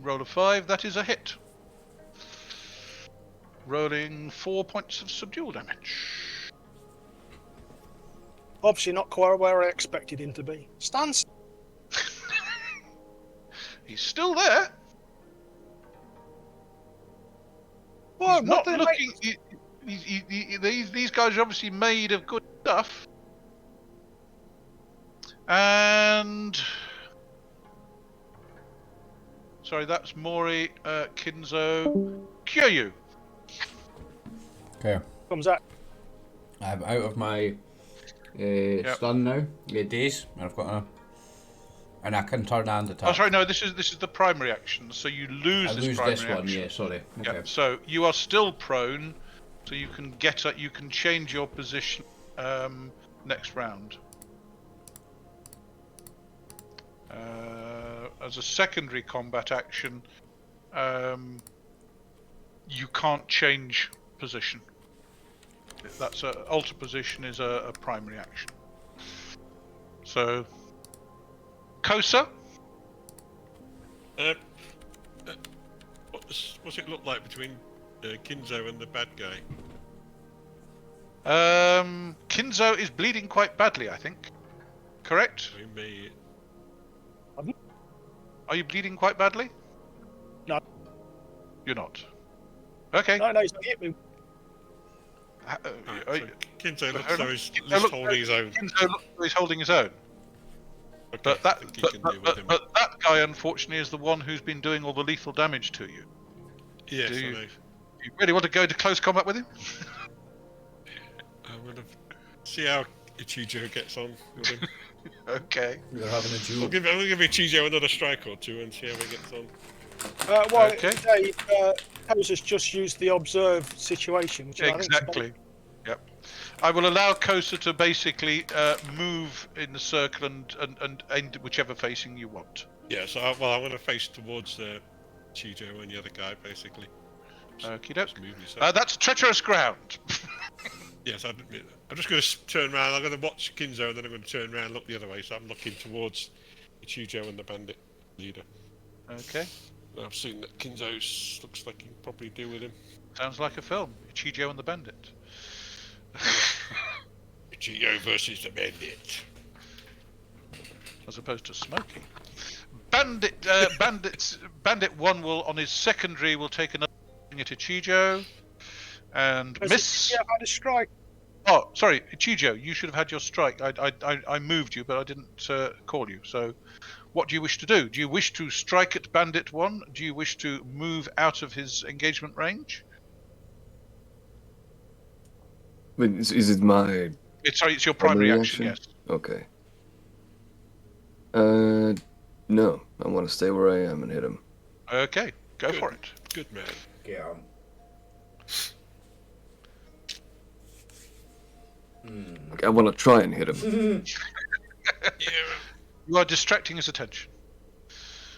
S1: roll a 5. That is a hit. Rolling 4 points of subdual damage.
S3: Obviously not quite where I expected him to be. Stands.
S1: He's still there.
S3: Well,
S1: He's not looking. These guys are obviously made of good stuff. And sorry, that's Mori, Kinzo, Kyūryū.
S5: Okay.
S3: Comes out.
S5: I'm out of my stun now. Days. And I've got a. And I can turn and attack.
S1: Oh, sorry, no. This is the primary action. So you lose
S5: I
S1: this
S5: lose
S1: primary
S5: this one.
S1: action.
S5: Yeah, sorry. Okay.
S1: Yeah. So you are still prone, so you can get you can change your position next round. As a secondary combat action, you can't change position. That's alter position is a primary action. So, Kosa.
S4: What's it look like between Kinzo and the bad guy?
S1: Kinzo is bleeding quite badly, I think. Correct?
S4: We may.
S1: Are you bleeding quite badly?
S3: No.
S1: You're not. Okay.
S3: No, he's not hit me.
S4: Kinzo looks
S1: Hold
S4: though
S1: on.
S4: he's
S1: Kinzo
S4: holding his own.
S1: Kinzo looks like he's holding his own.
S4: Okay,
S1: But
S4: I think he can deal with him.
S1: but that guy, unfortunately, is the one who's been doing all the lethal damage to you.
S4: Yes,
S1: do
S4: I
S1: you-
S4: know.
S1: You really want to go into close combat with him?
S4: I'm gonna see how Ichijō gets on with him.
S1: Okay.
S5: We're having a duel.
S4: I'm gonna give Ichijō another strike or two and see how he gets on.
S3: Well,
S1: Okay.
S3: today, Kosa's just used the observe situation, which I think is
S1: Exactly. Yep. I will allow Kosa to basically move in the circle and end whichever facing you want.
S4: Yeah, so I'm gonna face towards Ichijō and the other guy basically.
S1: Okie doke.
S4: Just move yourself.
S1: That's treacherous ground.
S4: Yes, I admit that. I'm just going to turn around. I'm going to watch Kinzo, and then I'm going to turn around and look the other way. So I'm looking towards Ichijō and the bandit leader.
S1: Okay.
S4: I've seen that Kinzo looks like you can probably deal with him.
S1: Sounds like a film. Ichijō and the Bandit.
S4: Ichijō versus the Bandit.
S1: As opposed to Smokey. Bandit 1 will, on his secondary, will take another swing at Ichijō. And miss.
S3: Yeah, had a strike.
S1: Oh, sorry, Ichijō, you should have had your strike. I moved you, but I didn't call you. So, what do you wish to do? Do you wish to strike at Bandit 1? Do you wish to move out of his engagement range?
S2: But is it my...
S1: It's your primary action, yes.
S2: Okay. No. I want to stay where I am and hit him.
S1: Okay, go for it.
S4: Good man.
S5: Get him.
S2: Okay, I want to try and hit him.
S4: Yeah.
S1: You are distracting his attention.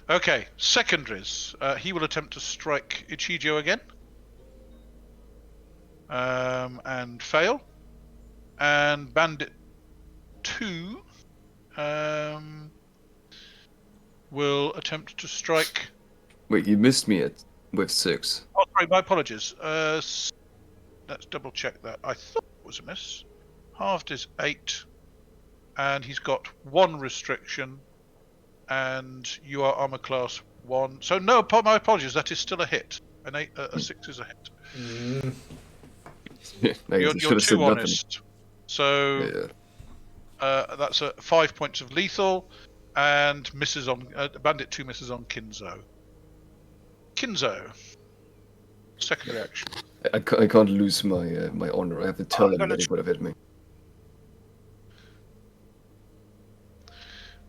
S1: Okay, secondaries. He will attempt to strike Ichijō again. And fail. And Bandit 2 will attempt to strike...
S2: Wait, you missed me with 6.
S1: Oh, sorry, my apologies. Let's double check that. I thought it was a miss. Halved is 8. And he's got 1 restriction. And you are armor class 1. So no, my apologies, that is still a hit. A 6 is a hit. You're too honest. So that's 5 points of lethal, and misses on Bandit 2 misses on Kinzo. Kinzo, second reaction.
S2: I can't lose my honor. I have to tell him that he would have hit me.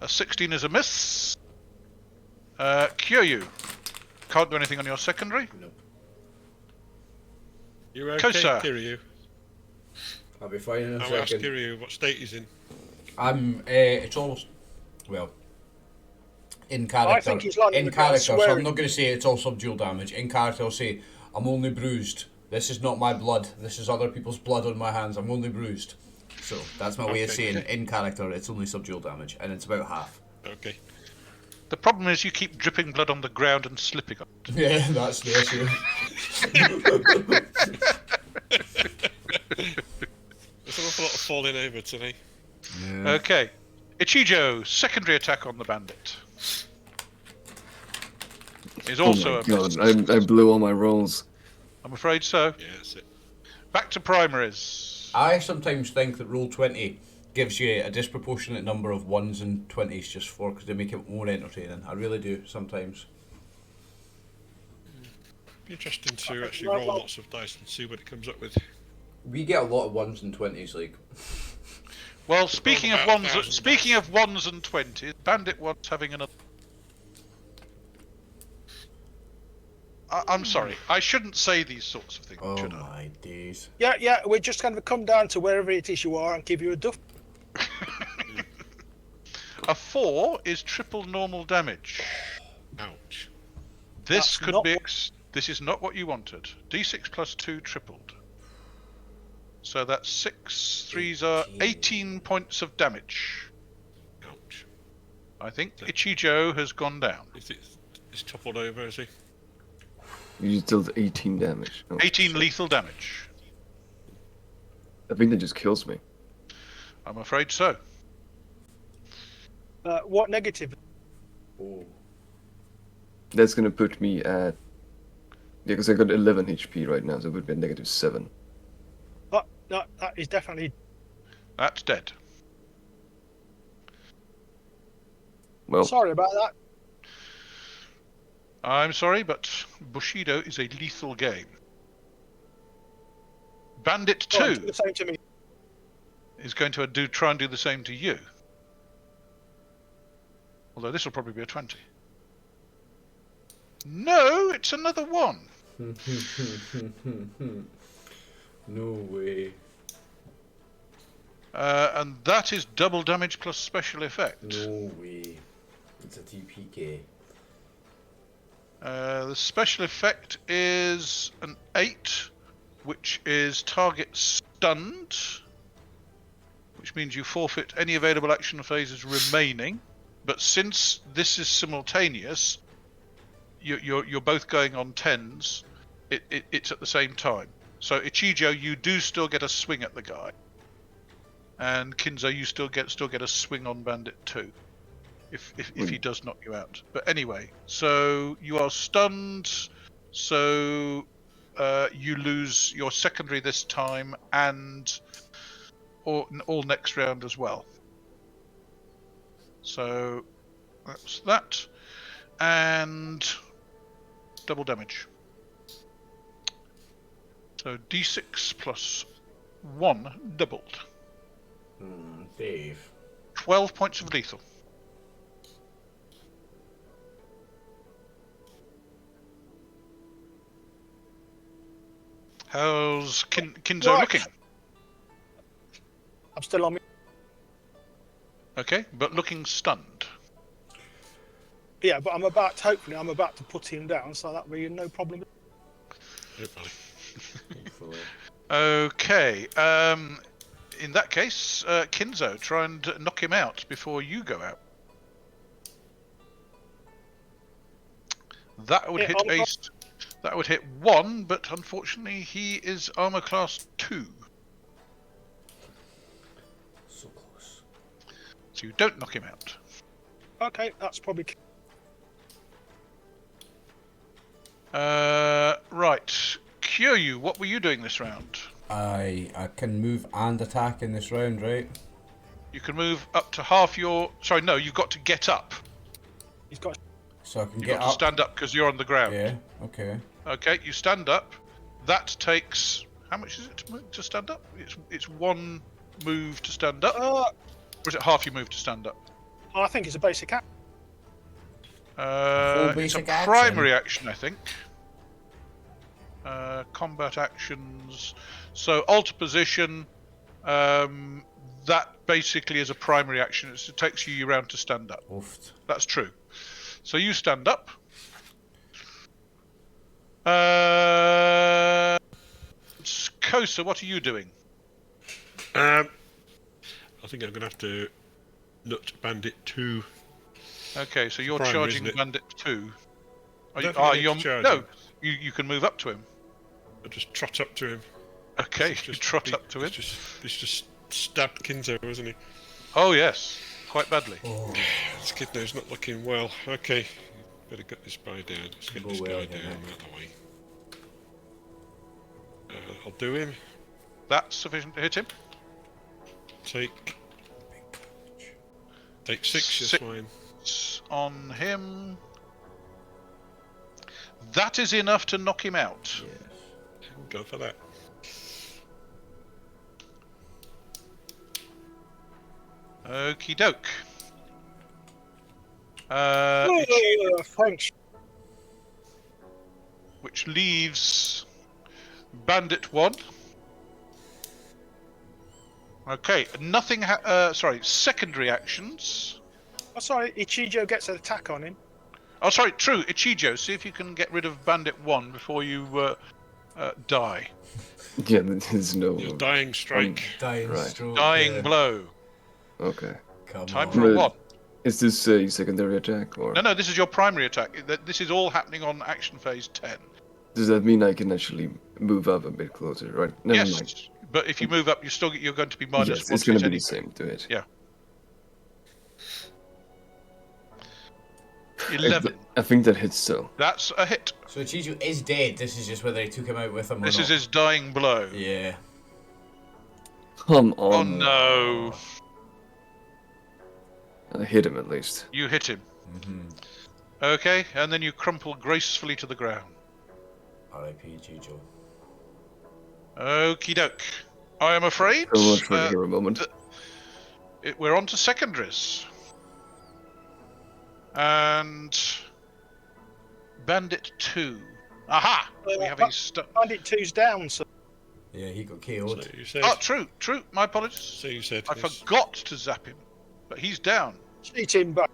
S1: A 16 is a miss. Kyūryū, can't do anything on your secondary.
S5: No.
S4: You okay,
S1: Kosa.
S4: Kyūryū?
S5: I'll be fine in a
S4: I'll ask
S5: second.
S4: Kyūryū what state he's in.
S5: It's all... Well... In character,
S3: I think he's landing
S5: in
S3: the ground
S5: character, so I'm
S3: swearing.
S5: not going to say it's all subdual damage. In character, I'll say, I'm only bruised. This is not my blood. This is other people's blood on my hands. I'm only bruised. So, that's my way of saying, in character, it's only subdual damage, and it's about half.
S4: Okay.
S1: The problem is you keep dripping blood on the ground and slipping on it.
S5: Yeah, that's the issue.
S4: There's an awful lot of falling over today.
S5: Yeah.
S1: Okay, Ichijō, secondary attack on the Bandit. Is also
S2: Oh my
S1: a miss.
S2: god, I blew all my rolls.
S1: I'm afraid so.
S4: Yeah, that's it.
S1: Back to primaries.
S5: I sometimes think that Roll20 gives you a disproportionate number of 1s and 20s just because they make it more entertaining. I really do, sometimes.
S4: Be interesting to actually roll lots of dice and see what it comes up with.
S5: We get a lot of 1s and 20s, like...
S1: Well, speaking of
S4: about
S1: ones,
S4: 1,000
S1: speaking of 1s and 20s, Bandit 1's having another. I'm sorry, I shouldn't say these sorts of things,
S5: Oh
S1: should I?
S5: my days.
S3: Yeah, we're just going to come down to wherever it is you are and give you a duff.
S1: A 4 is triple normal damage.
S4: Ouch.
S1: This
S3: That's
S1: could
S3: not
S1: be. This is not what you wanted. D6 plus 2 tripled. So that's 6 3s are 18 points of damage.
S4: Ouch.
S1: I think Ichijō has gone down.
S4: Is toppled over, is he?
S2: You dealt 18 damage. Oh,
S1: 18 lethal damage.
S2: I think that just kills me.
S1: I'm afraid so.
S3: What negative?
S5: Oh.
S2: That's gonna put me at... Yeah, because I got 11 HP right now, so it would be a negative 7.
S3: That is definitely...
S1: That's dead.
S2: Well,
S3: Sorry about that.
S1: I'm sorry, but Bushido is a lethal game. Bandit 2
S3: Oh, do the same to me.
S1: is going to try and do the same to you. Although this will probably be a 20. No, it's another 1.
S5: No way.
S1: And that is double damage plus special effect.
S5: No way. It's a TPK.
S1: The special effect is an 8, which is target stunned, which means you forfeit any available action phases remaining. But since this is simultaneous, you're both going on 10s. It's at the same time. So Ichijō, you do still get a swing at the guy, and Kinzo, you still get a swing on Bandit 2, if he does knock you out. But anyway, so you are stunned. So you lose your secondary this time, and all next round as well. So that's that, and double damage. So d6 plus 1 doubled.
S5: Dave.
S1: 12 points of lethal. How's Kinzo
S3: Right.
S1: looking?
S3: I'm still on me.
S1: Okay, but looking stunned.
S3: Yeah, but hopefully I'm about to put him down, so that'll be no problem.
S4: Hopefully.
S5: Hopefully.
S1: Okay, in that case, Kinzo, try and knock him out before you go out. That would that would hit 1, but unfortunately he is armor class 2.
S5: So close.
S1: So you don't knock him out.
S3: Okay, that's probably.
S1: Right. Kyūryū, what were you doing this round?
S5: I can move and attack in this round, right?
S1: You can move up to half your... Sorry, no, you've got to get up.
S3: He's got.
S5: So I can
S1: You've
S5: get
S1: got to
S5: up.
S1: stand up because you're on the ground.
S5: Yeah, okay.
S1: Okay, you stand up. That takes... How much is it to stand up? It's 1 move to stand up. Or is it half your move to stand up?
S3: I think it's a basic act.
S5: Full
S1: It's a
S5: basic action?
S1: primary action, I think. Combat actions. So alter position. That basically is a primary action. It takes you around to stand up.
S5: Oofed.
S1: That's true. So you stand up. Kosa, what are you doing?
S4: I think I'm going to have to nut Bandit 2.
S1: Okay, so you're
S4: Primary,
S1: charging
S4: isn't it?
S1: Bandit 2.
S4: I don't think I need to charge
S1: no,
S4: him.
S1: you can move up to him.
S4: I'll just trot up to him.
S1: Okay,
S4: He's
S1: you trot up to him.
S4: He's just stabbed Kinzo, hasn't he?
S1: Oh yes, quite badly.
S5: Oh,
S4: This kid now's not looking well. Okay, better get this guy down. Let's get
S5: Go
S4: this
S5: well,
S4: guy down
S5: yeah.
S4: out of the way. I'll do him.
S1: That's sufficient to hit him.
S4: Take 6, that's
S1: Six.
S4: fine.
S1: On him. That is enough to knock him out.
S5: yes.
S4: Go for that.
S1: Okie doke.
S3: Thanks.
S1: Which leaves Bandit 1. Okay, nothing. Sorry, secondary actions.
S3: Oh, sorry, Ichijō gets an attack on him.
S1: Oh, sorry, true. Ichijō, see if you can get rid of Bandit 1 before you die.
S2: Yeah, there's no.
S4: Your dying strike.
S5: Dying
S2: Right.
S5: stroke.
S1: Dying
S5: yeah.
S1: blow.
S2: Okay.
S5: Come
S1: Time
S5: on.
S1: for a
S2: But-
S1: what?
S2: Is this a secondary attack, or
S1: No, this is your primary attack. This is all happening on action phase 10.
S2: does that mean I can actually move up a bit closer? Right? Never
S1: Yes,
S2: mind.
S1: but if you move up, you're going to be minus
S2: Yes,
S1: 1
S2: it's going
S1: to
S2: to be
S1: hit
S2: the same to it.
S1: Yeah. 11.
S2: I think that hits still.
S1: That's a hit.
S5: So Ichijō is dead. This is just whether he took him out with him or
S1: This
S5: not.
S1: is his dying blow.
S5: Yeah.
S2: Come
S1: Oh
S2: on.
S1: no.
S2: I hit him at least.
S1: You hit him.
S5: Mm-hmm.
S1: Okay, and then you crumple gracefully to the ground.
S5: R.I.P. Ichijō.
S1: Okie doke. I am afraid
S2: So much for a hero moment.
S1: we're on to secondaries. And Bandit 2. Aha! We have a
S3: Bandit 2's down, so
S5: Yeah, he got
S4: So
S5: KO'd.
S4: you said.
S1: Oh, true. My apologies.
S4: So you said.
S1: I
S4: yes.
S1: forgot to zap him. But he's down.
S3: shoot him back.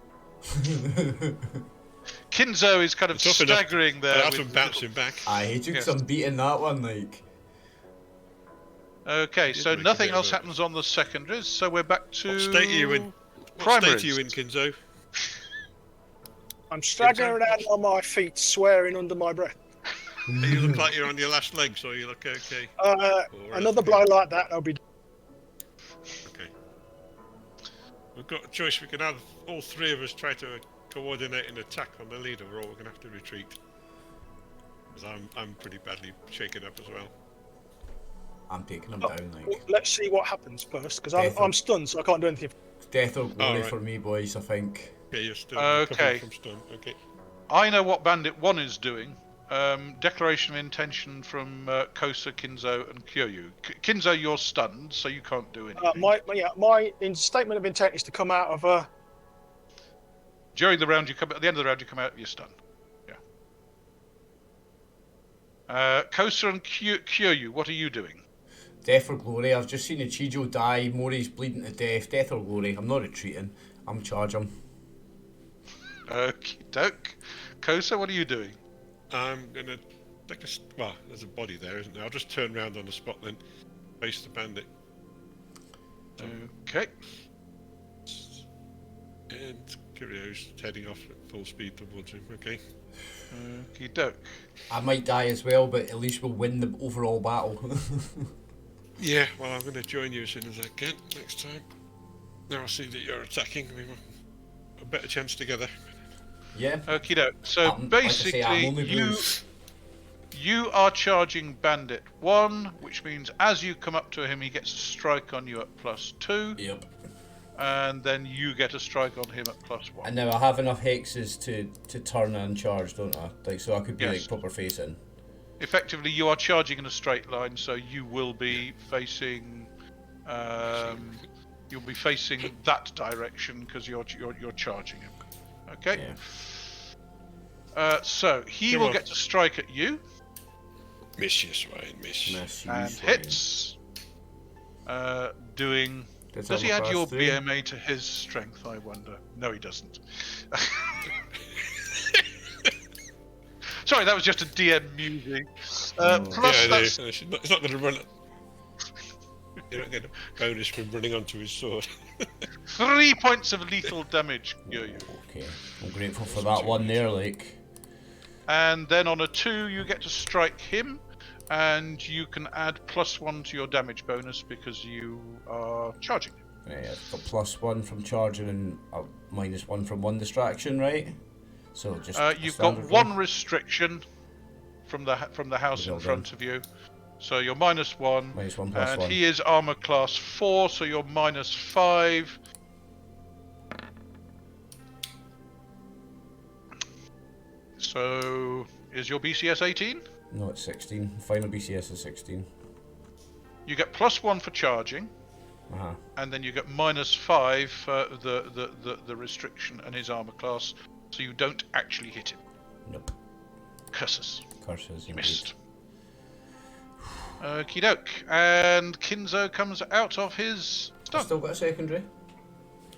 S1: Kinzo is kind of
S4: Tough enough.
S1: staggering there.
S4: I'll have
S1: with
S4: to bounce him back.
S5: Aye, he took
S1: Yes.
S5: some beating that one, like.
S1: Okay,
S4: Did
S1: so
S4: make a
S1: nothing
S4: bit
S1: else
S4: of a-
S1: happens on the secondaries, so we're back to
S4: What state are you in? What
S1: primaries.
S4: state are you in, Kinzo?
S3: I'm staggering around on my feet, swearing under my breath.
S4: You look like you're on your last legs, or you look okay?
S3: Another blow like that, I'll be.
S4: Okay. We've got a choice. We can have all three of us try to coordinate an attack on the leader, or we're going to have to retreat. Because I'm pretty badly shaken up as well.
S5: I'm taking him down, like.
S3: Let's see what happens first, because I'm stunned, so I can't do anything.
S5: Death or glory
S4: right.
S5: for me, boys, I think.
S4: Okay, you're still
S1: Okay.
S4: recovering from stun. Okay.
S1: I know what Bandit 1 is doing. Declaration of intention from Kosa, Kinzo, and Kyūryū. Kinzo, you're stunned, so you can't do anything.
S3: My statement of intent is to come out of
S1: During the round, at the end of the round, you come out, you're stunned. Yeah. Kosa and Kyūryū, what are you doing?
S5: Death or glory. I've just seen Ichijō die. Mori's bleeding to death. Death or glory. I'm not retreating. I'm charging.
S1: Okie doke. Kosa, what are you doing?
S4: I'm gonna take a. Well, there's a body there, isn't there? I'll just turn around on the spot then, face the bandit.
S1: Okay.
S4: And Kyūryū's heading off at full speed towards him. Okay.
S1: Okie doke.
S5: I might die as well, but at least we'll win the overall battle.
S4: Yeah. Well, I'm gonna join you as soon as I can next time. Now I see that you're attacking. We have a better chance together.
S5: Yeah.
S1: Okie doke. So basically,
S5: like I say, I'm only
S1: you are charging Bandit 1, which means as you come up to him, he gets a strike on you at +2.
S5: Yep.
S1: And then you get a strike on him at +1.
S5: And now I have enough hexes to turn and charge, don't I? Like, so I could be like proper facing.
S1: Effectively, you are charging in a straight line, so you will be facing. You'll be facing that direction because you're charging him. Okay.
S5: Yeah.
S1: So he will get to strike at you.
S4: Miss you, swine. Miss.
S1: And hits. Doing. Does he add your BMA to his strength? I wonder. No, he doesn't. Sorry, that was just a DM musing. Plus, that's...
S4: it's not going to run. You don't get a bonus from running onto his sword.
S1: 3 points of lethal damage, Kyūryū.
S5: Okay, I'm grateful for that one there, like.
S1: And then on a 2, you get to strike him, and you can add +1 to your damage bonus because you are charging him.
S5: Right, I've got +1 from charging and -1 from one distraction, right? So just.
S1: You've got one restriction from the house in front of you, so you're -1.
S5: -1 +1.
S1: And he is armor class 4, so you're -5. So is your BCS 18?
S5: No, it's 16. Final BCS is 16.
S1: You get +1 for charging. And then you get -5 for the restriction and his armor class, so you don't actually hit him.
S5: Nope.
S1: Curses.
S5: You
S1: missed. Okie doke. And Kinzo comes out of his stun.
S5: Still got a secondary?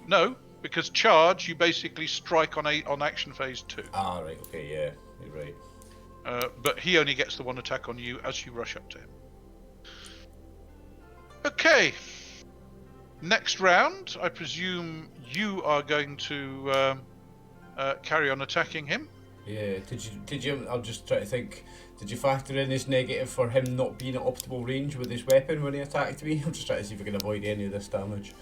S1: No, because charge, you basically strike on action phase 2.
S5: Ah, right, okay, yeah, you're right.
S1: But he only gets the one attack on you as you rush up to him. Okay. Next round, I presume you are going to carry on attacking him.
S5: Yeah, did you, I'll just try to think, did you factor in this negative for him not being at optimal range with his weapon when he attacked me? I'm just trying to see if I can avoid any of this damage.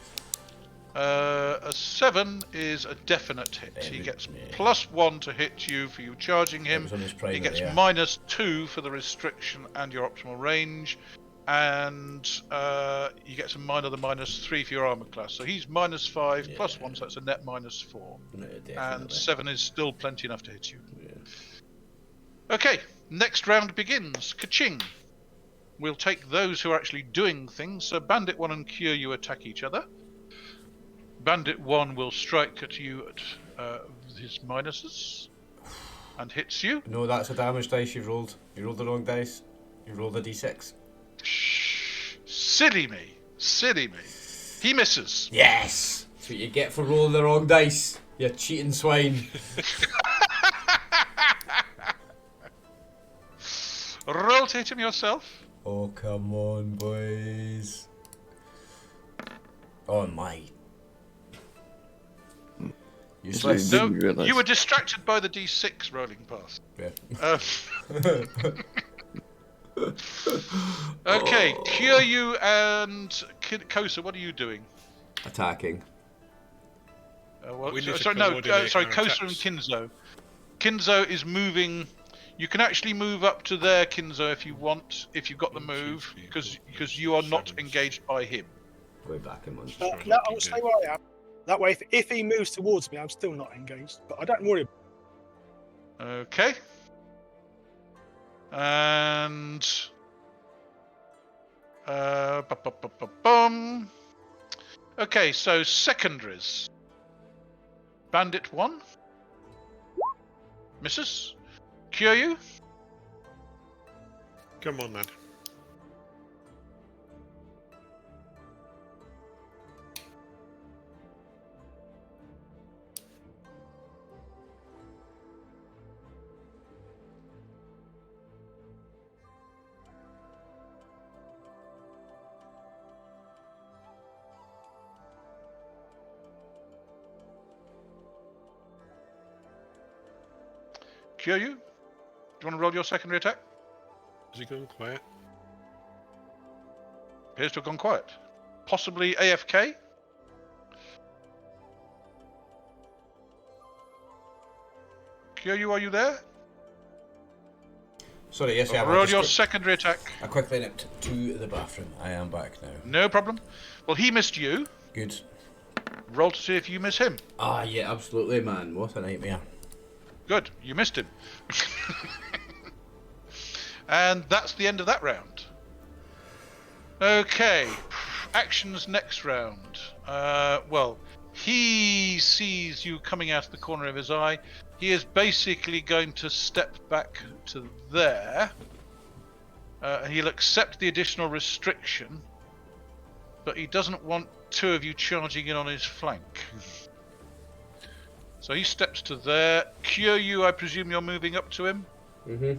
S1: A 7 is a definite hit. He gets +1 to hit you for you charging him. He gets -2 for the restriction and your optimal range. And he gets another -3 for your armor class. So he's -5 +1, so that's a net -4. And 7 is still plenty enough to hit you. Yeah. Okay, next round begins. Ka-ching. We'll take those who are actually doing things. So Bandit 1 and Kyūryū attack each other. Bandit 1 will strike at you at his minuses and hits you.
S5: No, that's a damage dice you rolled. You rolled the wrong dice. You rolled a d6.
S1: Silly me. He misses.
S5: Yes! That's what you get for rolling the wrong dice, you cheating swine.
S1: Roll to hit him yourself.
S5: Oh, come on, boys. Oh, my. Useless.
S2: Actually, didn't realize.
S1: You were distracted by the D6 rolling past.
S5: Yeah.
S1: Okay, Kyūryū and Kosa, what are you doing?
S5: Attacking.
S1: Kosa and Kinzo. Kinzo is moving. You can actually move up to there, Kinzo, if you want, if you've got the move, because you are not engaged by him.
S5: Way back in months.
S3: No, I'll stay where I am. That way, if he moves towards me, I'm still not engaged. But I don't worry.
S1: Okay. And okay, so secondaries. Bandit 1 misses. Kyūryū.
S4: Come on, lad.
S1: Kyūryū, do you want to roll your secondary attack?
S4: Has he gone quiet?
S1: Appears to have gone quiet. Possibly AFK? Kyūryū, are you there?
S5: Sorry, yes, yeah.
S1: Roll your secondary attack.
S5: I quickly nipped to the bathroom. I am back now.
S1: No problem. Well, he missed you.
S5: Good.
S1: Roll to see if you miss him.
S5: Ah, yeah, absolutely, man. What a nightmare.
S1: Good, you missed him. And that's the end of that round. Okay, actions next round. Well, he sees you coming out of the corner of his eye. He is basically going to step back to there. He'll accept the additional restriction, but he doesn't want two of you charging in on his flank. So he steps to there. Kyūryū, I presume you're moving up to him?
S5: Mm-hmm.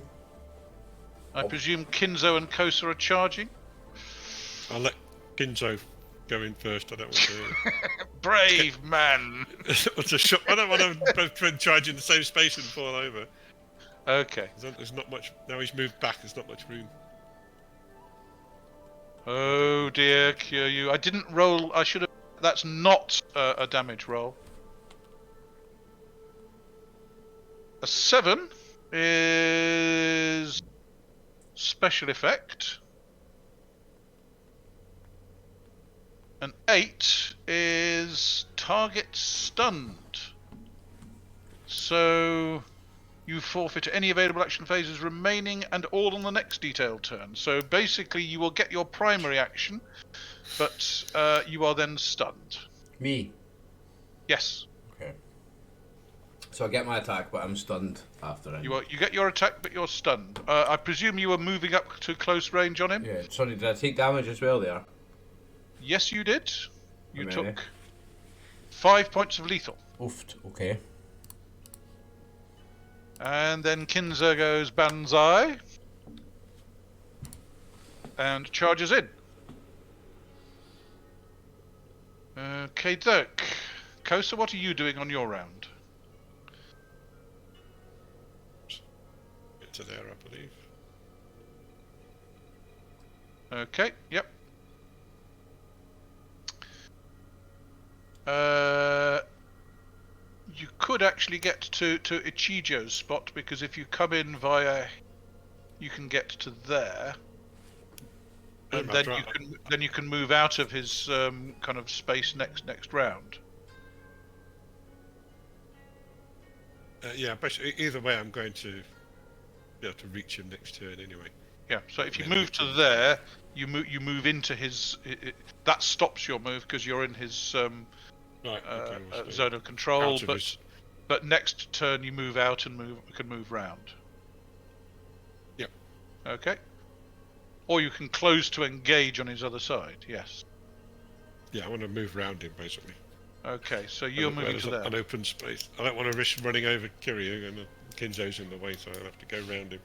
S1: I presume Kinzo and Kosa are charging?
S4: I'll let Kinzo go in first. I don't want to.
S1: Brave man!
S4: I don't want to both charge in the same space and fall over.
S1: Okay.
S4: There's not much. Now he's moved back, there's not much room.
S1: Oh dear, Kyūryū. I didn't roll. I should have. That's not a damage roll. A 7 is special effect. An 8 is target stunned. So you forfeit any available action phases remaining and all on the next detailed turn. So basically you will get your primary action, but you are then stunned.
S5: Me?
S1: Yes.
S5: Okay. So I get my attack, but I'm stunned after it.
S1: You get your attack, but you're stunned. I presume you were moving up to close range on him?
S5: Yeah, sorry, did I take damage as well there?
S1: Yes, you did. You
S5: How many?
S1: took 5 points of lethal.
S5: Oofed, okay.
S1: And then Kinzo goes Banzai. And charges in. Okay, Dirk. Kosa, what are you doing on your round?
S4: Get to there, I believe.
S1: Okay, yep. You could actually get to Ichijō's spot, because if you come in via, you can get to there, and then you can move out of his kind of space next round.
S4: Yeah, basically, either way, I'm going to be able to reach him next turn anyway.
S1: Yeah. So if you move to there, you move into his. That stops your move because you're in his
S4: Right. Okay,
S1: zone of control.
S4: Out of his...
S1: But next turn you move out and can move round.
S4: Yep.
S1: Okay. Or you can close to engage on his other side. Yes.
S4: Yeah, I want to move round him basically.
S1: Okay, so you're moving to there.
S4: An open space. I don't want to risk running over Kyūryū, and Kinzo's in the way, so I'll have to go round him.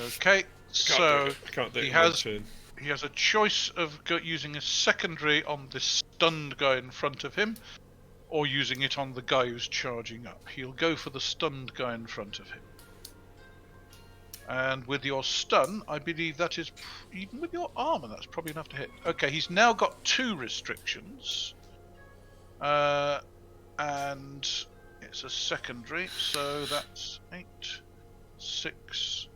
S1: Okay, so
S4: I can't do it
S1: he
S4: in one
S1: has
S4: turn.
S1: he has a choice of using a secondary on this stunned guy in front of him, or using it on the guy who's charging up. He'll go for the stunned guy in front of him. And with your stun, I believe that is, even with your armor, that's probably enough to hit. Okay, he's now got 2 restrictions. And it's a secondary, so that's 8, 6,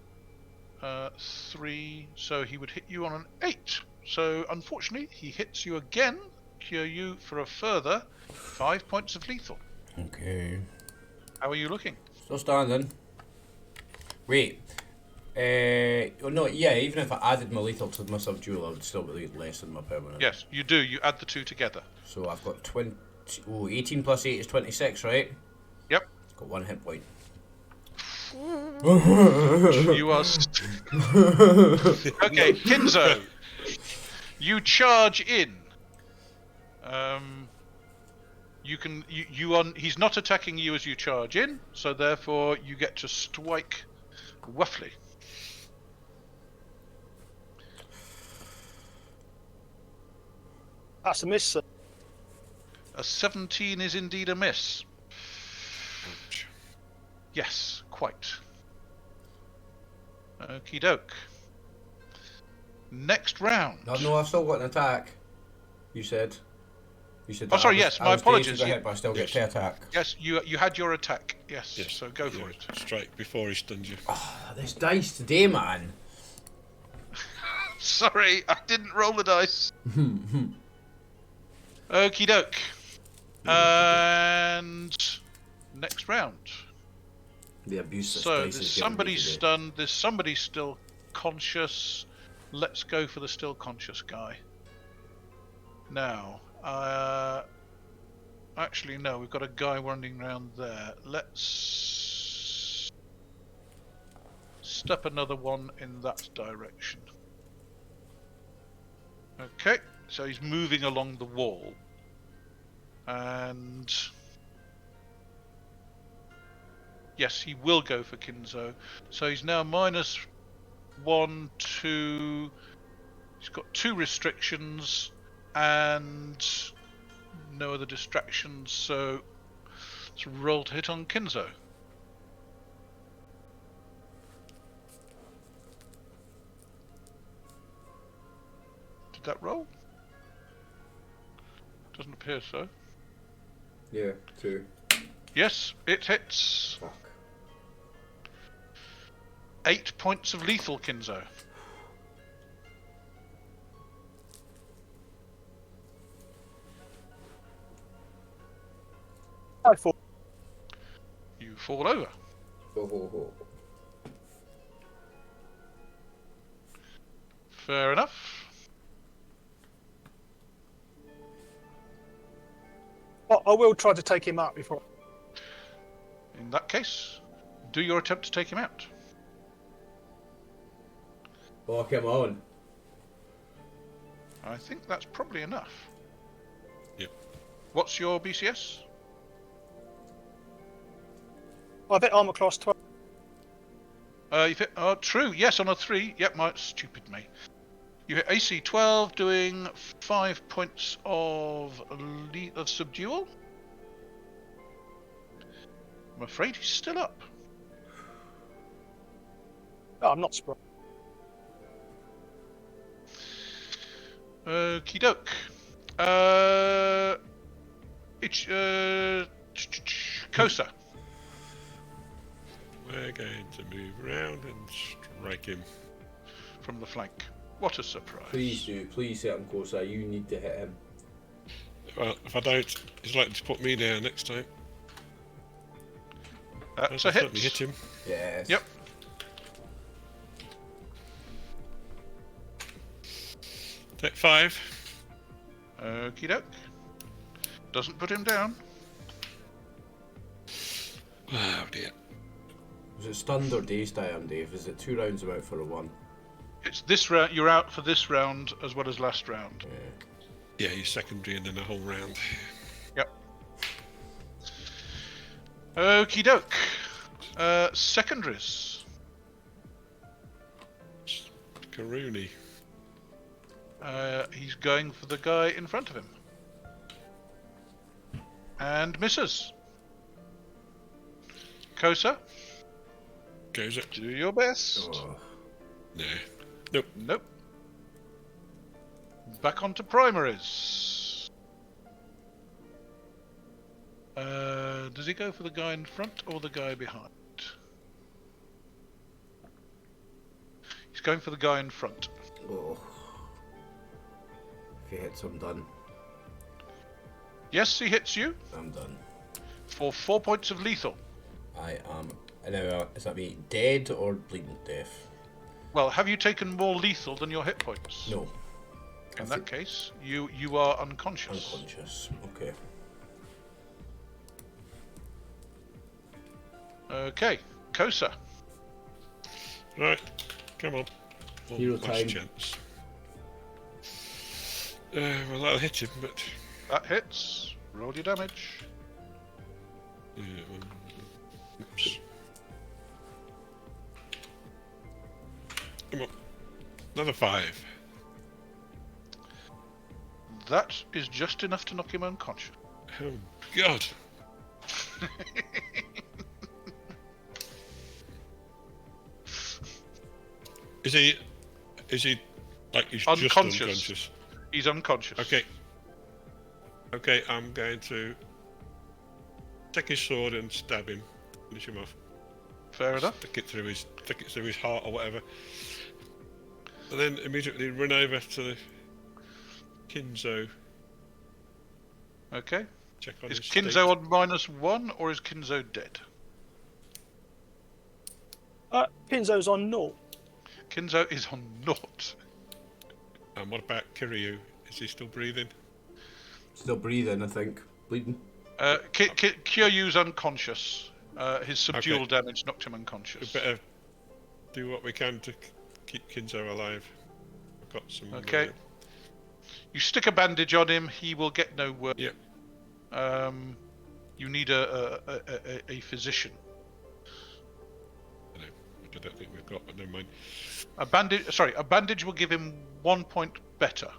S1: 3. So he would hit you on an 8. So unfortunately, he hits you again, Kyūryū, for a further 5 points of lethal.
S5: Okay.
S1: How are you looking?
S5: Still standing. Wait. Oh no, yeah, even if I added my lethal to my subdual, I would still be less than my permanent.
S1: Yes, you do. You add the 2 together.
S5: So I've got 18 plus 8 is 26, right?
S1: Yep.
S5: Got 1 hit point.
S1: You are. Okay, Kinzo. You charge in. You can. You on. He's not attacking you as you charge in, so therefore you get to strike roughly.
S3: That's a miss, sir.
S1: A 17 is indeed a miss. Yes, quite. Okie doke. Next round.
S5: No, I've still got an attack. You said.
S1: Oh, sorry. Yes, my apologies.
S5: Hit, but I still get to attack.
S1: Yes, you had your attack. Yes. So go for it.
S4: Strike before he stuns you.
S5: Oh, this dice today, man.
S1: Sorry, I didn't roll the dice. Okie doke. And next round.
S5: The abuse.
S1: So there's somebody stunned. There's somebody still conscious. Let's go for the still conscious guy. Now, actually no, we've got a guy running around there. Let's step another one in that direction. Okay, so he's moving along the wall, and yes, he will go for Kinzo. So he's now -1, 2. He's got 2 restrictions and no other distractions. So let's roll to hit on Kinzo. Did that roll? Doesn't appear so.
S5: Yeah, 2.
S1: Yes, it hits.
S5: Fuck.
S1: 8 points of lethal, Kinzo.
S3: I fall.
S1: You fall over. Fair enough.
S3: Well, I will try to take him out before.
S1: In that case, do your attempt to take him out.
S5: Oh, come on.
S1: I think that's probably enough.
S4: Yep.
S1: What's your BCS?
S3: I bet armor class 12.
S1: You hit, true, yes, on a 3. Yep, my stupid me. You hit AC 12, doing 5 points of subdual. I'm afraid he's still up.
S3: Oh, I'm not surprised.
S1: Okie doke. Kosa.
S4: We're going to move around and strike him.
S1: From the flank. What a surprise.
S5: Please do. Please hit him, Kosa. You need to hit him.
S4: Well, if I don't, he's likely to put me down next time.
S1: That's
S4: I'll
S1: a hit.
S4: certainly hit him.
S5: Yes.
S1: Yep.
S4: Take 5.
S1: Okie doke. Doesn't put him down.
S4: Oh dear.
S5: Was it stunned or dazed I am, Dave? Is it 2 rounds about for a 1?
S1: It's this round. You're out for this round as well as last round.
S5: Yeah.
S4: Yeah, he's secondary and then a whole round.
S1: Yep. Okie doke. Secondaries.
S4: Kyūryū.
S1: He's going for the guy in front of him. And misses. Kosa,
S4: Goes it?
S1: do your best.
S5: Oh.
S4: No. Nope.
S1: Nope. Back onto primaries. Does he go for the guy in front or the guy behind? He's going for the guy in front.
S5: Oh. If he hits, I'm done.
S1: Yes, he hits you
S5: I'm done.
S1: for 4 points of lethal.
S5: I am. Now, is that me dead or bleeding to death?
S1: Well, have you taken more lethal than your hit points?
S5: No.
S1: In that case, you are unconscious.
S5: Unconscious. Okay.
S1: Okay, Kosa.
S4: Right. Come on.
S6: Hero
S4: Last
S6: time.
S4: chance. Well, that'll hit him, but...
S1: That hits. Roll your damage.
S4: Oops. Come on. Another 5.
S1: That is just enough to knock him unconscious.
S4: Oh, God. Is he like he's just
S1: Unconscious.
S4: unconscious?
S1: He's unconscious.
S4: Okay, I'm going to take his sword and stab him, finish him off.
S1: Fair enough.
S4: Stick it through his heart or whatever. And then immediately run over to the Kinzo.
S1: Okay.
S4: Check on
S1: Is
S4: his
S1: Kinzo
S4: state.
S1: on -1 or is Kinzo dead?
S3: Kinzo's on 0.
S1: Kinzo is on 0.
S4: And what about Kyūryū? Is he still breathing?
S5: Still breathing, I think. Bleeding.
S1: Kyūryū's unconscious. His subdual
S4: Okay.
S1: damage knocked him
S4: We
S1: unconscious.
S4: better do what we can to keep Kinzo alive. I've got some.
S1: Okay. You stick a bandage on him, he will get no worse.
S4: Yep.
S1: You need a physician.
S4: I don't think we've got, but never mind.
S1: A bandage will give him 1 point better,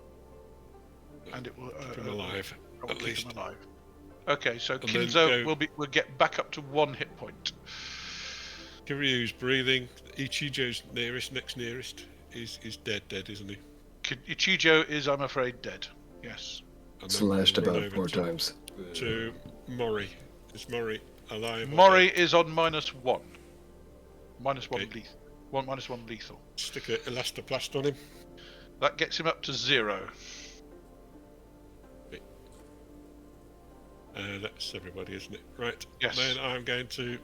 S1: and it will
S4: Keep him alive,
S1: will
S4: at
S1: keep
S4: least.
S1: him alive. Okay, so
S4: And then
S1: Kinzo
S4: go-
S1: will get back up to 1 hit point.
S4: Kyūryū's breathing. Ichijō's next nearest. He's dead, isn't he?
S1: Ichijō is, I'm afraid, dead. Yes.
S4: And then
S2: Slashed
S4: run
S2: about
S4: over
S2: 4 times.
S4: to Mori. Is Mori alive? or
S1: Mori
S4: dead?
S1: is on -1. -1
S4: Okay.
S1: lethal. -1 lethal.
S4: Stick an elastoplast on him.
S1: That gets him up to 0.
S4: That's everybody, isn't it? Right.
S1: Yes.
S4: Then I'm going to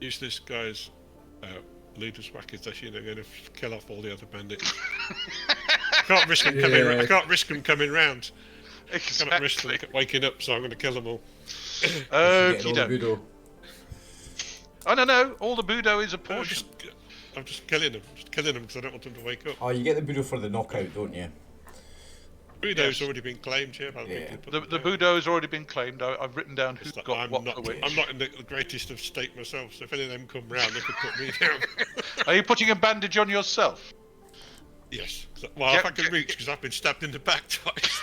S4: use this guy's leader's wakizashi and I'm going to kill off all the other bandits. I can't risk him coming.
S5: Yeah.
S4: I can't risk him coming round. I cannot risk them
S1: Exactly.
S4: waking up, so I'm going to kill them all.
S5: Getting
S1: Okie
S5: all the
S1: doke.
S5: Budo.
S1: Oh no, all the Budo is a
S4: I'm
S1: portion.
S4: just killing them. Just killing them because I don't want them to wake up.
S5: Oh, you get the Budo for the knockout, don't you?
S4: Budo's
S1: Yes.
S4: already been claimed here. By the
S5: Yeah.
S4: people who put
S1: The
S4: them down.
S1: Budo has already been claimed. I've written down who's
S4: It's like,
S1: got
S4: I'm
S1: what
S4: not.
S1: for which.
S4: I'm not in the greatest of state myself. So if any of them come round, they could put me down.
S1: Are you putting a bandage on yourself?
S4: Yes. Well,
S1: Yeah,
S4: if I can
S1: yeah.
S4: reach, because I've been stabbed in the back twice.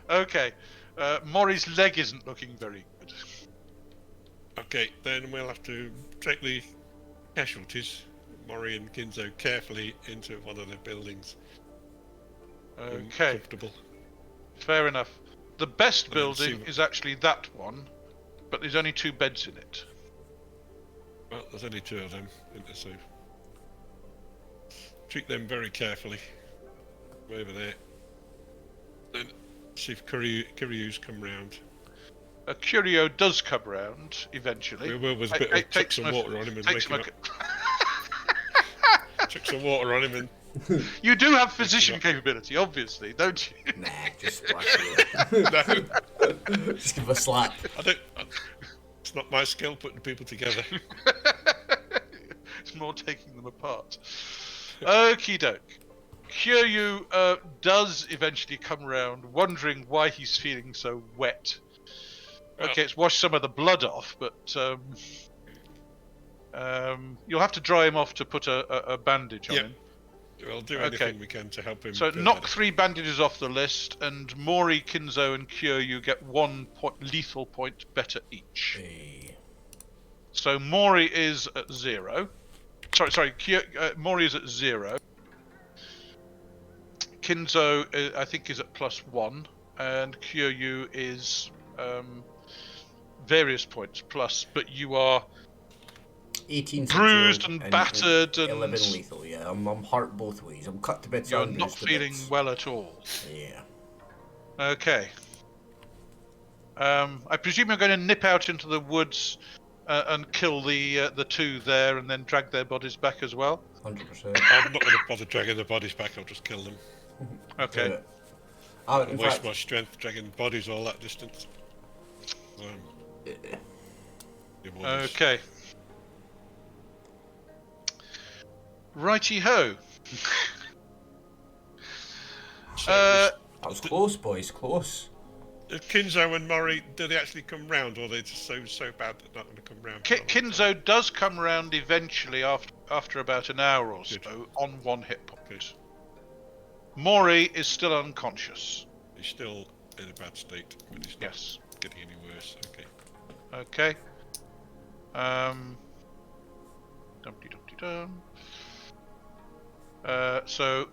S1: Okay. Mori's leg isn't looking very good.
S4: Okay, then we'll have to take the casualties, Mori and Kinzo, carefully into one of the buildings.
S1: Okay,
S4: Comfortable.
S1: fair enough. The best
S4: And then see
S1: building
S4: what-
S1: is actually that one, but there's only 2 beds in it.
S4: Well, there's only 2 of them, isn't there, so treat them very carefully. Over there. Then see if Kyūryū's come round.
S1: Kyūryū does come round eventually.
S4: We will with a
S1: Hey,
S4: bit
S1: hey,
S4: of chuck some water on him and
S1: takes
S4: wake him
S1: him
S4: up. Chuck some water on him and
S1: You do have physician capability, obviously, don't you?
S5: Nah, just splash it.
S4: no,
S5: Just give a slap.
S4: it's not my skill putting people together.
S1: It's more taking them apart. Okie doke. Kyūryū does eventually come round, wondering why he's feeling so wet. Okay, it's washed some of the blood off, but you'll have to dry him off to put a bandage on
S4: Yep.
S1: him.
S4: We'll do anything we can to help him.
S1: So
S4: feel
S1: knock
S4: better.
S1: 3 bandages off the list, and Mori, Kinzo, and Kyūryū get 1 lethal point better each.
S5: Hey.
S1: So Mori is at 0. Sorry. Mori is at 0. Kinzo, I think, is at +1, and Kyūryū is various points plus, but you are
S5: 18
S1: bruised
S5: subdued
S1: and battered, and
S5: 11 lethal. Yeah, I'm hurt both ways. I'm cut to bits.
S1: you're
S5: and
S1: not
S5: bruised to
S1: feeling
S5: bits.
S1: well at all.
S5: Yeah.
S1: Okay. I presume you're going to nip out into the woods and kill the 2 there, and then drag their bodies back as well.
S5: 100%.
S4: I'm not going to bother dragging the bodies back. I'll just kill them.
S1: Okay.
S5: I
S4: And waste my strength dragging bodies all that distance.
S1: Okay. Righty ho.
S5: that was close, boys. Close.
S4: Kinzo and Mori, do they actually come round, or are they just so bad that they're not going to come round?
S1: Kinzo does come round eventually after about an hour or so on 1 hit point.
S4: Good.
S1: Mori is still unconscious.
S4: He's still in a bad state, but he's not getting any worse. Okay.
S1: Okay. Dum-de-dum-de-dum. So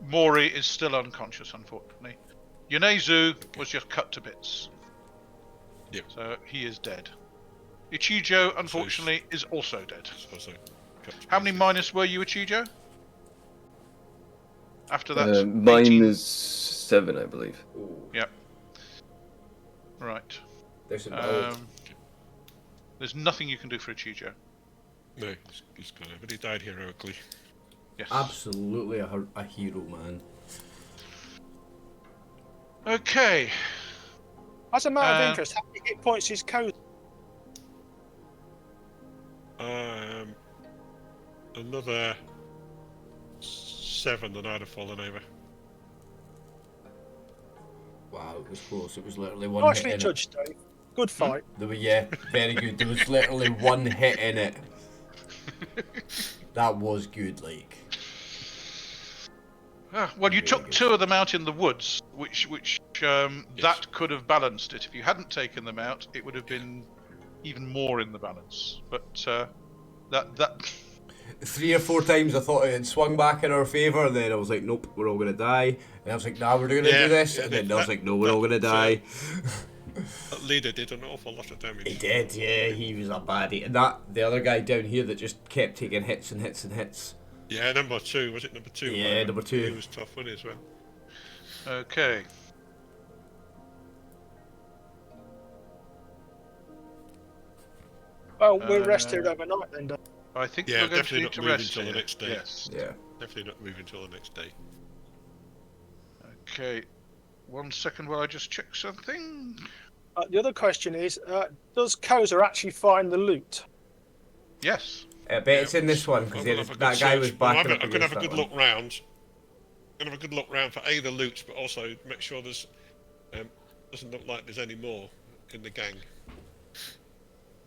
S1: Mori is still unconscious, unfortunately. Yonezu was just cut to bits.
S4: Yep.
S1: So he is dead. Ichijō, unfortunately, is also dead.
S4: Also
S1: How many minus were you, Ichijō? After that,
S2: mine
S1: 18?
S2: is 7, I believe.
S1: Yep. Right.
S5: There's a
S1: There's nothing you can do for Ichijō.
S4: No, he's gone, but he died heroically.
S1: Yes.
S5: absolutely a hero, man.
S1: Okay.
S3: As a matter of interest, how many hit points is Kosa?
S4: Another 7 than I'd have fallen over.
S5: Wow, it was close. It was literally one
S3: Nicely
S5: hit in
S3: judged, Dave. Good fight.
S5: There were, yeah, very good. There was literally 1 hit in it. That was good, like.
S1: Well, you
S5: Very
S1: took
S5: good.
S1: 2 of them out in the woods, which that could have balanced it. If you hadn't taken them out, it would have been even more in the balance. But that
S5: 3 or 4 times I thought it had swung back in our favour, and then I was like, nope, we're all gonna die. And I was like, nah, we're gonna do this. And then I was like, no, we're all gonna die.
S4: That leader did an awful lot of damage.
S5: He did, yeah, he was a baddie. And the other guy down here that just kept taking hits and hits and hits.
S4: Yeah, number 2, was it number 2?
S5: Yeah, number 2.
S4: He was tough, wasn't he, as well?
S1: okay.
S3: Well, we're rested overnight then, Dave.
S1: I think
S4: Yeah,
S1: we're going to
S4: definitely
S1: need
S4: not
S1: to
S4: moving
S1: rest
S4: until the
S1: here.
S4: next day.
S1: Yes.
S5: Yeah.
S4: Definitely not moving until the next day.
S1: Okay. 1 second while I just check something.
S3: The other question is, does Kosa actually find the loot?
S1: Yes.
S5: I bet it's in this one, because that guy was backing up
S4: I'm going to
S5: against
S4: have a
S5: that
S4: good
S5: one.
S4: look round. I'm going to have a good look round for the loot, but also make sure there's doesn't look like there's any more in the gang.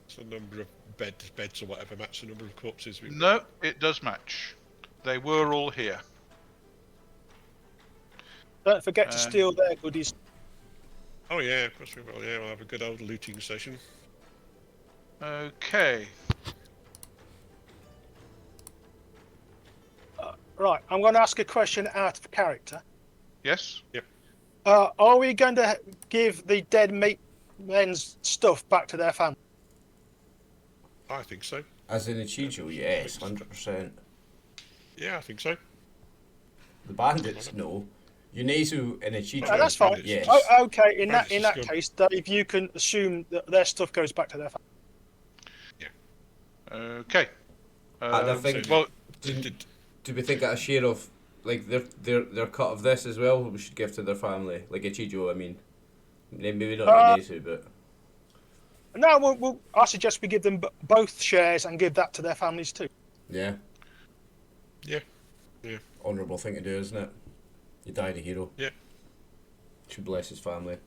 S4: It's the number of beds or whatever match the number of corpses we've
S1: No, it does match. They were all here.
S3: Don't forget to steal their goodies.
S4: Oh yeah, of course we will. Yeah, we'll have a good old looting session.
S1: Okay.
S3: Right, I'm going to ask a question out of character.
S1: Yes.
S4: Yep.
S3: Are we going to give the dead men's stuff back to their family?
S4: I think so.
S5: As in Ichijō, yes, 100%.
S4: Yeah, I think so.
S5: The bandits, no. Yunezu and Ichijō.
S3: Oh, that's fine.
S5: Yes.
S3: Oh, okay, in that
S4: Bandits is good.
S3: case, Dave, you can assume that their stuff goes back to their family.
S1: Okay.
S5: And I think.
S1: Well,
S5: Do we think that a share of like their cut of this as well we should give to their family, like Ichijō? I mean, maybe not Yunezu, but.
S3: No, I suggest we give them both shares and give that to their families too.
S5: Yeah.
S4: Yeah.
S5: Honourable thing to do, isn't it? He died a hero.
S4: Yeah.
S5: Should bless his family.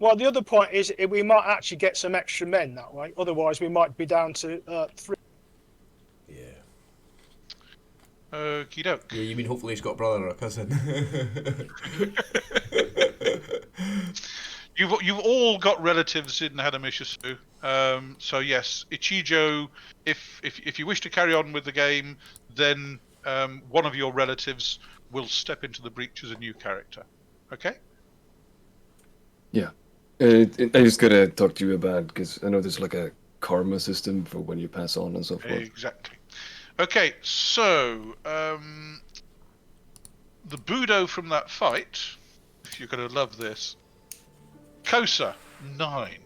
S3: Well, the other point is we might actually get some extra men that way. Otherwise, we might be down to 3.
S1: Okie doke.
S5: Yeah, you mean hopefully he's got a brother or a cousin.
S1: You've all got relatives in Hanamishisu. So yes, Ichijō, if you wish to carry on with the game, then one of your relatives will step into the breach as a new character. Okay?
S2: Yeah. I just gotta talk to you about, because I know there's like a karma system for when you pass on and so forth.
S1: Exactly. Okay, so the Budo from that fight, you're gonna love this. Kosa, 9.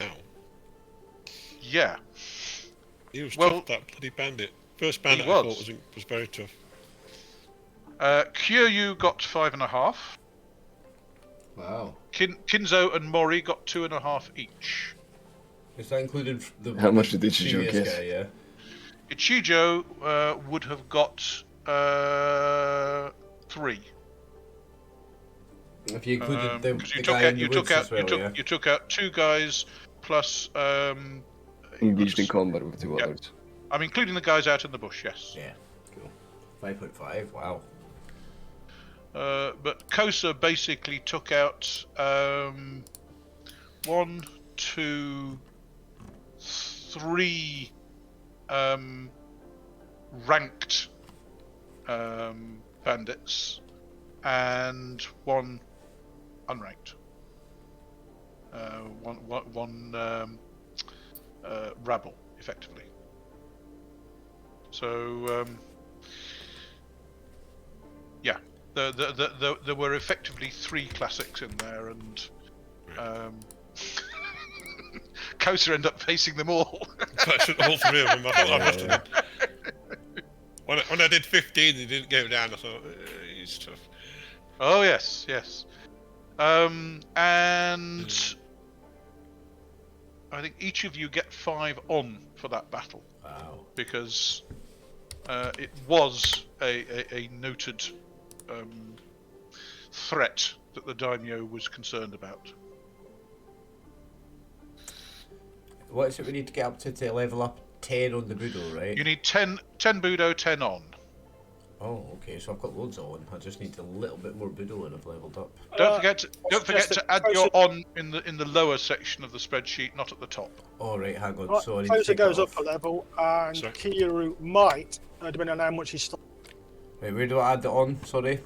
S4: Ow.
S1: Yeah.
S4: He was
S1: Well,
S4: tough, that bloody bandit. First bandit I
S1: was.
S4: thought was very tough.
S1: Kyūryū got 5.5.
S5: Wow.
S1: Kinzo and Mori got 2.5 each.
S5: Is that included the
S2: How much did Ichijō
S5: previous
S2: get?
S5: guy, yeah?
S1: Ichijō would have got 3.
S5: If you included the
S1: Because
S5: guy in the woods as well, yeah?
S1: you took out 2 guys plus
S2: Engaged in combat with 2
S1: Yeah.
S2: others.
S1: I'm including the guys out in the bush, yes.
S5: Yeah, cool. 5.5, wow.
S1: But Kosa basically took out 1, 2, 3 ranked bandits and 1 unranked. One rabble, effectively. So yeah, there were effectively 3 classics in there, and Kosa ended up facing them all.
S4: All 3 of them. I thought I must have. When I did 15, he didn't go down. I thought he's tough.
S1: Oh yes, yes. And I think each of you get 5 on for that battle.
S5: Wow.
S1: Because it was a noted threat that the daimyo was concerned about.
S5: What is it we need to get up to level up 10 on the Budo, right?
S1: You need 10 Budo, 10 on.
S5: Oh, okay, so I've got loads on. I just need a little bit more Budo and I've leveled up.
S1: Don't forget to add
S3: Kosa-
S1: your on in the lower section of the spreadsheet, not at the top.
S5: Oh, right, hang on.
S3: Right,
S5: So I need to
S3: Kosa
S5: take
S3: goes
S5: that
S3: up
S5: off.
S3: a level, and
S4: Sorry.
S3: Kyūryū might, depending on how much he's stopped.
S5: Wait, where do I add the on? Sorry.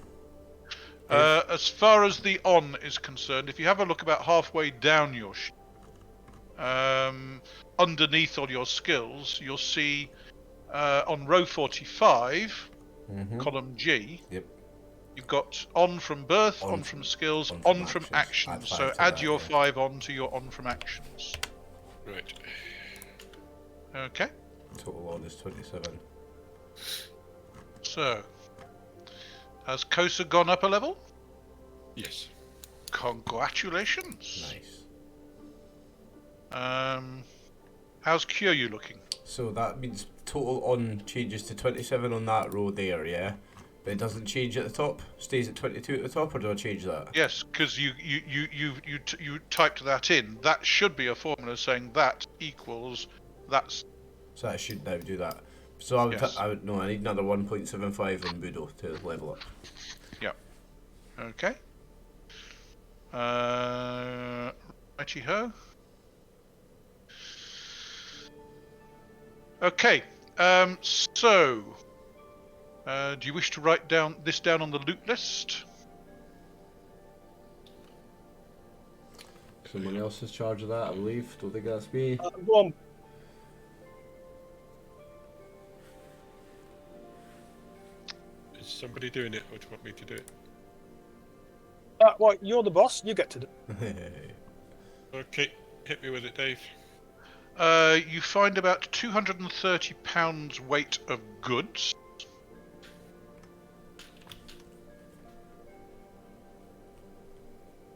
S1: As far as the on is concerned, if you have a look about halfway down your sheet, underneath all your skills, you'll see on row 45, column G,
S5: Yep.
S1: you've got on from birth,
S5: On
S1: on
S5: from-
S1: from skills,
S5: on
S1: on
S5: from
S1: from
S5: actions.
S1: actions.
S5: Add
S1: So
S5: 5 to
S1: add
S5: that,
S1: your
S5: yeah.
S1: 5 on to your on from actions.
S4: Right.
S1: Okay,
S5: Total on is 27.
S1: so has Kosa gone up a level?
S4: Yes.
S1: Congratulations.
S5: Nice.
S1: How's Kyūryū looking?
S5: So that means total on changes to 27 on that row there, yeah? But it doesn't change at the top? Stays at 22 at the top, or do I change that?
S1: Yes, because you typed that in. That should be a formula saying that equals that's.
S5: So I should now do that. So I would,
S1: Yes.
S5: I need another 1.75 in Budo to level up.
S1: Yeah. Okay. Righty-ho. Okay. So, do you wish to write this down on the loot list?
S7: Someone else is charge of that, I believe. Don't think that's me.
S3: Go on.
S4: Is somebody doing it, or do you want me to do it?
S3: Well, you're the boss. You get to do.
S4: Okay, hit me with it, Dave.
S1: You find about 230 pounds weight of goods.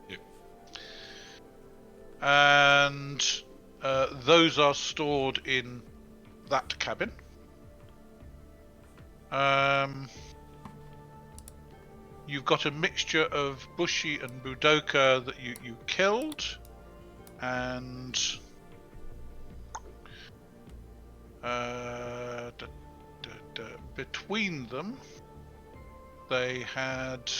S4: Yep.
S1: And those are stored in that cabin. You've got a mixture of Bushi and Budoka that you killed, and Between them, they had.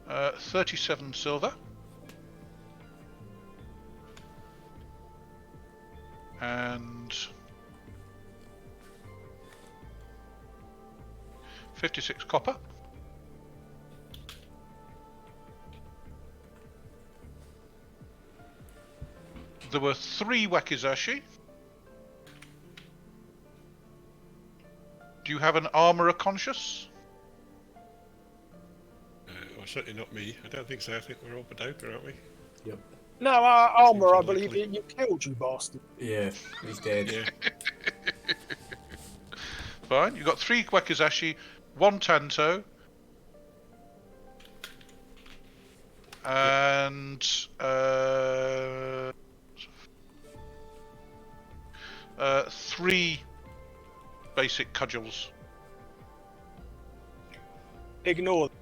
S1: $37 silver. And 56 copper. There were 3 wakizashi. Do you have an armorer conscious?
S4: Well, certainly not me. I don't think so. I think we're all Badoka, aren't we?
S5: Yep.
S3: No, our armour, I
S4: Seems
S3: believe
S4: unlikely.
S3: you killed, you bastard.
S5: Yeah, he's dead.
S4: Yeah.
S1: Fine. You've got 3 wakizashi, 1 tanto, and 3 basic cudgels.
S3: Ignore them.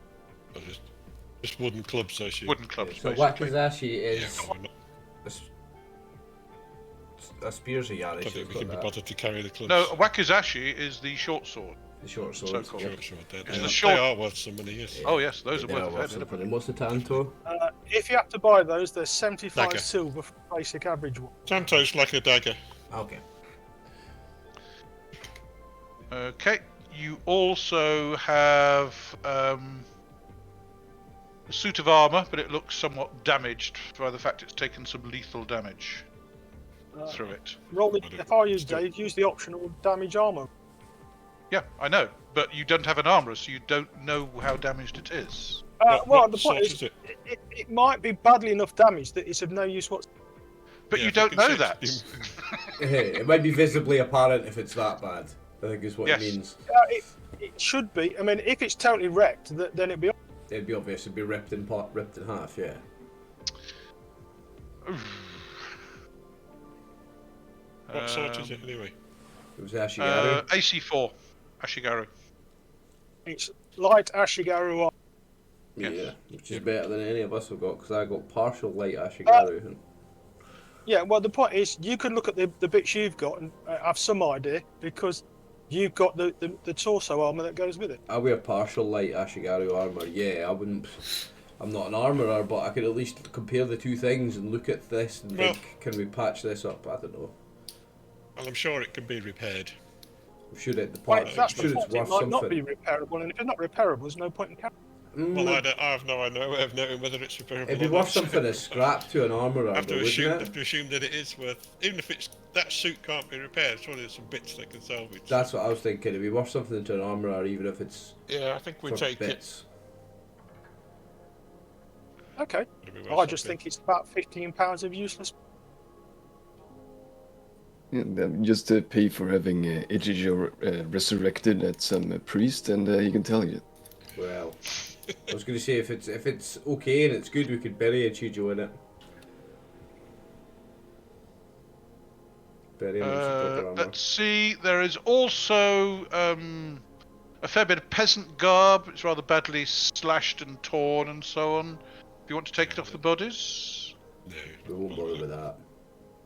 S4: Well, just wooden clubs, I assume.
S1: Wooden clubs,
S7: So
S1: basically.
S7: Wakizashi
S4: Yeah,
S7: is
S4: probably not.
S5: A spear's a Yarish.
S4: I don't think we
S5: got
S4: can be
S5: that.
S4: bothered to carry the clubs.
S1: No, a wakizashi is the short sword.
S5: The short sword.
S1: So-called.
S5: Yep.
S4: Sure,
S1: It's
S4: they,
S1: the
S4: are,
S1: short-
S4: they are worth some money, yes.
S1: Oh yes, those are
S5: They
S1: worth
S5: are
S1: a
S5: worth
S1: fair bit.
S5: something. What's the tanto?
S3: If you have to buy those, they're 75
S4: Dagger.
S3: silver for the basic average one.
S4: Tanto's like a dagger.
S5: Okay.
S1: Okay. You also have a suit of armor, but it looks somewhat damaged by the fact it's taken some lethal damage through it.
S3: Roll it, if I use
S4: Still-
S3: Dave, use the optional damage armour.
S1: Yeah, I know, but you don't have an armourer, so you don't know how damaged it is.
S3: Well,
S4: What
S3: the
S4: sort
S3: point
S4: is
S3: is,
S4: it?
S3: it might be badly enough damage that it's of no use whatsoever.
S1: But
S4: Yeah,
S1: you
S4: if
S1: don't
S4: can
S1: know
S4: say
S1: that.
S4: it's-
S5: It might be visibly apparent if it's that bad. I think is what
S1: Yes.
S5: it means.
S3: It should be. I mean, if it's totally wrecked, then it'd be.
S5: It'd be obvious. It'd be ripped in half. Yeah.
S4: What sort is it anyway?
S5: It was Ashigaru.
S1: AC4, Ashigaru.
S3: It's light Ashigaru armor.
S5: Yeah, which is better than any of us have got because I got partial light Ashigaru.
S3: Yeah, well, the point is, you can look at the bits you've got and have some idea because you've got the torso armor that goes with it.
S5: I wear partial light Ashigaru armor. Yeah, I wouldn't. I'm not an armourer, but I could at least compare the two things and look at this and
S4: Well-
S5: think, can we patch this up? I don't know.
S4: Well, I'm sure it can be repaired.
S5: Should it? The
S3: Well,
S5: part.
S3: that's
S5: Should
S3: the
S5: it's
S3: point. It
S5: worth
S3: might not be
S5: something.
S3: repairable, and if it's not repairable, there's no point in carrying.
S4: Well, I have no way of knowing whether it's repairable.
S5: It'd be
S4: or
S5: worth
S4: not.
S5: something as scrap to an armourer,
S4: I have
S5: though,
S4: to assume,
S5: wouldn't it?
S4: that it is worth, even if it's that suit can't be repaired. Surely there's some bits they can salvage.
S5: That's what I was thinking. It'd be worth something to an armourer, even if it's
S4: Yeah, I think we
S5: for
S4: take
S5: bits.
S3: Okay.
S4: it. It'd be worth
S3: I just
S4: something.
S3: think it's about £15 of useless.
S2: Yeah, just pay for having Ichijō resurrected at some priest, and he can tell you.
S5: Well, I was going to say if it's okay and it's good, we could bury Ichijō in it. Bury him in some proper armour.
S1: Let's see, there is also a fair bit of peasant garb. It's rather badly slashed and torn and so on. If you want to take it off the bodies.
S4: No,
S5: We won't bother with that.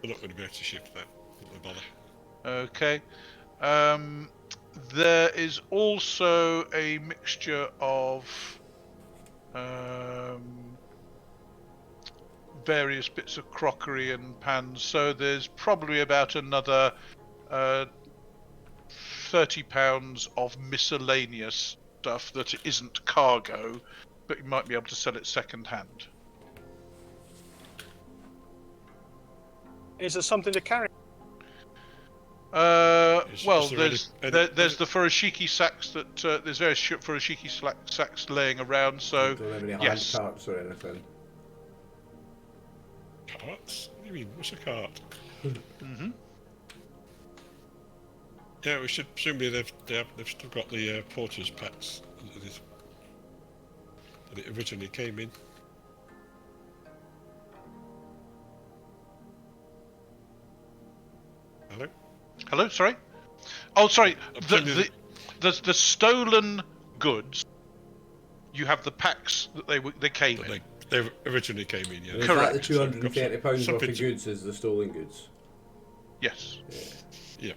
S4: we're not going to be able to shift that. Not going to bother.
S1: Okay. There is also a mixture of various bits of crockery and pans, so there's probably about another £30 of miscellaneous stuff that isn't cargo, but you might be able to sell it second hand.
S3: Is there something to carry?
S1: Well,
S4: is there
S1: there's the furoshiki sacks that there's various furoshiki sacks laying around. So
S5: Don't have any hand
S1: yes.
S5: carts or anything.
S4: Carts? What do you mean? What's a cart?
S1: hmm
S4: Yeah, we should presumably they've still got the porter's packs that it originally came in. Hello?
S1: Hello, sorry. Oh, sorry.
S4: I'm telling you
S1: The stolen goods You have the packs that they came in.
S4: They originally came in, yeah.
S7: And is
S1: Correct.
S7: that the £230 worth
S4: Something
S7: of
S4: to-
S7: goods is the stolen goods?
S1: Yes.
S4: Yeah.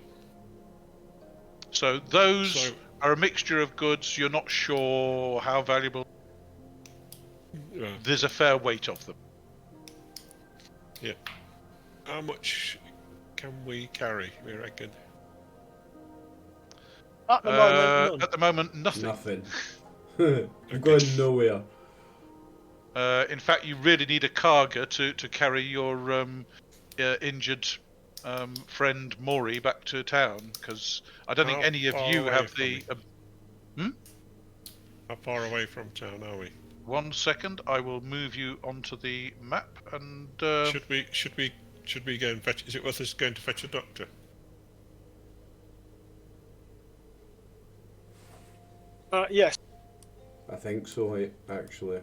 S1: So those
S4: So-
S1: are a mixture of goods. You're not sure how valuable.
S4: Yeah.
S1: There's a fair weight of them.
S4: Yeah. How much can we carry, we reckon?
S3: At the moment, none.
S1: At the moment, nothing.
S7: Nothing. You're going nowhere.
S1: In fact, you really need a cargo to carry your injured friend Mori back to town, because I don't think
S4: How
S1: any of
S4: far
S1: you
S4: away
S1: have
S4: from
S1: the.
S4: me? How far away from town are we?
S1: 1 second, I will move you onto the map, and
S4: Should we go and fetch? Is it worth us going to fetch a doctor?
S3: Yes.
S7: I think so, actually.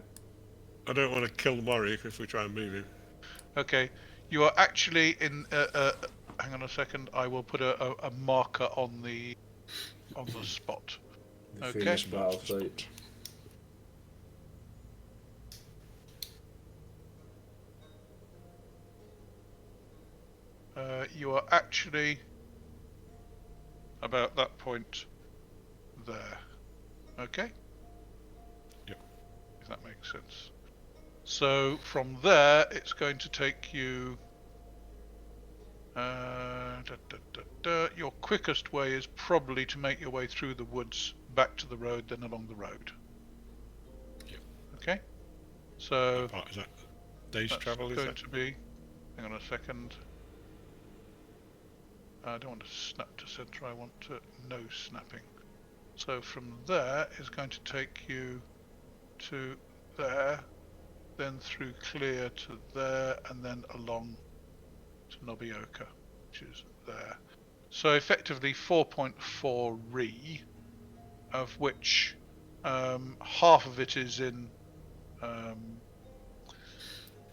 S4: I don't want to kill Mori if we try and move him.
S1: okay, you are actually in. Hang on a second, I will put a marker on the spot.
S7: The
S1: Okay.
S7: famous battle site.
S1: You are actually about that point there. Okay?
S4: Yep.
S1: If that makes sense. So from there, it's going to take you. Your quickest way is probably to make your way through the woods back to the road, then along the road.
S4: Yep.
S1: Okay? So
S4: Is that day's
S1: that's
S4: travel? Is
S1: going
S4: that?
S1: to be. Hang on a second. I don't want to snap to center, I want no snapping. So from there is going to take you to there, then through clear to there, and then along to Nobioka, which is there. So effectively 4.4 Ri, of which half of it is in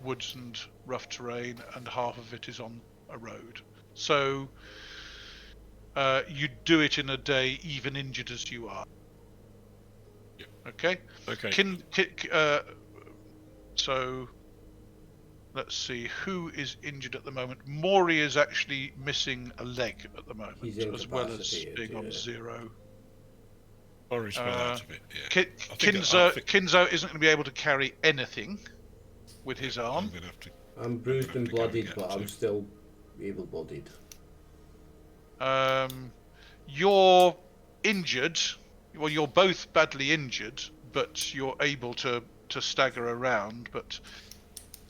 S1: woods and rough terrain, and half of it is on a road. So you do it in a day, even injured as you are.
S4: Yep.
S1: Okay.
S4: Okay.
S1: So let's see who is injured at the moment. Mori is actually missing a leg at the moment,
S7: He's
S1: as well as
S7: incapacitated,
S1: being on
S7: yeah.
S1: 0.
S4: Mori's well out of it. Yeah. I think
S1: Kinzo isn't going to be able to carry anything with his arm.
S4: I'm gonna have to.
S7: I'm bruised and
S4: Have to go and
S7: bloodied,
S4: get
S7: but I'm
S4: to-
S7: still able-bodied.
S1: You're injured. Well, you're both badly injured, but you're able to stagger around. But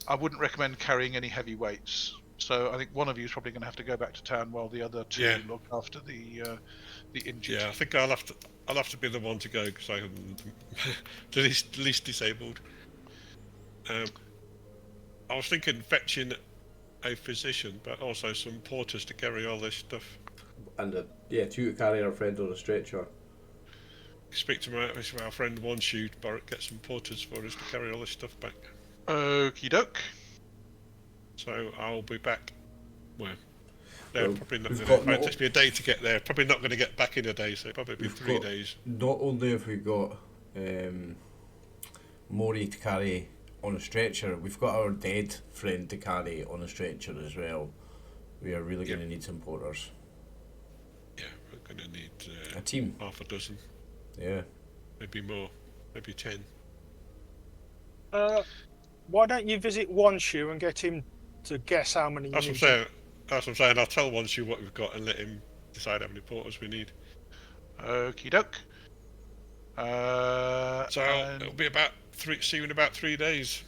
S1: I wouldn't recommend carrying any heavy weights. So I think one of you is probably going to have to go back to town while the other two
S4: Yeah.
S1: look after the injured.
S4: Yeah, I think I'll have to be the one to go because I'm the least disabled. I was thinking fetching a physician, but also some porters to carry all this stuff.
S7: And two to carry our friend on a stretcher.
S4: Speak to our friend One Shoot, get some porters for us to carry all this stuff back.
S1: Okie doke.
S4: So I'll be back. Well, they're
S7: Well,
S4: probably not
S7: we've
S4: going to.
S7: got
S4: It takes me a day to get there. Probably not going to get back in a day, so probably be
S7: We've
S4: 3
S7: got-
S4: days.
S7: Not only have we got Mori to carry on a stretcher, we've got our dead friend to carry on a stretcher as well. We are really going to need some porters.
S4: Yeah, we're going to need
S7: A team.
S4: half a dozen,
S7: Yeah.
S4: maybe more, maybe 10.
S3: Why don't you visit One Shoe and get him to guess how many?
S4: That's what I'm saying. That's what I'm saying. I'll tell One Shoot what we've got and let him decide how many porters we need.
S1: Okie doke.
S4: So
S1: And
S4: it'll be about see you in about 3 days.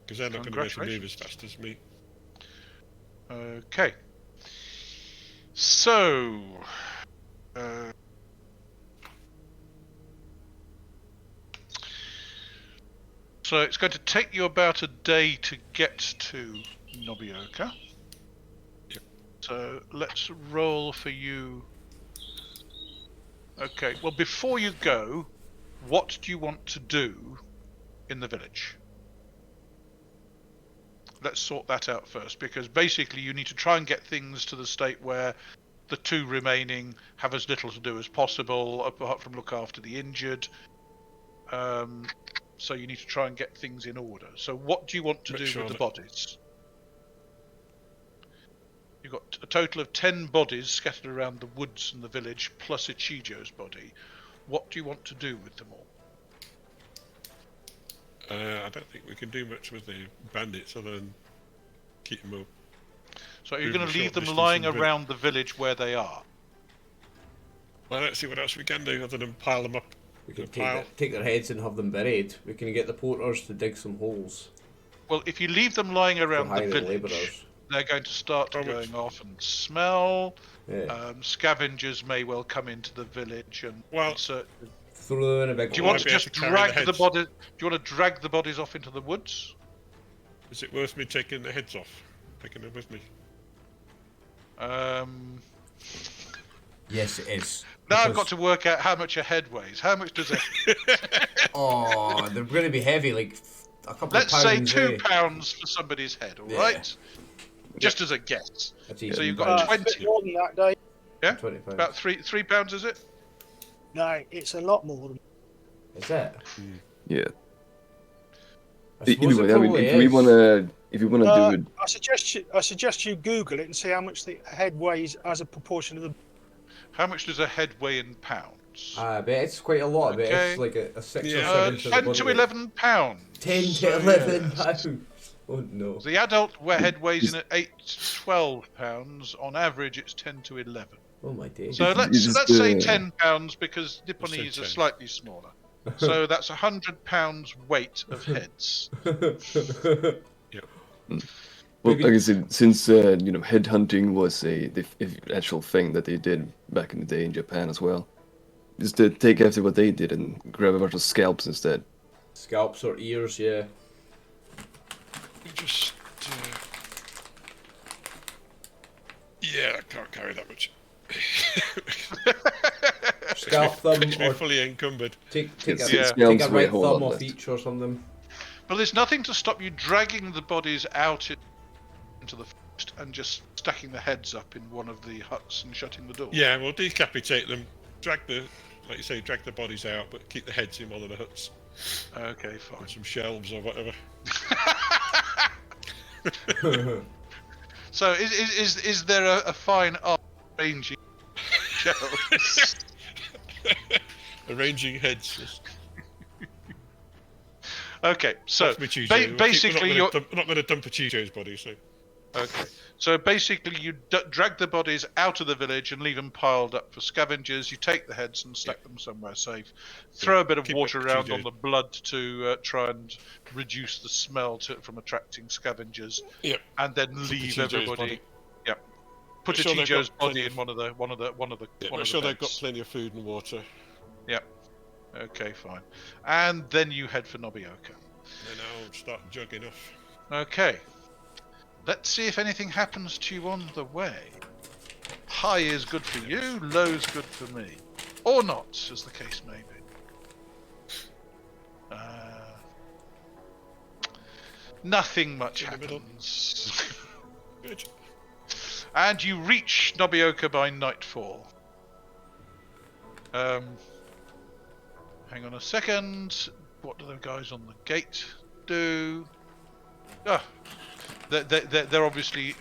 S4: Because they're not going to be able to move as fast as me.
S1: okay. So, so it's going to take you about a day to get to Nobioka.
S4: Yep.
S1: So let's roll for you. Okay. Well, before you go, what do you want to do in the village? Let's sort that out first, because basically you need to try and get things to the state where the 2 remaining have as little to do as possible, apart from look after the injured. So you need to try and get things in order. So what do you want to do with the bodies? You've got a total of 10 bodies scattered around the woods and the village, plus Ichijō's body. What do you want to do with them all?
S4: I don't think we can do much with the bandits other than keep them all.
S1: So you're going to leave them lying around the village where they are?
S4: Well, let's see what else we can do other than pile them up.
S5: We can take their heads and have them buried. We can get the porters to dig some holes.
S1: Well, if you leave them lying around the village, they're going to start going off and smell. Yeah. Scavengers may well come into the village and
S5: throw them in a big.
S1: Do you want to just drag the bodies? Do you want to drag the bodies off into the woods?
S4: Is it worth me taking the heads off? Taking them with me?
S5: Yes, it is.
S1: Now I've got to work out how much a head weighs. How much does it?
S5: Oh, they're going to be heavy, like a couple
S1: Let's
S5: of pounds.
S1: Let's say 2 pounds for somebody's head, all right? Just as a guess. So you've got 20.
S3: A bit more than that, Dave.
S1: Yeah? About 3 pounds, is it?
S3: No, it's a lot more than.
S5: Is it?
S2: Yeah. Anyway, I mean, if we wanna do it,
S3: I suggest you Google it and see how much the head weighs as a proportion of the.
S1: How much does a head weigh in pounds?
S5: I bet it's quite a lot. I bet it's like a 6 or 7 to
S1: 10 to 11 pounds.
S5: 10 to 11 pounds. Oh no.
S1: The adult head weighs in at 8 to 12 pounds. On average, it's 10 to 11.
S5: Oh my days.
S1: So let's say 10 pounds because Nipponese are slightly smaller. So that's 100 pounds weight of heads.
S4: Yep.
S2: Well, like I said, since head hunting was a actual thing that they did back in the day in Japan as well, just to take after what they did and grab a bunch of scalps instead.
S5: Scalps or ears, yeah.
S4: Just I can't carry that much.
S5: Scalp them
S4: or fully encumbered.
S5: Take a right thumb off each or something.
S1: But there's nothing to stop you dragging the bodies out into the forest and just stacking the heads up in one of the huts and shutting the door.
S4: Yeah, we'll decapitate them, drag the bodies out, but keep the heads in one of the huts.
S1: Okay, fine.
S4: On some shelves or whatever.
S1: So is there a fine art arranging shelves?
S4: Arranging heads.
S1: Okay, so basically
S4: we're not going to dump Ichijō's body, so.
S1: Okay, so basically you drag the bodies out of the village and leave them piled up for scavengers. You take the heads and stack them somewhere safe. Throw a bit of water around on the blood to try and reduce the smell from attracting scavengers.
S4: Yep.
S1: And then leave everybody. Yep. Put Ichijō's body in one of the.
S4: Make sure they've got plenty of food and water.
S1: Yep. Okay, fine. And then you head for Nobioka.
S4: Then I'll start jugging off.
S1: Okay. Let's see if anything happens to you on the way. High is good for you, low is good for me. Or not, as the case may be. Nothing much happens.
S4: Good.
S1: And you reach Nobioka by nightfall. Hang on a second. What do the guys on the gate do? They're obviously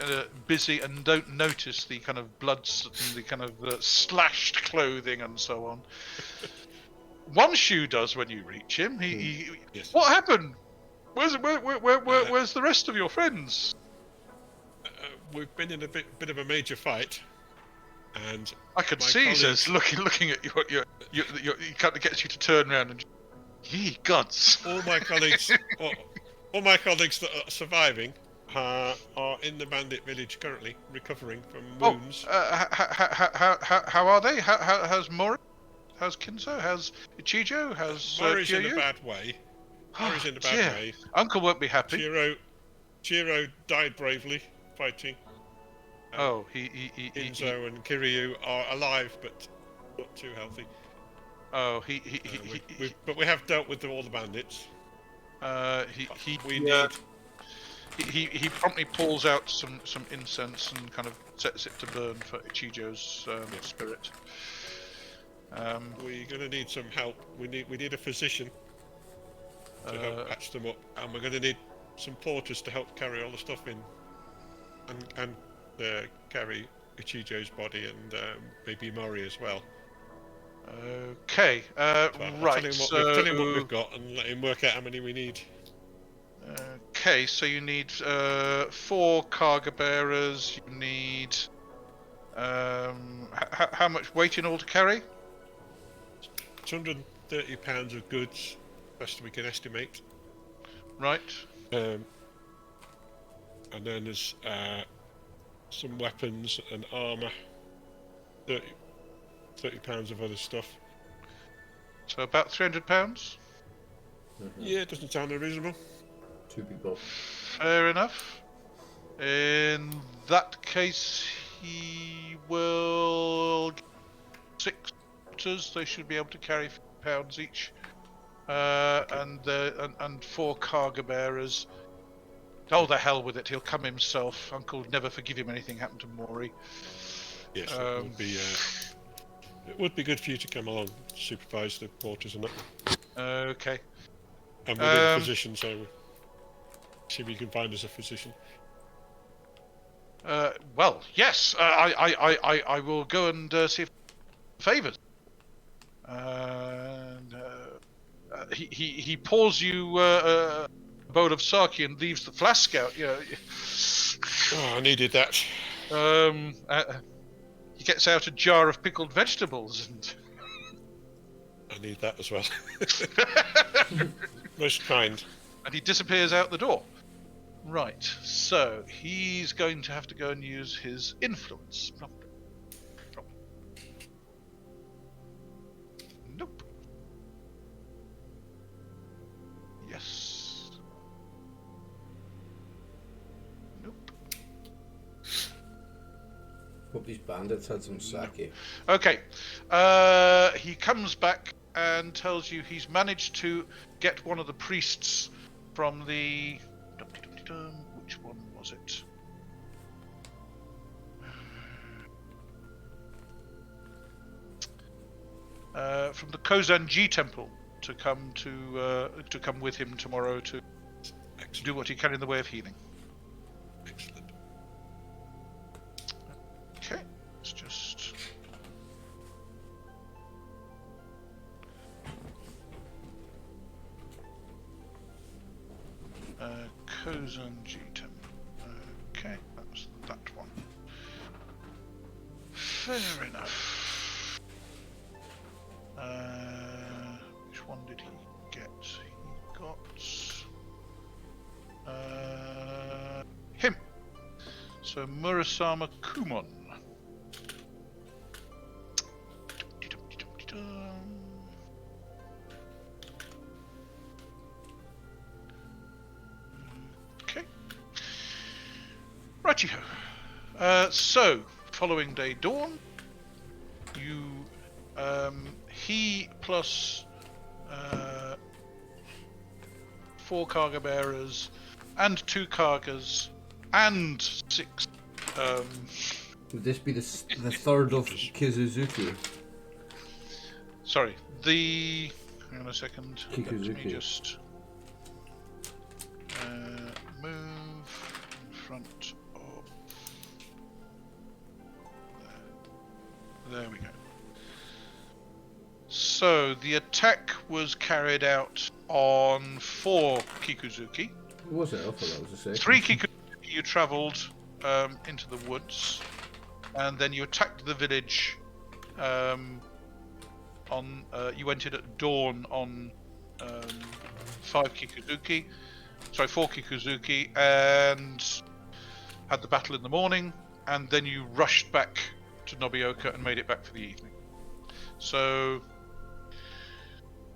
S1: busy and don't notice the kind of bloods and the kind of slashed clothing and so on. One shoe does when you reach him. Yes. What happened? Where's the rest of your friends?
S4: We've been in a bit of a major fight, and
S1: I could see Caesar's looking at you. He kind of gets you to turn around and. Ye gods!
S4: All my colleagues that are surviving are in the bandit village currently, recovering from wounds.
S1: How are they? How's Mori? How's Kinzo? How's Ichijō? How's
S4: Mori's
S1: Kyūryū?
S4: in a bad way. Mori's in a bad way.
S1: Uncle won't be happy.
S4: Kyūryū died bravely fighting. Kinzo and Kyūryū are alive, but not too healthy.
S1: Oh,
S4: but we have dealt with all the bandits.
S1: he promptly pulls out some incense and kind of sets it to burn for Ichijō's spirit.
S4: We're going to need some help. We need a physician to help patch them up, and we're going to need some porters to help carry all the stuff in, and carry Ichijō's body and maybe Mori as well.
S1: Okay, right.
S4: Tell him what we've got and let him work out how many we need.
S1: Okay, so you need 4 cargo bearers. You need how much weight in all to carry?
S4: 230 pounds of goods, best we can estimate.
S1: Right.
S4: And then there's some weapons and armour. 30 pounds of other stuff.
S1: So about 300 pounds.
S4: Yeah, it doesn't sound unreasonable.
S7: 2 people.
S1: Fair enough. In that case, he will 6 porters. They should be able to carry 50 pounds each, and 4 cargo bearers. Oh, the hell with it! He'll come himself. Uncle would never forgive him anything happened to Mori.
S4: Yes, it would be good for you to come along, supervise the porters and that.
S1: Okay.
S4: And we need a physician, so see if you can find us a physician.
S1: Well, yes. I will go and see if favors. And he pours you a bowl of sake and leaves the flask out. You know.
S4: Oh, I needed that.
S1: He gets out a jar of pickled vegetables and.
S4: I need that as well. Most kind.
S1: And he disappears out the door. Right, so he's going to have to go and use his influence. Nope. Yes. Nope.
S7: Hope these bandits had some sake.
S1: Okay. He comes back and tells you he's managed to get one of the priests from the... Which one was it? From the Kozanji temple to come with him tomorrow to do what he can in the way of healing.
S4: Excellent.
S1: Okay, let's just. Kozanji temple. Okay, that was that one. Fair enough. Which one did he get? He got him. So Murasama Kumon. Righty-ho. So, following day dawn, you, he plus 4 cargo bearers and 2 cargos and 6.
S7: Would this be the third of Kizuzuki?
S1: Sorry, hang on a second. Let me
S7: Kikuzuki.
S1: just move in front of. There we go. So the attack was carried out on 4 Kikuzuki.
S7: What was it? I thought that was the second.
S1: 3 Kikuzuki you travelled into the woods, and then you attacked the village. You went in at dawn on 4 Kikuzuki, and had the battle in the morning, and then you rushed back to Nobioka and made it back for the evening. So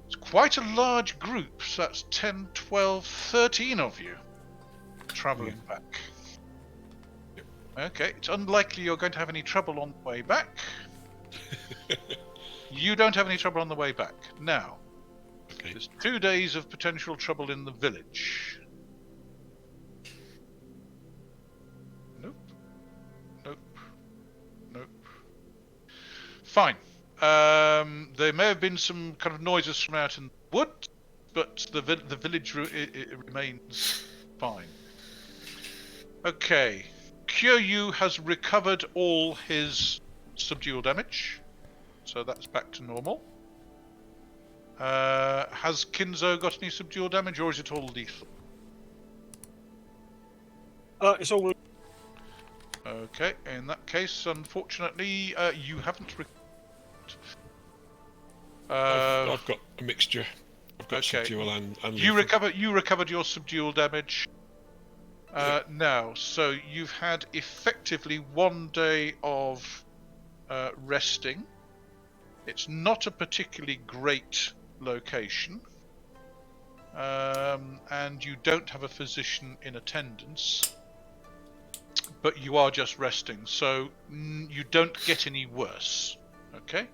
S1: it's quite a large group. So that's 10, 12, 13 of you travelling back. Okay, it's unlikely you're going to have any trouble on the way back. You don't have any trouble on the way back. Now,
S4: Okay.
S1: there's 2 days of potential trouble in the village. Fine. There may have been some kind of noises from out in the woods, but the village it remains fine. Okay. Kyūryū has recovered all his subdual damage, so that's back to normal. Has Kinzo got any subdual damage, or is it all lethal?
S3: It's all.
S1: Okay, in that case, unfortunately, you haven't recovered.
S4: I've got a mixture. I've got
S1: okay.
S4: subdual and
S1: You
S4: lethal.
S1: recovered your subdual damage. Now, so you've had effectively 1 day of resting. It's not a particularly great location, and you don't have a physician in attendance, but you are just resting, so you don't get any worse. Okay?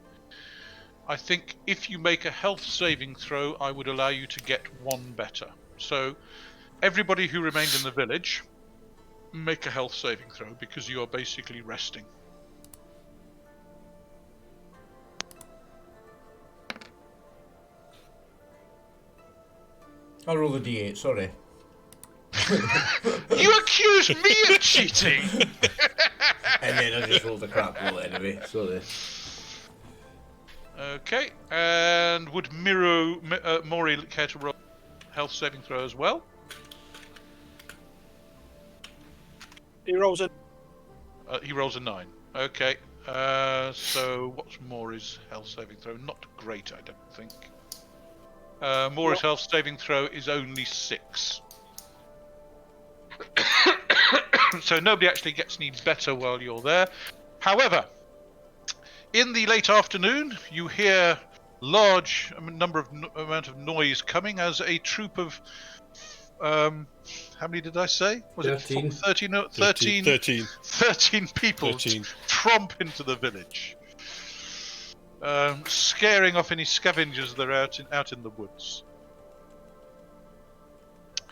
S1: I think if you make a health saving throw, I would allow you to get 1 better. So everybody who remained in the village, make a health saving throw, because you are basically resting.
S5: I'll roll a d8, sorry.
S1: You accuse me of cheating!
S5: And then I just rolled a crap roll anyway, sorry.
S1: Okay, and would Mori care to roll health saving throw as well?
S3: He rolls a.
S1: He rolls a 9. Okay, so what's Mori's health saving throw? Not great, I don't think. Mori's health saving throw is only 6. So nobody actually gets any better while you're there. However, in the late afternoon, you hear large amount of noise coming as a troop of how many did I say? Was
S5: 13.
S1: it 13 people
S4: 13.
S1: tromp into the village, scaring off any scavengers that are out in the woods.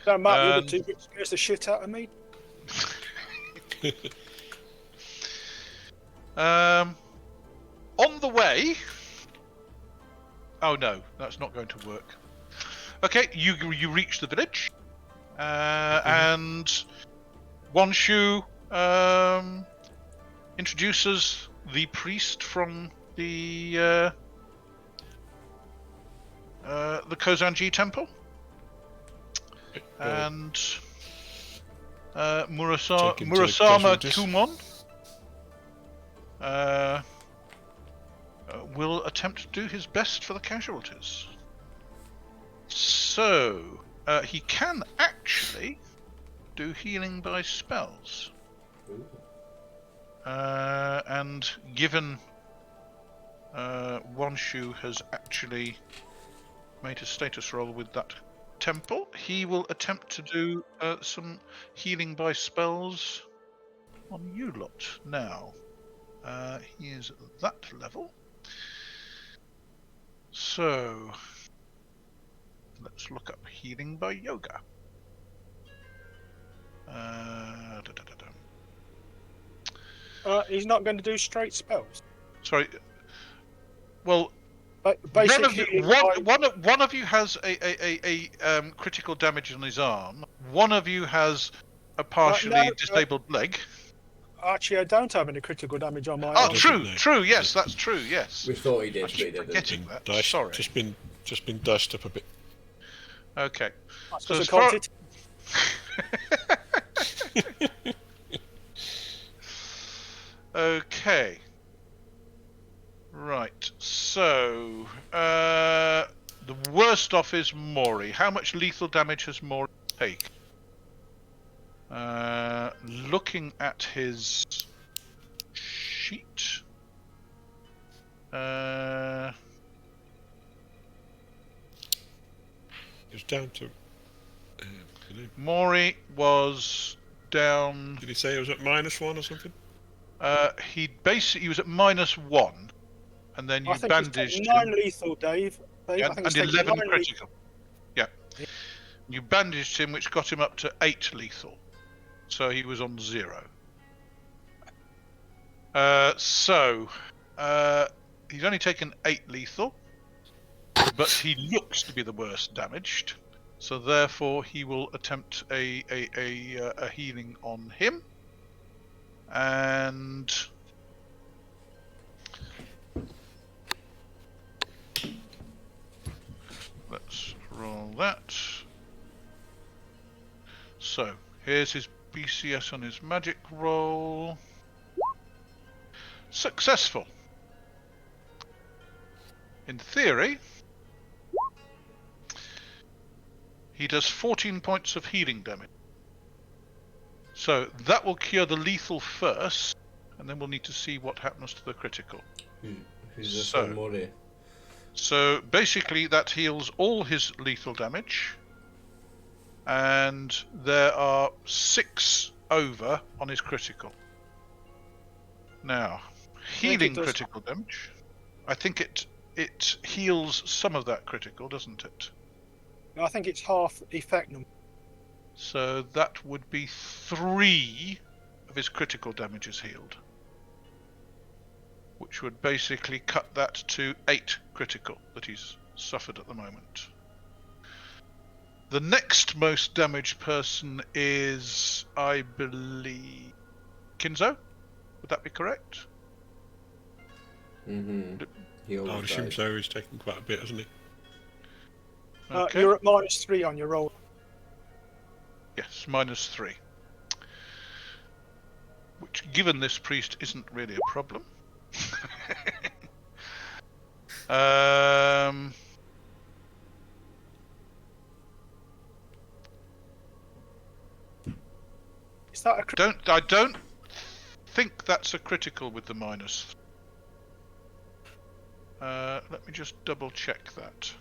S3: Don't matter, the other two bit scares the shit out of me.
S1: On the way. Oh no, that's not going to work. Okay, you reach the village, and Wanshu introduces the priest from the Kozanji temple, and Murasama Kumon will attempt to do his best for the casualties. So, he can actually do healing by spells. And given Wanshu has actually made a status roll with that temple, he will attempt to do some healing by spells on you lot now. He is at that level. So, let's look up healing by yoga.
S3: He's not going to do straight spells.
S1: Sorry. Well,
S3: basically,
S1: one of you has a critical damage on his arm. One of you has a partially disabled leg.
S3: Actually, I don't have any critical damage on my arm.
S1: True. Yes, that's true. Yes.
S5: We thought he did.
S1: I keep forgetting that.
S4: Diced,
S1: Sorry.
S4: Just been diced up a bit.
S1: Okay.
S3: So as far...
S1: Okay. Right. So, the worst off is Mori. How much lethal damage has Mori taken? Looking at his sheet.
S4: It's down to.
S1: Mori was down.
S4: Did he say it was at -1 or something?
S1: He was at -1, and then you bandaged him.
S3: 9 lethal, Dave.
S1: Yeah, and 11 critical. Yeah. You bandaged him, which got him up to 8 lethal. So he was on 0. He's only taken 8 lethal, but he looks to be the worst damaged. So therefore, he will attempt a healing on him, and let's roll that. So here's his BCS on his magic roll. Successful. In theory, he does 14 points of healing damage. So that will cure the lethal first, and then we'll need to see what happens to the critical.
S5: Who's this on Mori?
S1: So basically that heals all his lethal damage, and there are 6 over on his critical. Now, healing critical damage. I think it heals some of that critical, doesn't it?
S3: I think it's half effect number.
S1: So that would be 3 of his critical damage is healed, which would basically cut that to 8 critical that he's suffered at the moment. The next most damaged person is, I believe, Kinzo? Would that be correct?
S7: Mm-hmm.
S4: I would assume so. He's taken quite a bit, hasn't he?
S1: Okay.
S3: You're at -3 on your roll.
S1: Yes, -3. Which, given this priest, isn't really a problem.
S3: Is that a
S1: I don't think that's a critical with the minus. Let me just double check that.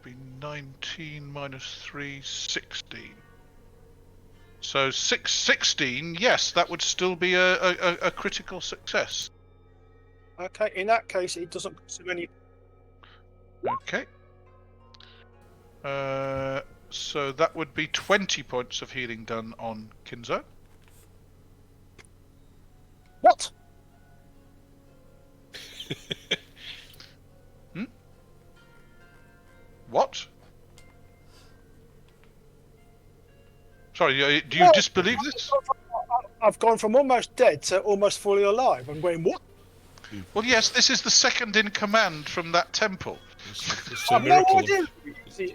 S1: Be 19 -3, 16. So 16, yes, that would still be a critical success.
S3: Okay, in that case, it doesn't consume any.
S1: Okay. So that would be 20 points of healing done on Kinzo.
S3: What?
S1: What? Sorry, do you disbelieve this?
S3: I've gone from almost dead to almost fully alive. I'm going, what?
S1: Well, yes, this is the second in command from that temple.
S4: It's a
S3: I've no
S4: miracle.
S3: idea.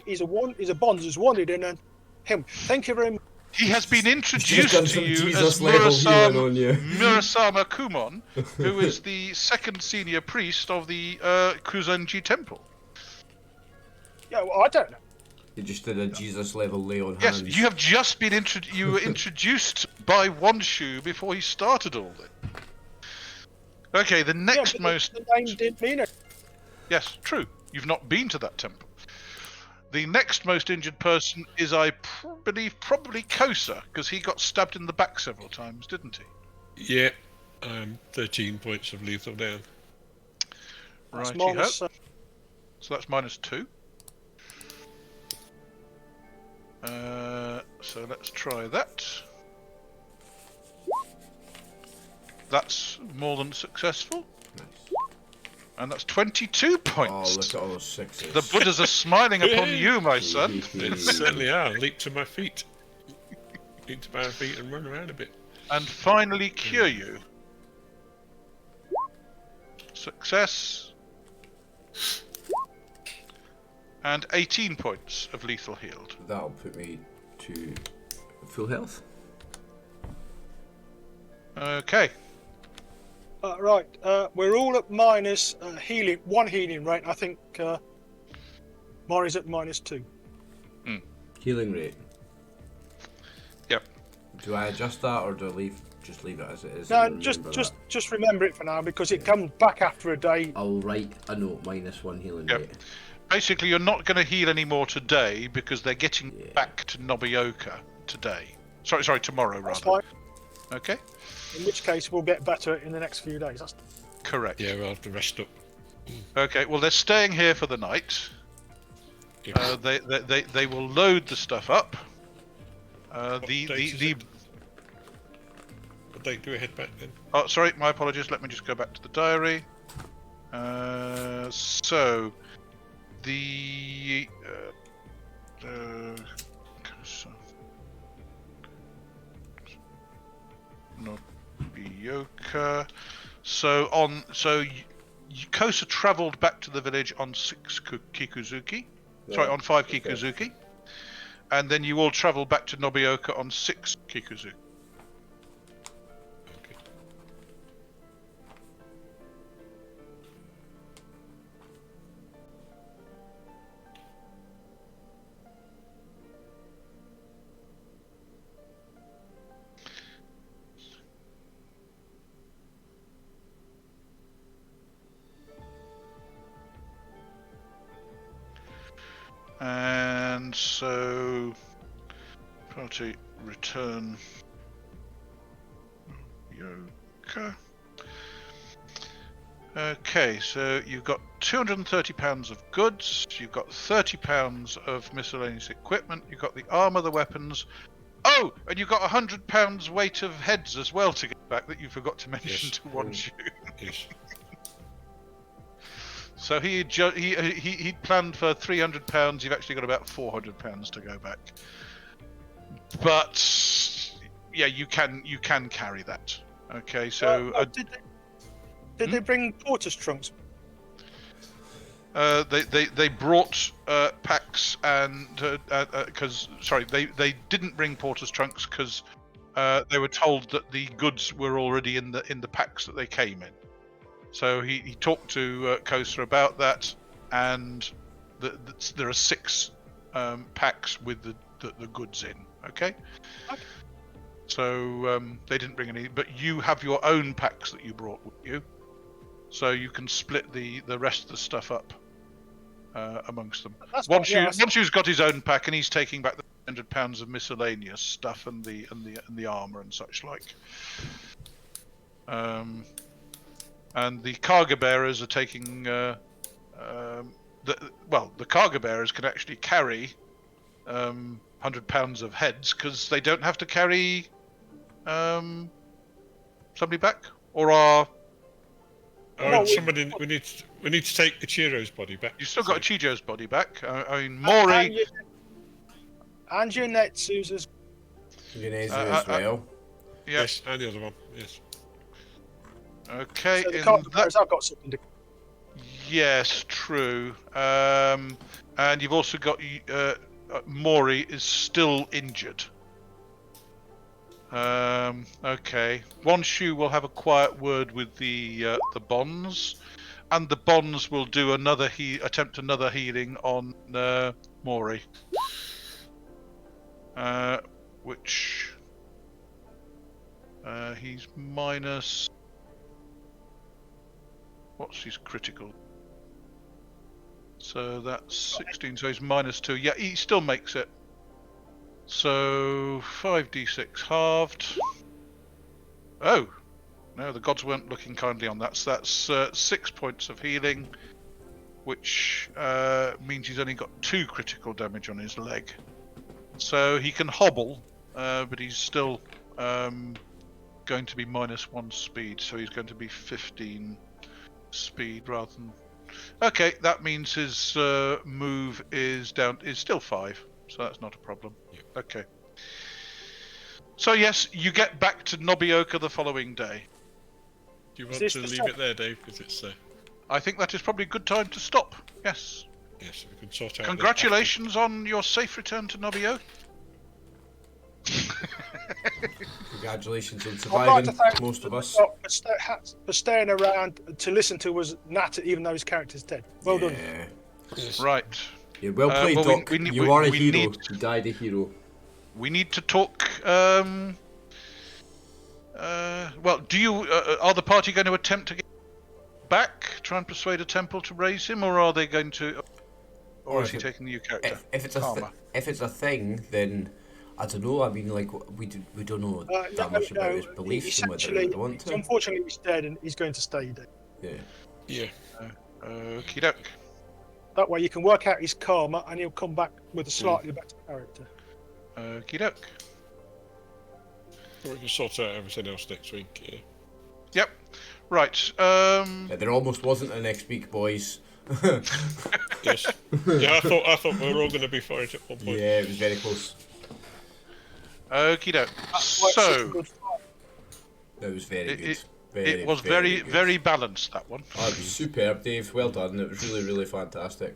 S3: He's a bond who's wanted, and him. Thank you very much.
S1: He has been
S7: done
S1: introduced to
S7: some
S1: you
S7: Jesus
S1: as
S7: level healing on you.
S1: Murasama Kumon, who is the second senior priest of the Kuzenji temple.
S3: Yeah, well, I don't know.
S7: He just did a Jesus level lay on
S1: Yes,
S7: hands.
S1: you have just been you were introduced by Wonshu before he started all this. Okay, the next
S3: but
S1: most...
S3: The name didn't mean it.
S1: Yes, true. You've not been to that temple. The next most injured person is, I believe, probably Kosa, because he got stabbed in the back several times, didn't he?
S4: Yeah, 13 points of lethal down.
S3: That's
S1: Righty-ho.
S3: minus,
S1: So that's -2. So let's try that. That's more than successful. And that's 22 points.
S7: Oh, look at all those sixes.
S1: The Buddhas are smiling upon you, my son.
S4: They certainly are. Leap to my feet. Leap to my feet and run around a bit.
S1: And finally, Kyūryū. Success. And 18 points of lethal healed.
S7: That'll put me to full health.
S1: Okay.
S3: right. We're all at minus healing. 1 healing rate. I think Mori's at -2.
S7: Healing rate.
S1: Yep.
S7: Do I adjust that or do I just leave it as it is?
S3: No,
S7: and remember that?
S3: just remember it for now because it comes back after a day.
S7: I'll write a note, -1 healing
S1: Yep.
S7: rate.
S1: Basically, you're not going to heal anymore today because they're getting back to Nobioka today. Sorry, tomorrow
S3: That's
S1: rather.
S3: fine.
S1: Okay.
S3: In which case, we'll get better in the next few days. That's...
S1: Correct.
S4: Yeah, we'll have to rest up.
S1: Okay, well, they're staying here for the night.
S4: Yeah.
S1: They will load the stuff up.
S4: What date is it? What date do we head back then?
S1: Oh, sorry, my apologies. Let me just go back to the diary. So the Nobioka. So Kosa travelled back to the village on 6 Kikuzuki. Sorry, on 5 Kikuzuki. And then you all travel back to Nobioka on 6 Kikuzuki.
S4: Okay.
S1: And so party return Yoka. Okay, so you've got £230 of goods, you've got £30 of miscellaneous equipment, you've got the armour, the weapons. Oh, and you've got £100 weight of heads as well to get back that you forgot to mention
S4: Yes.
S1: to Wonshu.
S4: Yes.
S1: So he'd planned for £300. You've actually got about £400 to go back. But yeah, you can carry that. Okay, so
S3: did they bring porter's trunks?
S1: they brought packs and because they didn't bring porter's trunks because they were told that the goods were already in the packs that they came in. So he talked to Kosa about that, and there are 6 packs with the goods in. Okay. So they didn't bring any, but you have your own packs that you brought with you, so you can split the rest of the stuff up amongst them. Wonshu's got his own pack, and he's taking back the £100 of miscellaneous stuff and the armor and such like. And the cargo bearers are taking. The cargo bearers can actually carry £100 of heads because they don't have to carry somebody back, or are.
S4: Somebody. We need to take Ichijō's body back.
S1: You've still got Ichijō's body back. I mean, Mori.
S3: And Yunetsu's as
S5: as well.
S1: Yeah.
S4: Yes, and the other one. Yes.
S1: Okay.
S3: So the cargo bearers have got something to.
S1: Yes, true. And you've also got Mori is still injured. Okay. Wonshu will have a quiet word with the bonds, and the bonds will do attempt another healing on Mori, which he's minus. What's his critical? So that's 16, so he's minus 2. Yeah, he still makes it. So 5d6 halved. Oh! No, the gods weren't looking kindly on that. So that's 6 points of healing, which means he's only got 2 critical damage on his leg. So he can hobble, but he's still going to be minus 1 speed, so he's going to be 15 speed rather than. Okay, that means his move is still 5, so that's not a problem.
S4: Yep.
S1: Okay. So yes, you get back to Nobioka the following day.
S4: Do you want to leave it there, Dave? Because it's.
S1: I think that is probably a good time to stop. Yes.
S4: Yes, we can sort out.
S1: Congratulations on your safe return to Nobioka.
S5: Congratulations on
S3: I'd like
S5: surviving,
S3: to thank
S5: most of us.
S3: for staying around to listen to us natter even though his character's dead. Well done.
S4: Yes.
S1: Right.
S5: Yeah, well played,
S1: well,
S5: Doc. You are a hero.
S1: need-
S5: You died a hero.
S1: We need to talk. Well, do you? Are the party going to attempt to get back? Try and persuade a temple to raise him, or are they going to? Or is he taking the new character?
S5: If it's a
S1: Karma.
S5: if it's a thing, then I don't know. I mean, like we don't know that much about his beliefs and whether they want to.
S3: Unfortunately, he's dead, and he's going to stay dead.
S4: Yeah.
S1: Okie doke.
S3: That way, you can work out his karma, and he'll come back with a slightly better character.
S1: Okie doke.
S4: We can sort out everything else next week. Yeah.
S1: Yep. Right.
S5: There almost wasn't a next week, boys.
S4: Yes. Yeah, I thought we were all going to be for it at one point.
S5: Yeah, it was very close.
S1: Okie doke. So
S5: It was very good.
S1: it was very,
S5: good.
S1: very balanced, that one.
S5: Oh, it was superb, Dave. Well done. It was really, really fantastic.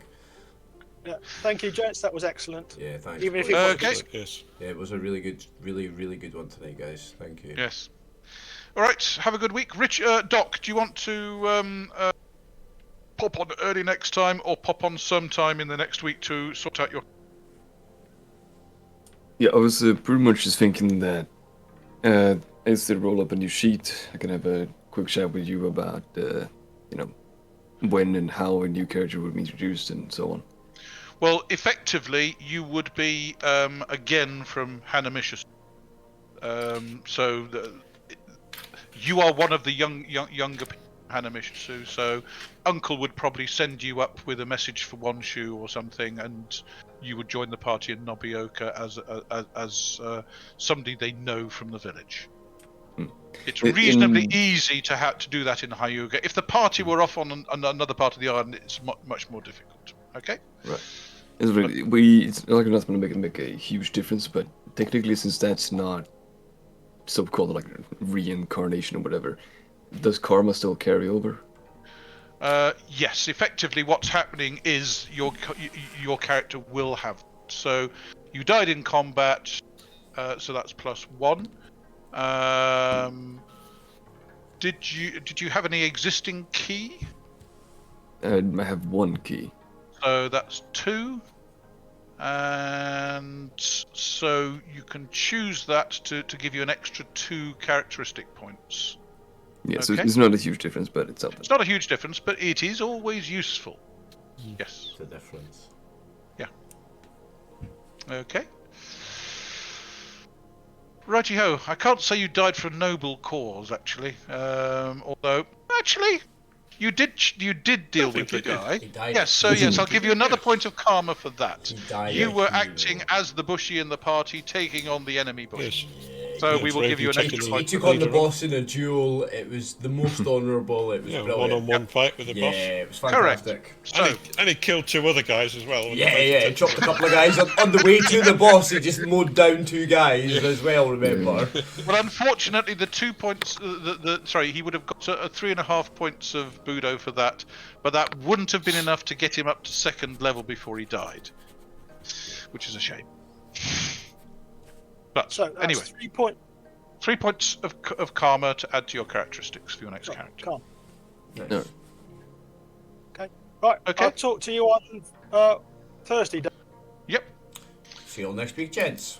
S3: Yeah, thank you, gents. That was excellent.
S5: Yeah, thanks.
S3: Even if
S5: boys.
S3: it
S1: Okay.
S4: Yes.
S5: Yeah, it was a really good, really good one tonight, guys. Thank you.
S1: Yes. All right. Have a good week, Rich. Doc, do you want to pop on early next time, or pop on sometime in the next week to sort out your?
S2: Yeah, I was pretty much just thinking that as they roll up a new sheet, I can have a quick chat with you about, when and how a new character would be introduced and so on.
S1: Well, effectively, you would be again from Hanamishus. You are one of the younger Hanamishisu, so Uncle would probably send you up with a message for Wonshu or something, and you would join the party in Nobioka as somebody they know from the village. It's reasonably easy to do that in Hyuga. If the party were off on another part of the island, it's much more difficult. Okay?
S2: Right. It's like not going to make a huge difference, but technically, since that's not so-called like reincarnation or whatever, does karma still carry over?
S1: Yes, effectively what's happening is your character will have. So you died in combat, so that's +1. Did you have any existing key?
S2: I have 1 key.
S1: So that's 2. And so you can choose that to give you an extra 2 characteristic points.
S2: Yeah, so
S1: Okay.
S2: it's not a huge difference, but it's something.
S1: It's not a huge difference, but it is always useful. Yes.
S5: The difference.
S1: Okay. Righty-ho. I can't say you died for a noble cause, actually. Although, actually, you did deal with the guy.
S5: He died.
S1: Yes, so yes, I'll give you another point of karma for that.
S5: He died.
S1: You were
S5: Kyūryū.
S1: acting as the Bushi in the party, taking on the enemy Bushi.
S4: Yes.
S1: So
S4: Yeah,
S1: we will
S4: so
S1: give you an
S4: you
S1: extra
S4: take
S5: He
S1: point.
S5: took on the boss in a duel. It was the most honourable. It was
S4: Yeah,
S5: brilliant.
S4: one-on-one fight with the boss.
S5: Yeah, it was
S1: Correct.
S5: fantastic.
S1: So,
S4: And he killed 2 other guys as well.
S5: Yeah, he chopped a couple of guys on the way to the boss. He just mowed down 2 guys as well. Remember?
S1: well, unfortunately, the 2 points. Sorry, he would have got 3.5 points of Budo for that, but that wouldn't have been enough to get him up to 2nd level before he died, which is a shame. But
S3: So that's
S1: anyway, 3 points of karma to add to your characteristics for your next character.
S3: Calm.
S5: Nice.
S2: No.
S3: Right.
S1: Okay.
S3: I'll talk to you on Thursday.
S1: Yep.
S5: See you all next week, gents.